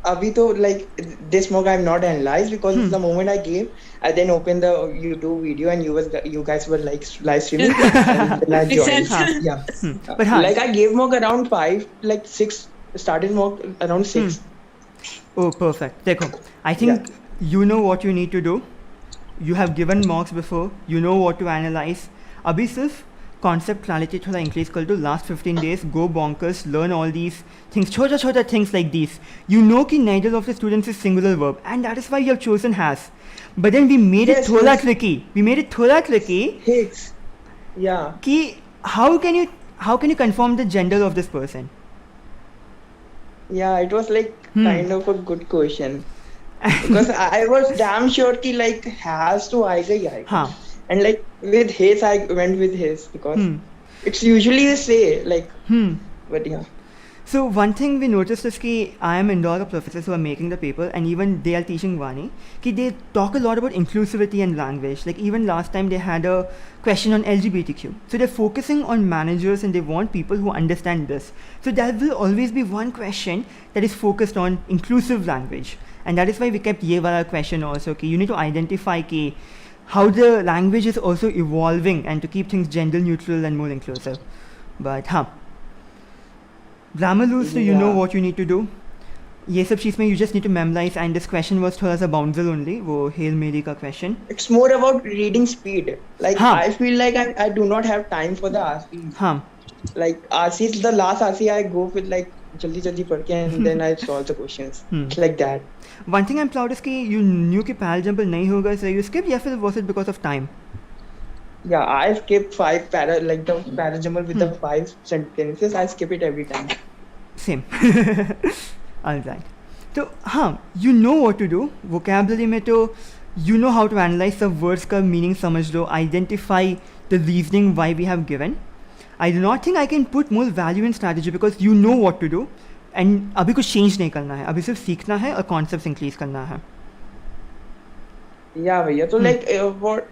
Speaker 10: Abhi to like this mock I've not analyzed because the moment I gave, I then opened the YouTube video and you guys were like live streaming and then I joined. Yeah.
Speaker 1: But
Speaker 10: like I gave mock around 5, like 6, started mock around 6.
Speaker 1: Oh, perfect. Dekho, I think you know what you need to do. You have given mocks before. You know what to analyze. Abhi sirf concept clarity thoda increase kar do. Last 15 days, go bonkers, learn all these things, chota things like these. You know ki neither of the students is singular verb, and that is why you have chosen has. But then we made it thoda tricky. We made it thoda tricky.
Speaker 10: Hicks. Yeah.
Speaker 1: Ki how can you confirm the gender of this person?
Speaker 10: Yeah, it was like kind of a good question. Because I was damn sure ki like has to aayega. And like with his, I went with his because it's usually the same. Like, but yeah.
Speaker 1: So one thing we noticed is that I am Indore professors who are making the paper, and even they are teaching Vani. They talk a lot about inclusivity and language. Like even last time they had a question on LGBTQ. So they're focusing on managers and they want people who understand this. So there will always be one question that is focused on inclusive language, and that is why we kept ye wala question also. You need to identify how the language is also evolving and to keep things gender neutral and more inclusive. But grammar rules, so you know what you need to do. ये सब चीज़ में you just need to memorize, and this question was थोड़ा सा bouncer only, वो Hail Mary का question.
Speaker 10: It's more about reading speed. Like I feel like I do not have time for the RCs. Like RCs, the last RC I go with like जल्दी पढ़ के and then I solve the questions. It's like that.
Speaker 1: One thing I'm proud is कि you knew कि parallel jumble नहीं होगा, so you skipped, या फिर was it because of time?
Speaker 10: Yeah, I skip 5 like the parallel jumble with the 5 sentences. I skip it every time.
Speaker 1: Same. Alright. So you know what to do. Vocabulary में तो you know how to analyze the words का meaning समझ लो, identify the reasoning why we have given. I do not think I can put more value in strategy because you know what to do. And अभी कुछ change नहीं करना है, अभी सिर्फ सीखना है और concepts increase करना है.
Speaker 10: Yeah, भैया. So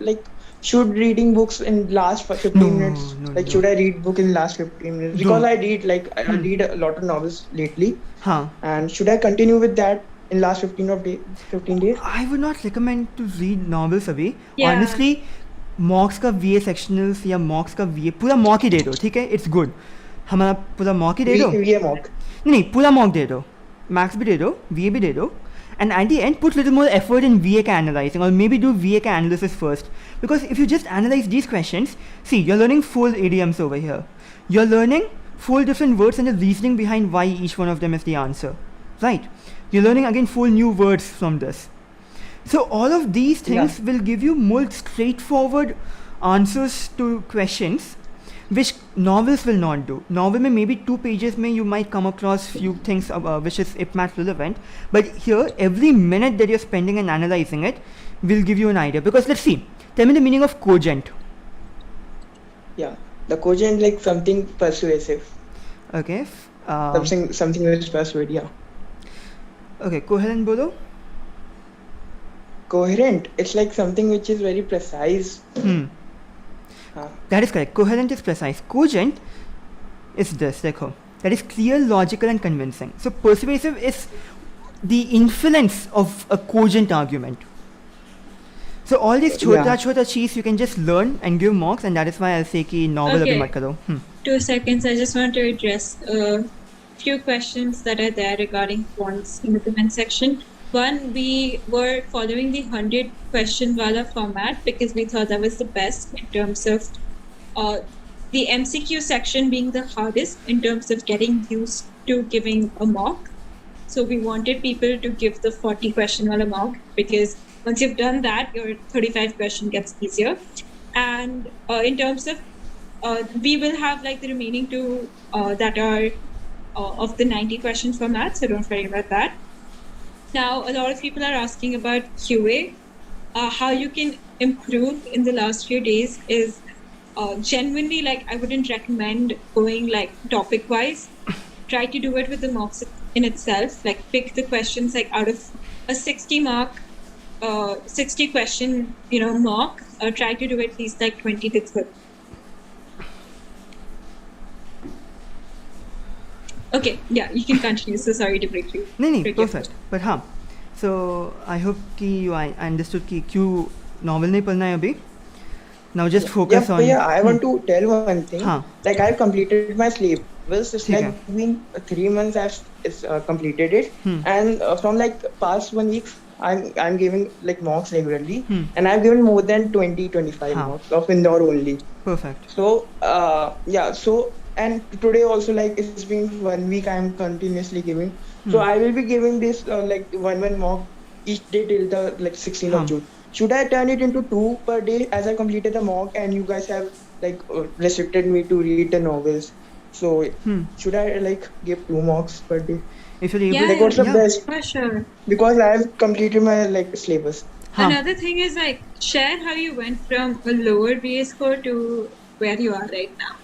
Speaker 10: like should reading books in last 15 minutes? No. Should I read book in last 15 minutes? Because I read a lot of novels lately. And should I continue with that in last 15 days?
Speaker 1: I would not recommend to read novels अभी. Honestly, mocks का VA sectionals या mocks का VA पूरा mock ही दे दो, ठीक है? It's good. हमारा पूरा mock ही दे दो.
Speaker 10: VA mock.
Speaker 1: नहीं, पूरा mock दे दो. Max भी दे दो, VA भी दे दो. And at the end, put little more effort in VA analyzing, or maybe do VA analysis first. Because if you just analyze these questions, see, you're learning 4 idioms over here. You're learning 4 different words and the reasoning behind why each one of them is the answer. Right? You're learning again 4 new words from this. So all of these things will give you more straightforward answers to questions which novels will not do. Novel में maybe 2 pages में you might come across few things which is IPMAT relevant, but here every minute that you're spending and analyzing it will give you an idea. Because let's see, tell me the meaning of cogent.
Speaker 10: Yeah, the cogent like something persuasive.
Speaker 1: Okay.
Speaker 10: Something which persuade, yeah.
Speaker 1: Okay, coherent bolo.
Speaker 10: Coherent, it's like something which is very precise.
Speaker 1: That is correct. Coherent is precise. Cogent is this, dekho. That is clear, logical and convincing. So persuasive is the influence of a cogent argument. So all these chota cheese you can just learn and give marks, and that is why I'll say ki novel abhi mat karo.
Speaker 2: 2 seconds, I just want to address a few questions that are there regarding fonts in the comment section. One, we were following the 100 question wala format because we thought that was the best in terms of the MCQ section being the hardest in terms of getting used to giving a mock. So we wanted people to give the 40 question wala mock because once you've done that, your 35 question gets easier. And in terms of, we will have like the remaining 2 that are of the 90 question format, so don't worry about that. Now, a lot of people are asking about QA. How you can improve in the last few days is genuinely, like, I wouldn't recommend going like topic wise. Try to do it with the mocks in itself. Like, pick the questions like out of a 60 question, mock. Try to do at least like 20 to 30. Okay, yeah, you can continue. So sorry to break you.
Speaker 1: No, perfect. But so I hope कि I understood कि क्यों novel नहीं पढ़ना है अभी. Now just focus on.
Speaker 10: Yeah, I want to tell one thing. Like I've completed my syllabus. It's like been 3 months I've completed it, and from like past 1 week I'm giving like mocks regularly, and I've given more than 20-25 mocks of Indore only.
Speaker 1: Perfect.
Speaker 10: So and today also, like it's been 1 week I'm continuously giving. So I will be giving this like one mock each day till the like 16th of June. Should I turn it into 2 per day as I completed the mock and you guys have like restricted me to read the novels? So should I like give 2 mocks per day?
Speaker 1: If you're able,
Speaker 10: like what's the best?
Speaker 2: For sure.
Speaker 10: Because I have completed my like syllabus.
Speaker 2: Another thing is like share how you went from a lower BA score to where you are right now.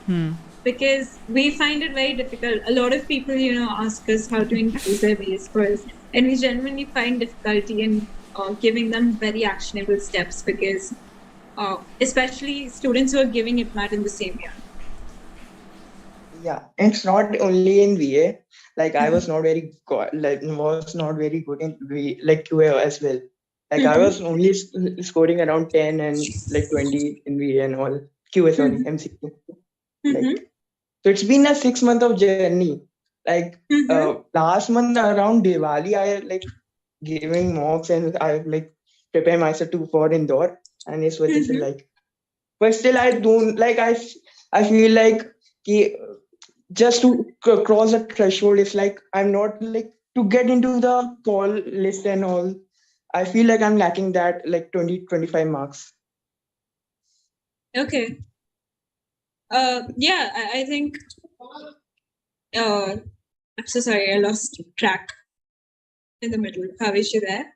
Speaker 2: Because we find it very difficult. A lot of people, ask us how to increase their BA scores, and we genuinely find difficulty in giving them very actionable steps because especially students who are giving IPMAT in the same year.
Speaker 10: Yeah, it's not only in VA. Like I was not very good in like QA as well. Like I was only scoring around 10 and like 20 in VA and all. QA, sorry, MCQ. Like, so it's been a 6 month of journey. Like last month around Diwali, I like giving mocks and I like prepare myself for Indore, and it's what is like. But still, I don't like. I feel like just to cross the threshold, it's like I'm not like to get into the call list and all. I feel like I'm lacking that like 20-25 marks.
Speaker 2: Okay. Yeah, I think. I'm so sorry, I lost track in the middle. How is you there?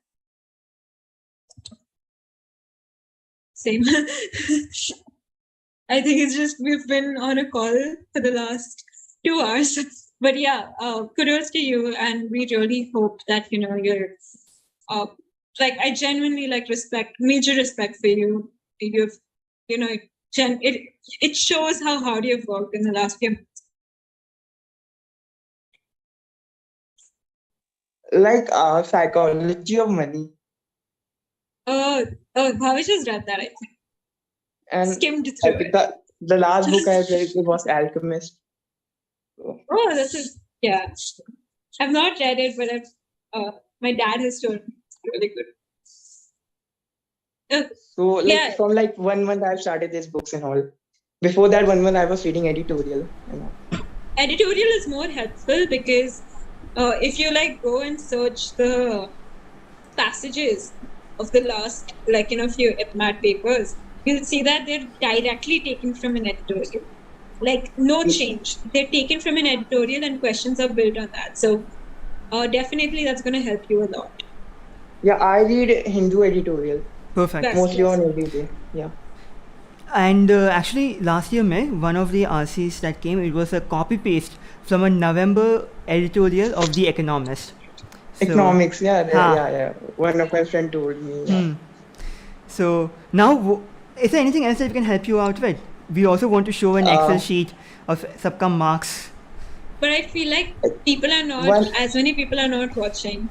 Speaker 2: Same. I think it's just we've been on a call for the last 2 hours. But yeah, kudos to you, and we really hope that you're like I genuinely like major respect for you. You've it shows how hard you've worked in the last few months.
Speaker 10: Like psychology of money.
Speaker 2: Bhavish has read that, I think.
Speaker 10: And
Speaker 2: skimmed through it.
Speaker 10: The last book I read was Alchemist.
Speaker 2: Oh, yeah. I've not read it, but my dad has told me it's really good.
Speaker 10: So like from like 1 month I've started these books and all. Before that 1 month I was reading editorial.
Speaker 2: Editorial is more helpful because if you like go and search the passages of the last few IPMAT papers, you'll see that they're directly taken from an editorial. Like no change. They're taken from an editorial and questions are built on that. So definitely that's going to help you a lot.
Speaker 10: Yeah, I read Hindu editorial.
Speaker 1: Perfect.
Speaker 10: Mostly on every day. Yeah.
Speaker 1: And actually, last year, May, one of the RCs that came, it was a copy paste from a November editorial of The Economist. So,
Speaker 10: Economics, yeah. One of my friends told me. Yeah.
Speaker 1: So now, is there anything else that we can help you out with? We also want to show an Excel sheet of subcom marks.
Speaker 2: But I feel like people are not, as many people are not watching.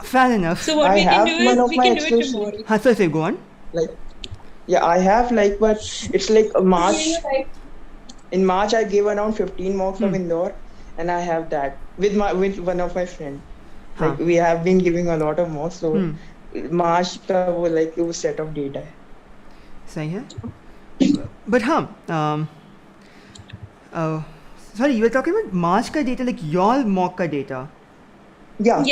Speaker 1: Fair enough.
Speaker 2: So what we can do is, we can do it tomorrow.
Speaker 1: Say, go on.
Speaker 10: Yeah, I have but it's like March. In March, I gave around 15 mocks from Indore, and I have that with one of my friends. Like we have been giving a lot of mocks, so March का वो set of data है.
Speaker 1: सही है. But sorry, you were talking about March ka data, like your mock ka data.
Speaker 10: Yeah.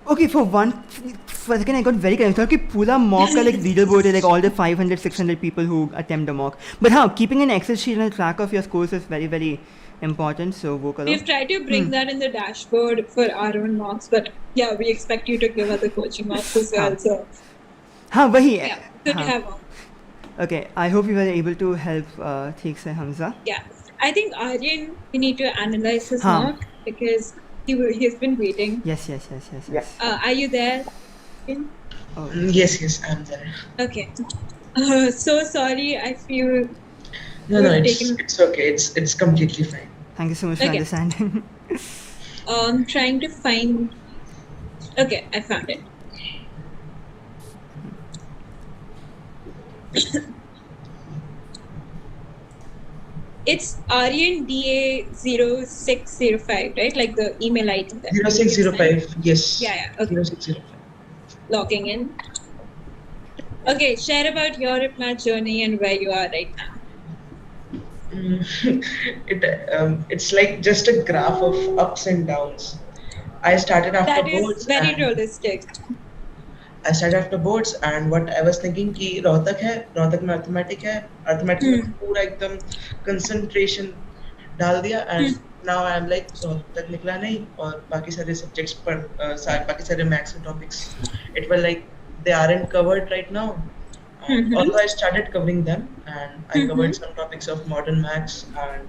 Speaker 1: Okay, for a second I got very confused. Okay, pura mock ka like leaderboard है, like all the 500, 600 people who attempt the mock. But keeping an Excel sheet and a track of your scores is very, very important. So wo karo.
Speaker 2: We've tried to bring that in the dashboard for our own mocks, but yeah, we expect you to give other coaching mocks as well. So
Speaker 1: wahi.
Speaker 2: Yeah, good to have on.
Speaker 1: Okay, I hope you were able to help ठीक से Hamza.
Speaker 2: Yeah, I think Aryan, we need to analyze his mock because he's been waiting.
Speaker 1: Yes.
Speaker 2: Are you there?
Speaker 11: Oh. Yes, I'm there.
Speaker 2: Okay. So sorry, I feel.
Speaker 11: No, it's okay. It's completely fine.
Speaker 1: Thank you so much for understanding.
Speaker 2: Trying to find. Okay, I found it. It's Aryan DA0605, right? Like the email ID.
Speaker 11: 0605, yes.
Speaker 2: Yeah, okay.
Speaker 11: 0605.
Speaker 2: Logging in. Okay, share about your IPMAT journey and where you are right now.
Speaker 11: It's like just a graph of ups and downs. I started AfterBoards.
Speaker 2: That is very realistic.
Speaker 11: I started AfterBoards and what I was thinking कि रोहतक में arithmetic में पूरा एकदम concentration डाल दिया and now I am like Rohtak निकला नहीं और बाकी सारे subjects पर बाकी सारे maths topics it was like they aren't covered right now. Although I started covering them and I covered some topics of modern maths and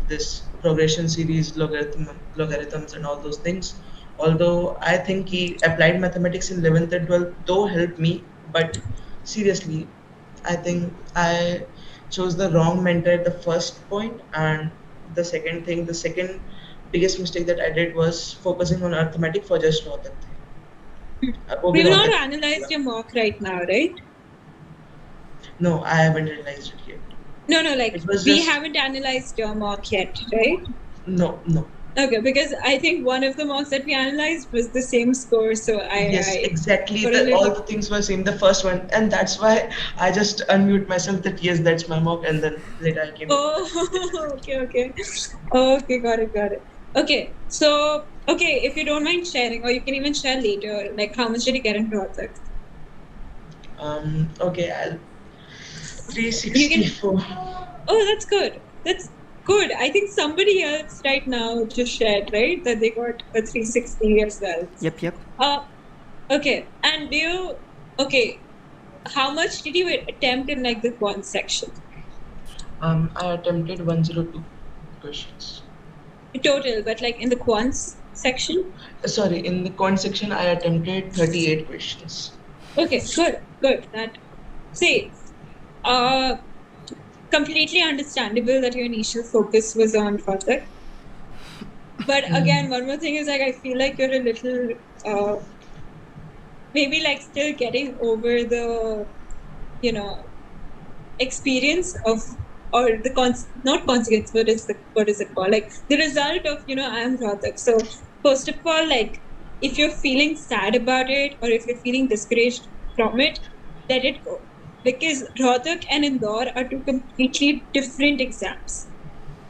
Speaker 11: this progression series, logarithms and all those things. Although I think applied mathematics in 11th and 12th though helped me, but seriously, I think I chose the wrong mentor at the first point, and the second biggest mistake that I did was focusing on arithmetic for just Rohtak.
Speaker 2: We've not analyzed your mock right now, right?
Speaker 11: No, I haven't analyzed it yet.
Speaker 2: No, like we haven't analyzed your mock yet, right?
Speaker 11: No.
Speaker 2: Okay, because I think one of the mocks that we analyzed was the same score, so
Speaker 11: exactly. All the things were same, the first one, and that's why I just unmute myself that yes, that's my mock, and then later I came.
Speaker 2: Oh, okay, got it. Okay, so if you don't mind sharing, or you can even share later, like how much did you get in Rohtak?
Speaker 11: Okay, I'll 364.
Speaker 2: Oh, that's good. That's good. I think somebody else right now just shared, right, that they got a 360 as well.
Speaker 1: Yep.
Speaker 2: Okay, and how much did you attempt in like the quant section?
Speaker 11: I attempted 102 questions.
Speaker 2: Total, but like in the quants section?
Speaker 11: Sorry, in the quant section I attempted 38 questions.
Speaker 2: Okay, good. Completely understandable that your initial focus was on Rohtak. But again, one more thing is like I feel like you're a little maybe like still getting over the experience of or the not consequence, what is it called? Like the result of I am Rohtak. So first of all, like if you're feeling sad about it or if you're feeling discouraged from it, let it go. Because Rohtak and Indore are two completely different exams,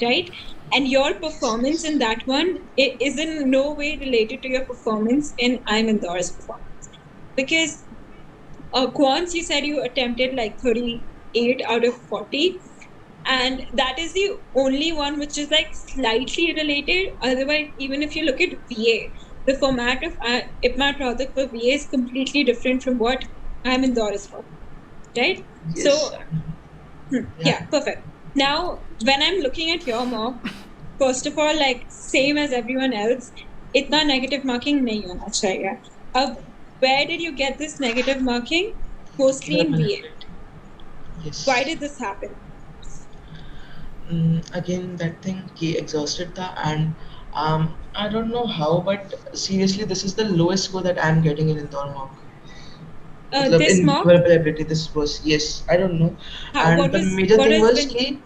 Speaker 2: right? And your performance in that one is in no way related to your performance in I'm Indore's performance. Because Quants, you said you attempted like 38 out of 40. And that is the only one which is like slightly related. Otherwise, even if you look at VA, the format of IPMAT Rohtak for VA is completely different from what I'm Indore is for. Right?
Speaker 11: Yes.
Speaker 2: So, yeah, perfect. Now, when I'm looking at your mock, first of all, like same as everyone else, itna negative marking nahi hona chahiye. Where did you get this negative marking? Mostly in VA.
Speaker 11: Yes.
Speaker 2: Why did this happen?
Speaker 11: Again, that thing he exhausted tha, and I don't know how, but seriously, this is the lowest score that I'm getting in Indore mock.
Speaker 2: This
Speaker 11: in
Speaker 2: mock?
Speaker 11: Verbal this was, yes, I don't know. And the major thing was कि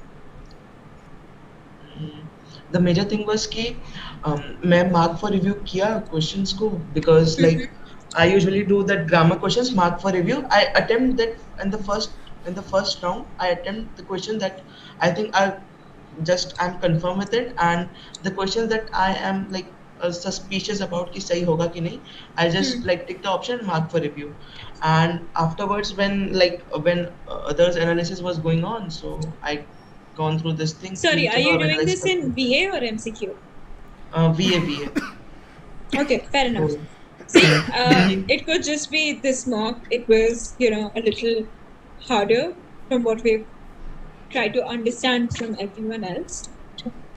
Speaker 11: the major thing was कि मैं mark for review किया questions को, because like I usually do that grammar questions mark for review. I attempt that in the first round. I attempt the question that I think I'm confirmed with it, and the questions that I am like suspicious about कि सही होगा कि नहीं, I just like tick the option mark for review. And afterwards, when others analysis was going on, so I gone through this thing.
Speaker 2: Sorry, are you doing this in VA or MCQ?
Speaker 11: VA.
Speaker 2: Okay, fair enough. See, it could just be this mock. It was, a little harder from what we've tried to understand from everyone else.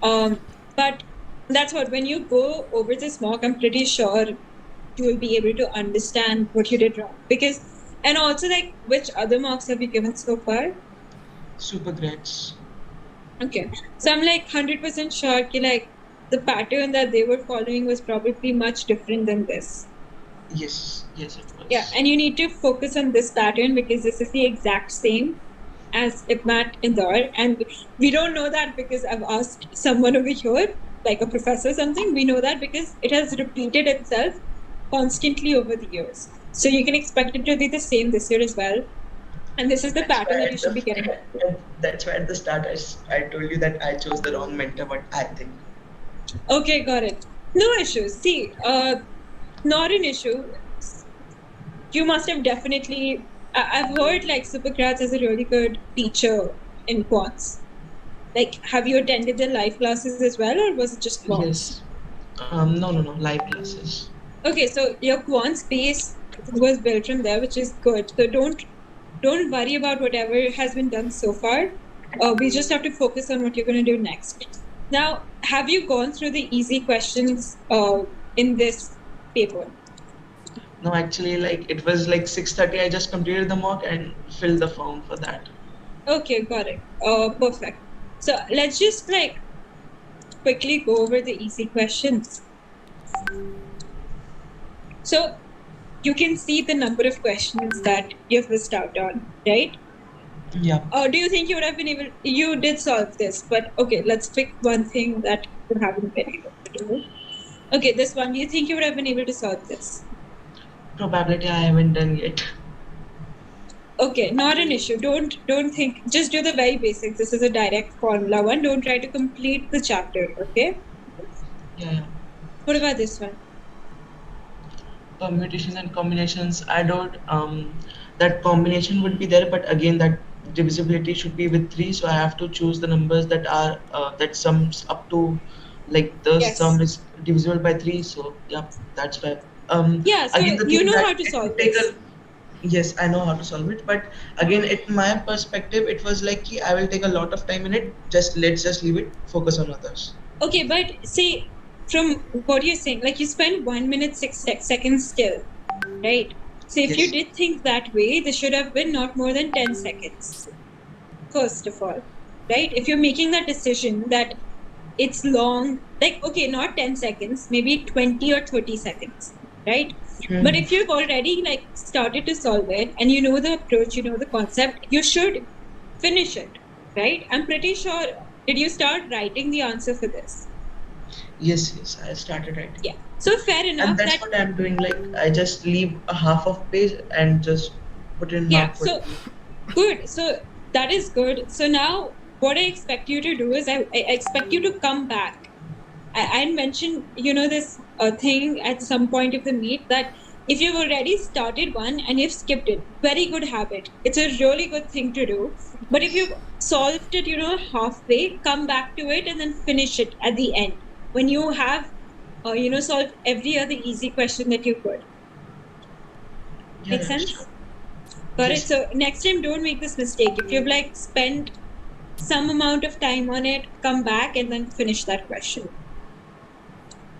Speaker 2: But that's what, when you go over this mock, I'm pretty sure you will be able to understand what you did wrong. And also, like, which other mocks have you given so far?
Speaker 11: Super grades.
Speaker 2: Okay, so I'm like 100% sure that like the pattern that they were following was probably much different than this.
Speaker 11: Yes, it was.
Speaker 2: Yeah, and you need to focus on this pattern because this is the exact same as IPMAT Indore, and we don't know that because I've asked someone over here, like a professor or something. We know that because it has repeated itself constantly over the years. So you can expect it to be the same this year as well. And this is the pattern that you should be getting.
Speaker 11: That's why at the start I told you that I chose the wrong mentor, but I think.
Speaker 2: Okay, got it. No issues. See, not an issue. You must have definitely... I've heard like Supercrats is a really good teacher in quants. Like, have you attended the live classes as well, or was it just quants?
Speaker 11: Yes. No, live classes.
Speaker 2: Okay, so your quants base was built from there, which is good. So don't worry about whatever has been done so far. We just have to focus on what you're going to do next. Now, have you gone through the easy questions in this paper?
Speaker 11: No, actually, like it was like 6:30. I just completed the mock and filled the form for that.
Speaker 2: Okay, got it. Perfect. So let's just like quickly go over the easy questions. So you can see the number of questions that you've missed out on, right?
Speaker 11: Yeah.
Speaker 2: Do you think you would have been able... You did solve this, but okay, let's pick one thing that you haven't been able to do. Okay, this one. Do you think you would have been able to solve this?
Speaker 11: Probability I haven't done yet.
Speaker 2: Okay, not an issue. Don't think. Just do the very basics. This is a direct formula one. Don't try to complete the chapter, okay?
Speaker 11: Yeah.
Speaker 2: What about this one?
Speaker 11: Permutations and combinations. I don't... that combination would be there, but again that divisibility should be with 3, so I have to choose the numbers that are that sums up to, like the sum is divisible by 3. So yeah, that's why.
Speaker 2: Yeah, so
Speaker 11: again,
Speaker 2: you know how to solve this.
Speaker 11: Yes, I know how to solve it, but again, in my perspective, it was like I will take a lot of time in it. Let's just leave it. Focus on others.
Speaker 2: Okay, but see, from what you're saying, like you spent 1 minute 6 seconds still, right? So if you did think that way, this should have been not more than 10 seconds, first of all, right? If you're making that decision that it's long, like, okay, not 10 seconds, maybe 20 or 30 seconds, right? But if you've already like started to solve it and you know the approach, you know the concept, you should finish it, right? I'm pretty sure, did you start writing the answer for this?
Speaker 11: Yes, I started writing.
Speaker 2: Yeah. So fair enough.
Speaker 11: And that's what I'm doing. Like I just leave a half of page and just put in.
Speaker 2: Yeah. So good. So that is good. So now what I expect you to do is I expect you to come back. I mentioned, this thing at some point of the meet that if you've already started one and you've skipped it, very good habit. It's a really good thing to do. But if you've solved it, halfway, come back to it and then finish it at the end when you have, solved every other easy question that you could. Make sense? Got it. So next time, don't make this mistake. If you've spent some amount of time on it, come back and then finish that question.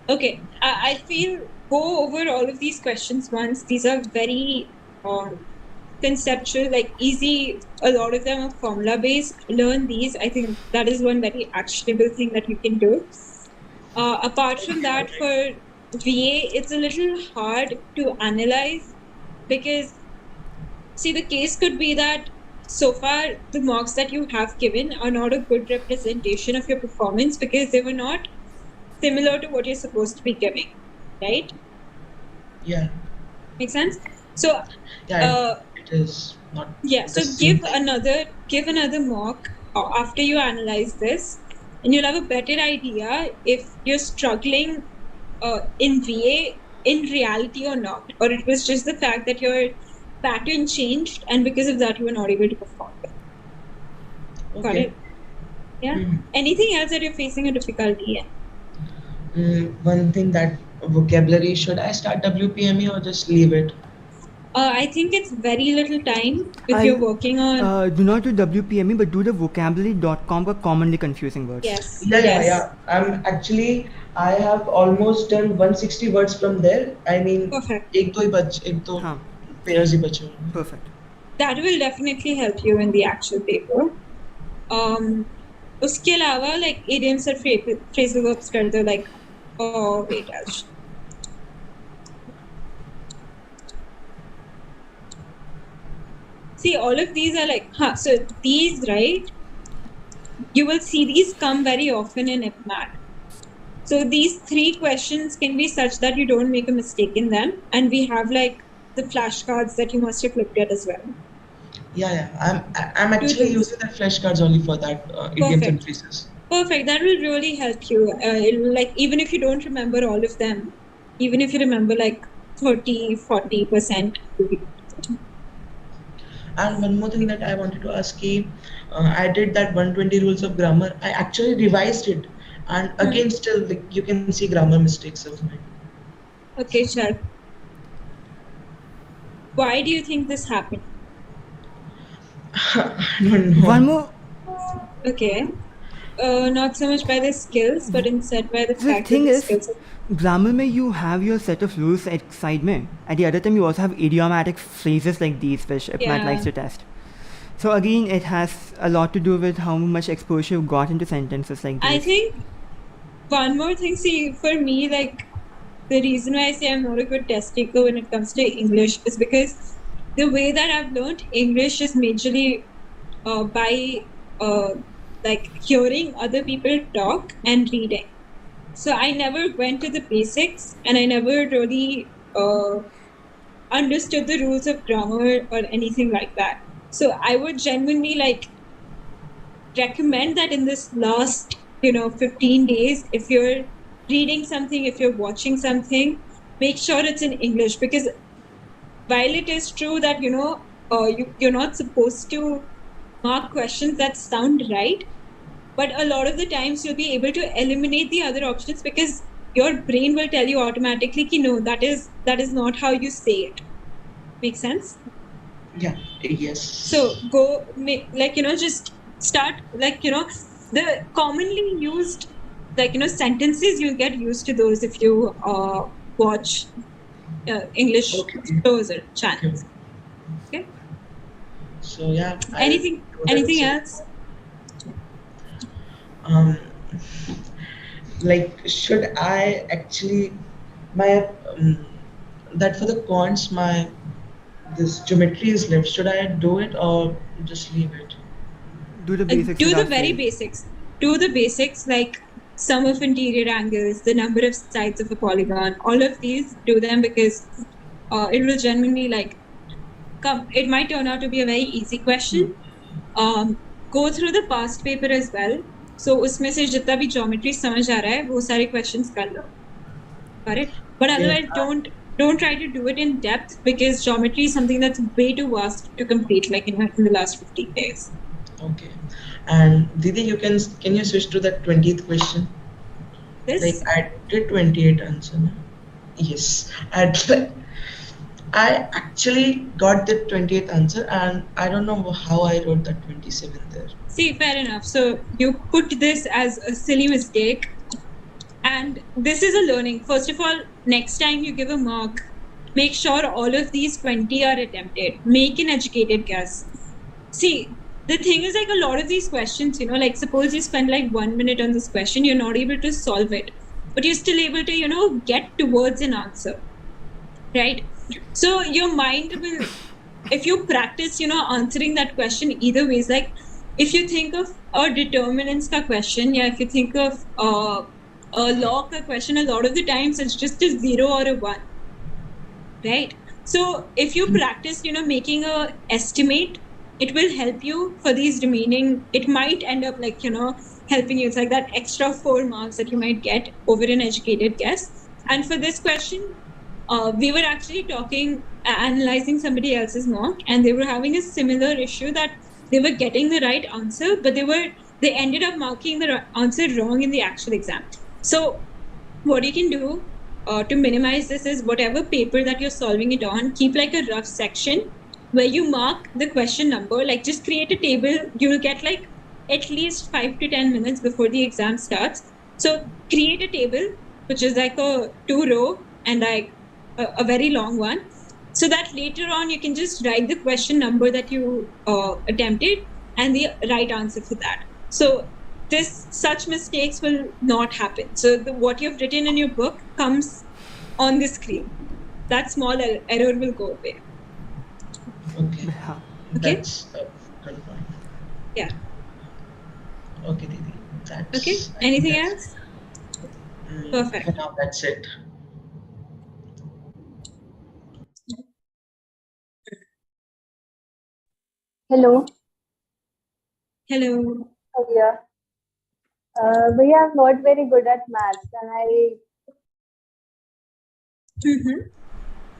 Speaker 2: Okay, I feel go over all of these questions once. These are very conceptual, easy. A lot of them are formula based. Learn these. I think that is one very actionable thing that you can do. Apart from that, for VA, it's a little hard to analyze because, see, the case could be that so far the marks that you have given are not a good representation of your performance because they were not similar to what you're supposed to be giving, right?
Speaker 11: Yeah.
Speaker 2: Make sense? So
Speaker 11: it is not.
Speaker 2: Yeah. So give another mock after you analyze this, and you'll have a better idea if you're struggling in VA in reality or not, or it was just the fact that your pattern changed and because of that you were not able to perform.
Speaker 11: Okay.
Speaker 2: Got it? Yeah. Anything else that you're facing a difficulty in?
Speaker 11: One thing, that vocabulary, should I start WPME or just leave it?
Speaker 2: I think it's very little time if you're working on...
Speaker 1: do not do WPME, but do the vocabulary.com for commonly confusing words.
Speaker 2: Yes.
Speaker 11: Yeah. I have almost done 160 words from there. I mean,
Speaker 2: Perfect.
Speaker 11: एक दो pairs ही बचे.
Speaker 1: Perfect.
Speaker 2: That will definitely help you in the actual paper. उसके अलावा idioms और phrasal verbs कर दो wait, see, all of these are so these, right? You will see these come very often in IPMAT. So these 3 questions can be such that you don't make a mistake in them, and we have the flashcards that you must have looked at as well.
Speaker 11: Yeah. I'm actually using the flashcards only for that idioms and phrases.
Speaker 2: Perfect. That will really help you. Even if you don't remember all of them, even if you remember 30-40%.
Speaker 11: And one more thing that I wanted to ask you, I did that 120 rules of grammar. I actually revised it, and again still you can see grammar mistakes of mine.
Speaker 2: Okay, sure. Why do you think this happened?
Speaker 11: I don't know.
Speaker 1: One more.
Speaker 2: Okay. Not so much by the skills, but instead by the fact
Speaker 1: thing
Speaker 2: that the
Speaker 1: is,
Speaker 2: skills are...
Speaker 1: grammar mein you have your set of rules at side mein. At the other time you also have idiomatic phrases like these which IPMAT likes to test. So again, it has a lot to do with how much exposure you got into sentences like these.
Speaker 2: I think one more thing, see, for me, the reason why I say I'm not a good test taker when it comes to English is because the way that I've learned English is majorly by hearing other people talk and reading. So I never went to the basics, and I never really understood the rules of grammar or anything like that. So I would genuinely recommend that in this last 15 days, if you're reading something, if you're watching something, make sure it's in English, because while it is true that you're not supposed to mark questions that sound right, but a lot of the times you'll be able to eliminate the other options because your brain will tell you automatically ki no, that is not how you say it. Make sense?
Speaker 11: Yeah. Yes.
Speaker 2: So go just start the commonly used sentences. You'll get used to those if you watch English shows or channels. Okay.
Speaker 11: So yeah.
Speaker 2: Anything else?
Speaker 11: Should I actually that for the quants this geometry is left, should I do it or just leave it?
Speaker 1: Do the basics.
Speaker 2: Do the very basics. Do the basics like sum of interior angles, the number of sides of a polygon, all of these, do them because it will genuinely come. It might turn out to be a very easy question. Go through the past paper as well. So उसमें से जितना भी geometry समझ आ रहा है वो सारे questions कर लो. Got it? But otherwise don't try to do it in depth because geometry is something that's way too vast to complete like in the last 15 days.
Speaker 11: Okay. And Didi, can you switch to that 20th question?
Speaker 2: This?
Speaker 11: Like I did 28 answer. No? Yes. I actually got the 28th answer and I don't know how I wrote that 27 there.
Speaker 2: See, fair enough. So you put this as a silly mistake. And this is a learning. First of all, next time you give a mock, make sure all of these 20 are attempted. Make an educated guess. See, the thing is like a lot of these questions, like suppose you spend like 1 minute on this question, you're not able to solve it, but you're still able to, get towards an answer, right? So your mind will, if you practice, answering that question either ways, like if you think of a determinants ka question, if you think of a log ka question, a lot of the times it's just a 0 or a 1, right? So if you practice, making a estimate, it will help you for these remaining, it might end up like, helping you. It's like that extra 4 marks that you might get over an educated guess. And for this question, we were actually analyzing somebody else's mock, and they were having a similar issue that they were getting the right answer, but they ended up marking the answer wrong in the actual exam. So what you can do to minimize this is whatever paper that you're solving it on, keep like a rough section where you mark the question number, like just create a table. You will get like at least 5 to 10 minutes before the exam starts. So create a table, which is like a 2-row and like a very long one, so that later on you can just write the question number that you attempted and the right answer for that. So such mistakes will not happen. So what you've written in your book comes on the screen. That small error will go away.
Speaker 11: Okay.
Speaker 2: Okay.
Speaker 11: That's a good point.
Speaker 2: Yeah.
Speaker 11: Okay, Didi. That's,
Speaker 2: okay. Anything else? Perfect.
Speaker 11: Now that's it.
Speaker 6: Hello.
Speaker 2: Hello.
Speaker 6: Oh, yeah. Bhaiya, I'm not very good at maths,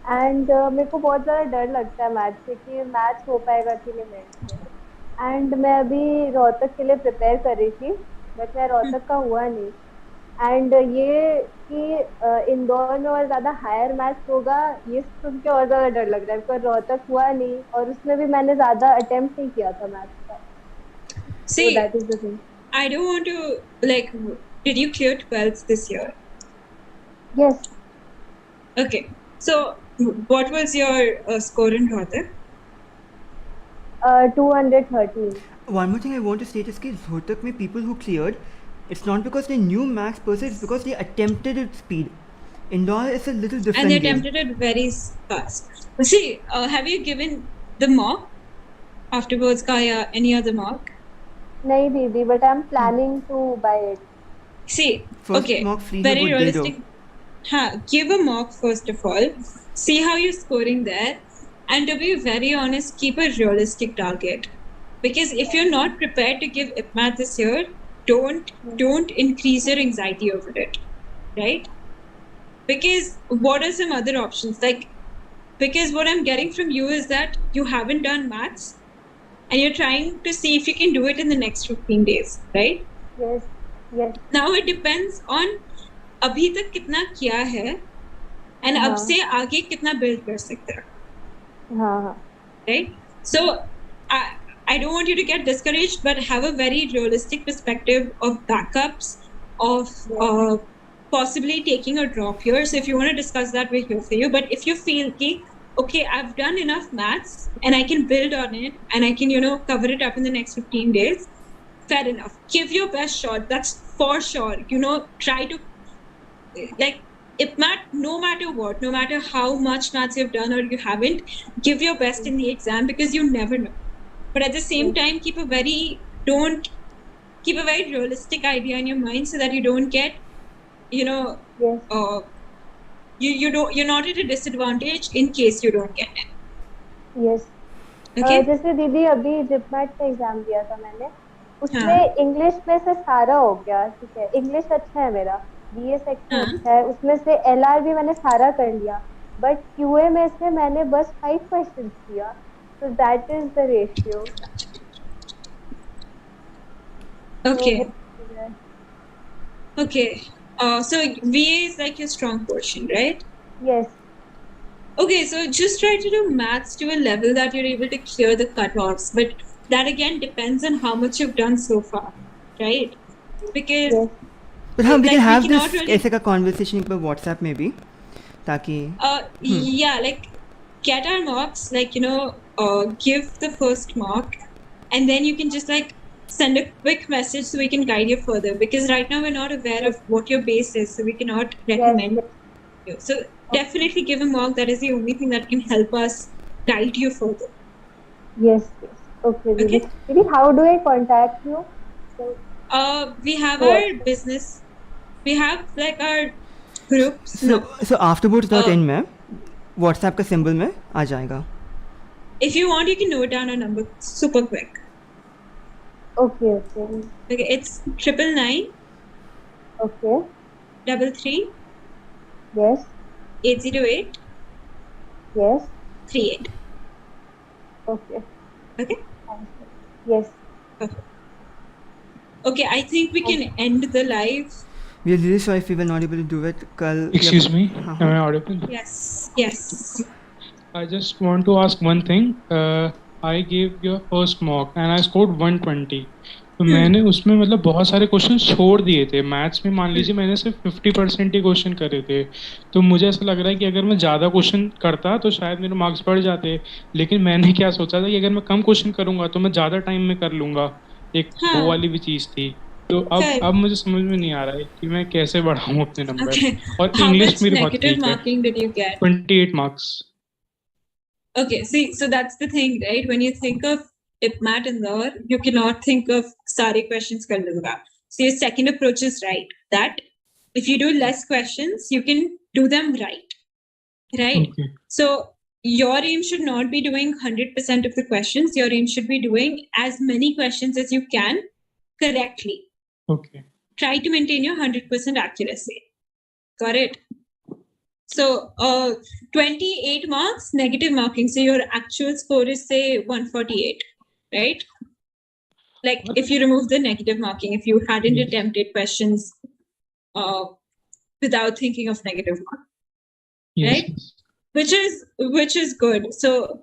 Speaker 6: and मेरे को बहुत ज़्यादा डर लगता है maths से कि maths हो पाएगा कि नहीं मेरे से। एंड मैं अभी रोहतक के लिए प्रिपेयर कर रही थी, बट मैं रोहतक का हुआ नहीं। एंड ये कि इंदौर में और ज़्यादा हायर मैथ्स होगा, ये सुन के और ज़्यादा डर लग रहा है, बिकॉज रोहतक हुआ नहीं और उसमें भी मैंने ज़्यादा अटेम्प्ट नहीं किया था मैथ्स का।
Speaker 2: See, so that is the thing. I don't want to, like, did you clear 12th this year?
Speaker 6: Yes.
Speaker 2: Okay. So, what was your score in Rohtak?
Speaker 6: 213.
Speaker 1: One more thing I want to state is that Rohtak mein people who cleared, it's not because they knew maths per se, it's because they attempted it speed. Indore is a little different.
Speaker 2: And they attempted it very fast. See, have you given the mock AfterBoards ka ya any other mock?
Speaker 6: नहीं दीदी, but I'm planning to buy it.
Speaker 2: See, first okay, mock free very realistic. Give a mock first of all. See how you're scoring there, and to be very honest, keep a realistic target. Because if you're not prepared to give IPMAT this year, don't increase your anxiety over it, right? Because what are some other options? Like, because what I'm getting from you is that you haven't done maths, and you're trying to see if you can do it in the next 15 days, right?
Speaker 6: Yes, yes.
Speaker 2: Now it depends on अभी तक कितना किया है and अब से आगे कितना build कर सकते हैं. Right? So I don't want you to get discouraged, but have a very realistic perspective of backups, of possibly taking a drop here. So if you want to discuss that, we're here for you. But if you feel okay, I've done enough maths and I can build on it and I can, cover it up in the next 15 days, fair enough. Give your best shot. That's for sure. Try to, like, IPMAT, no matter what, no matter how much maths you've done or you haven't, give your best in the exam because you never know. But at the same time, keep a very realistic idea in your mind so that you don't get, you're not at a disadvantage in case you don't get it.
Speaker 6: Yes. Okay. जैसे दीदी अभी IPMAT का exam दिया था मैंने, उसमें English में से सारा हो गया, ठीक है, इंग्लिश अच्छा है मेरा, BA सेक्शन अच्छा है, उसमें से LR भी मैंने सारा कर लिया, but QA में से मैंने बस 5 questions किया, so that is the ratio.
Speaker 2: Okay.
Speaker 6: So,
Speaker 2: okay. So VA is like your strong portion, right?
Speaker 6: Yes.
Speaker 2: Okay, so just try to do maths to a level that you're able to clear the cutoffs, but that again depends on how much you've done so far, right? Because
Speaker 6: yes.
Speaker 1: But how we can have
Speaker 2: we
Speaker 1: this
Speaker 2: cannot really
Speaker 1: ऐसे का conversation पर WhatsApp में भी ताकि
Speaker 2: yeah, like get our mocks, like give the first mock, and then you can just like send a quick message so we can guide you further, because right now we're not aware of what your base is, so we cannot recommend you. So definitely give a mock. That is the only thing that can help us guide you further.
Speaker 6: Yes. Okay. Didi, how do I contact you? So,
Speaker 2: we have our business. We have like our groups.
Speaker 1: So AfterBoards.in में WhatsApp का symbol में आ जाएगा.
Speaker 2: If you want, you can note down our number super quick.
Speaker 6: Okay.
Speaker 2: Okay, it's 999.
Speaker 6: Okay.
Speaker 2: 33.
Speaker 6: Yes.
Speaker 2: 808.
Speaker 6: Yes.
Speaker 2: 38.
Speaker 6: Okay.
Speaker 2: Okay.
Speaker 6: Yes.
Speaker 2: Okay, I think we can end the live.
Speaker 1: We are really sorry if we were not able to do it.
Speaker 12: Excuse me, am I audible?
Speaker 2: Yes.
Speaker 12: I just want to ask one thing. I gave your first mock and I scored 120. तो मैंने उसमें मतलब बहुत सारे question छोड़ दिए थे. Maths में मान लीजिए मैंने सिर्फ 50% ही क्वेश्चन करे थे. तो मुझे ऐसा लग रहा है कि अगर मैं ज़्यादा क्वेश्चन करता तो शायद मेरे मार्क्स बढ़ जाते. लेकिन मैंने क्या सोचा था कि अगर मैं कम क्वेश्चन करूँगा तो मैं ज़्यादा टाइम में कर लूँगा. एक वो वाली भी चीज़ थी. तो अब मुझे समझ में नहीं आ रहा है कि मैं कैसे बढ़ाऊँ अपने नंबर. और इंग्लिश मेरी बहुत ठीक है. 28 marks.
Speaker 2: Okay, see, so that's the thing, right? When you think of IPMAT Indore, you cannot think of sare questions kar lunga. So your second approach is right. That if you do less questions, you can do them right. Right?
Speaker 12: Okay.
Speaker 2: So your aim should not be doing 100% of the questions. Your aim should be doing as many questions as you can correctly.
Speaker 12: Okay.
Speaker 2: Try to maintain your 100% accuracy. Got it? So 28 marks, negative marking. So your actual score is say 148, right? Like if you remove the negative marking, if you hadn't attempted questions without thinking of negative mark, right? Which is good. So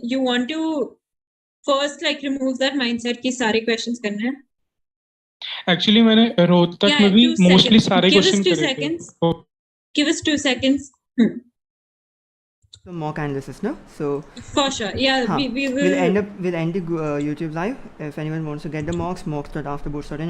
Speaker 2: you want to first like remove that mindset कि सारे questions करने हैं.
Speaker 12: Actually मैंने रोहतक में भी mostly सारे question करे थे.
Speaker 2: Give us 2 seconds.
Speaker 1: So mock analysis, no? So
Speaker 2: for sure, yeah. We will.
Speaker 1: We'll end the YouTube live. If anyone wants to get the mocks.afterboards.in.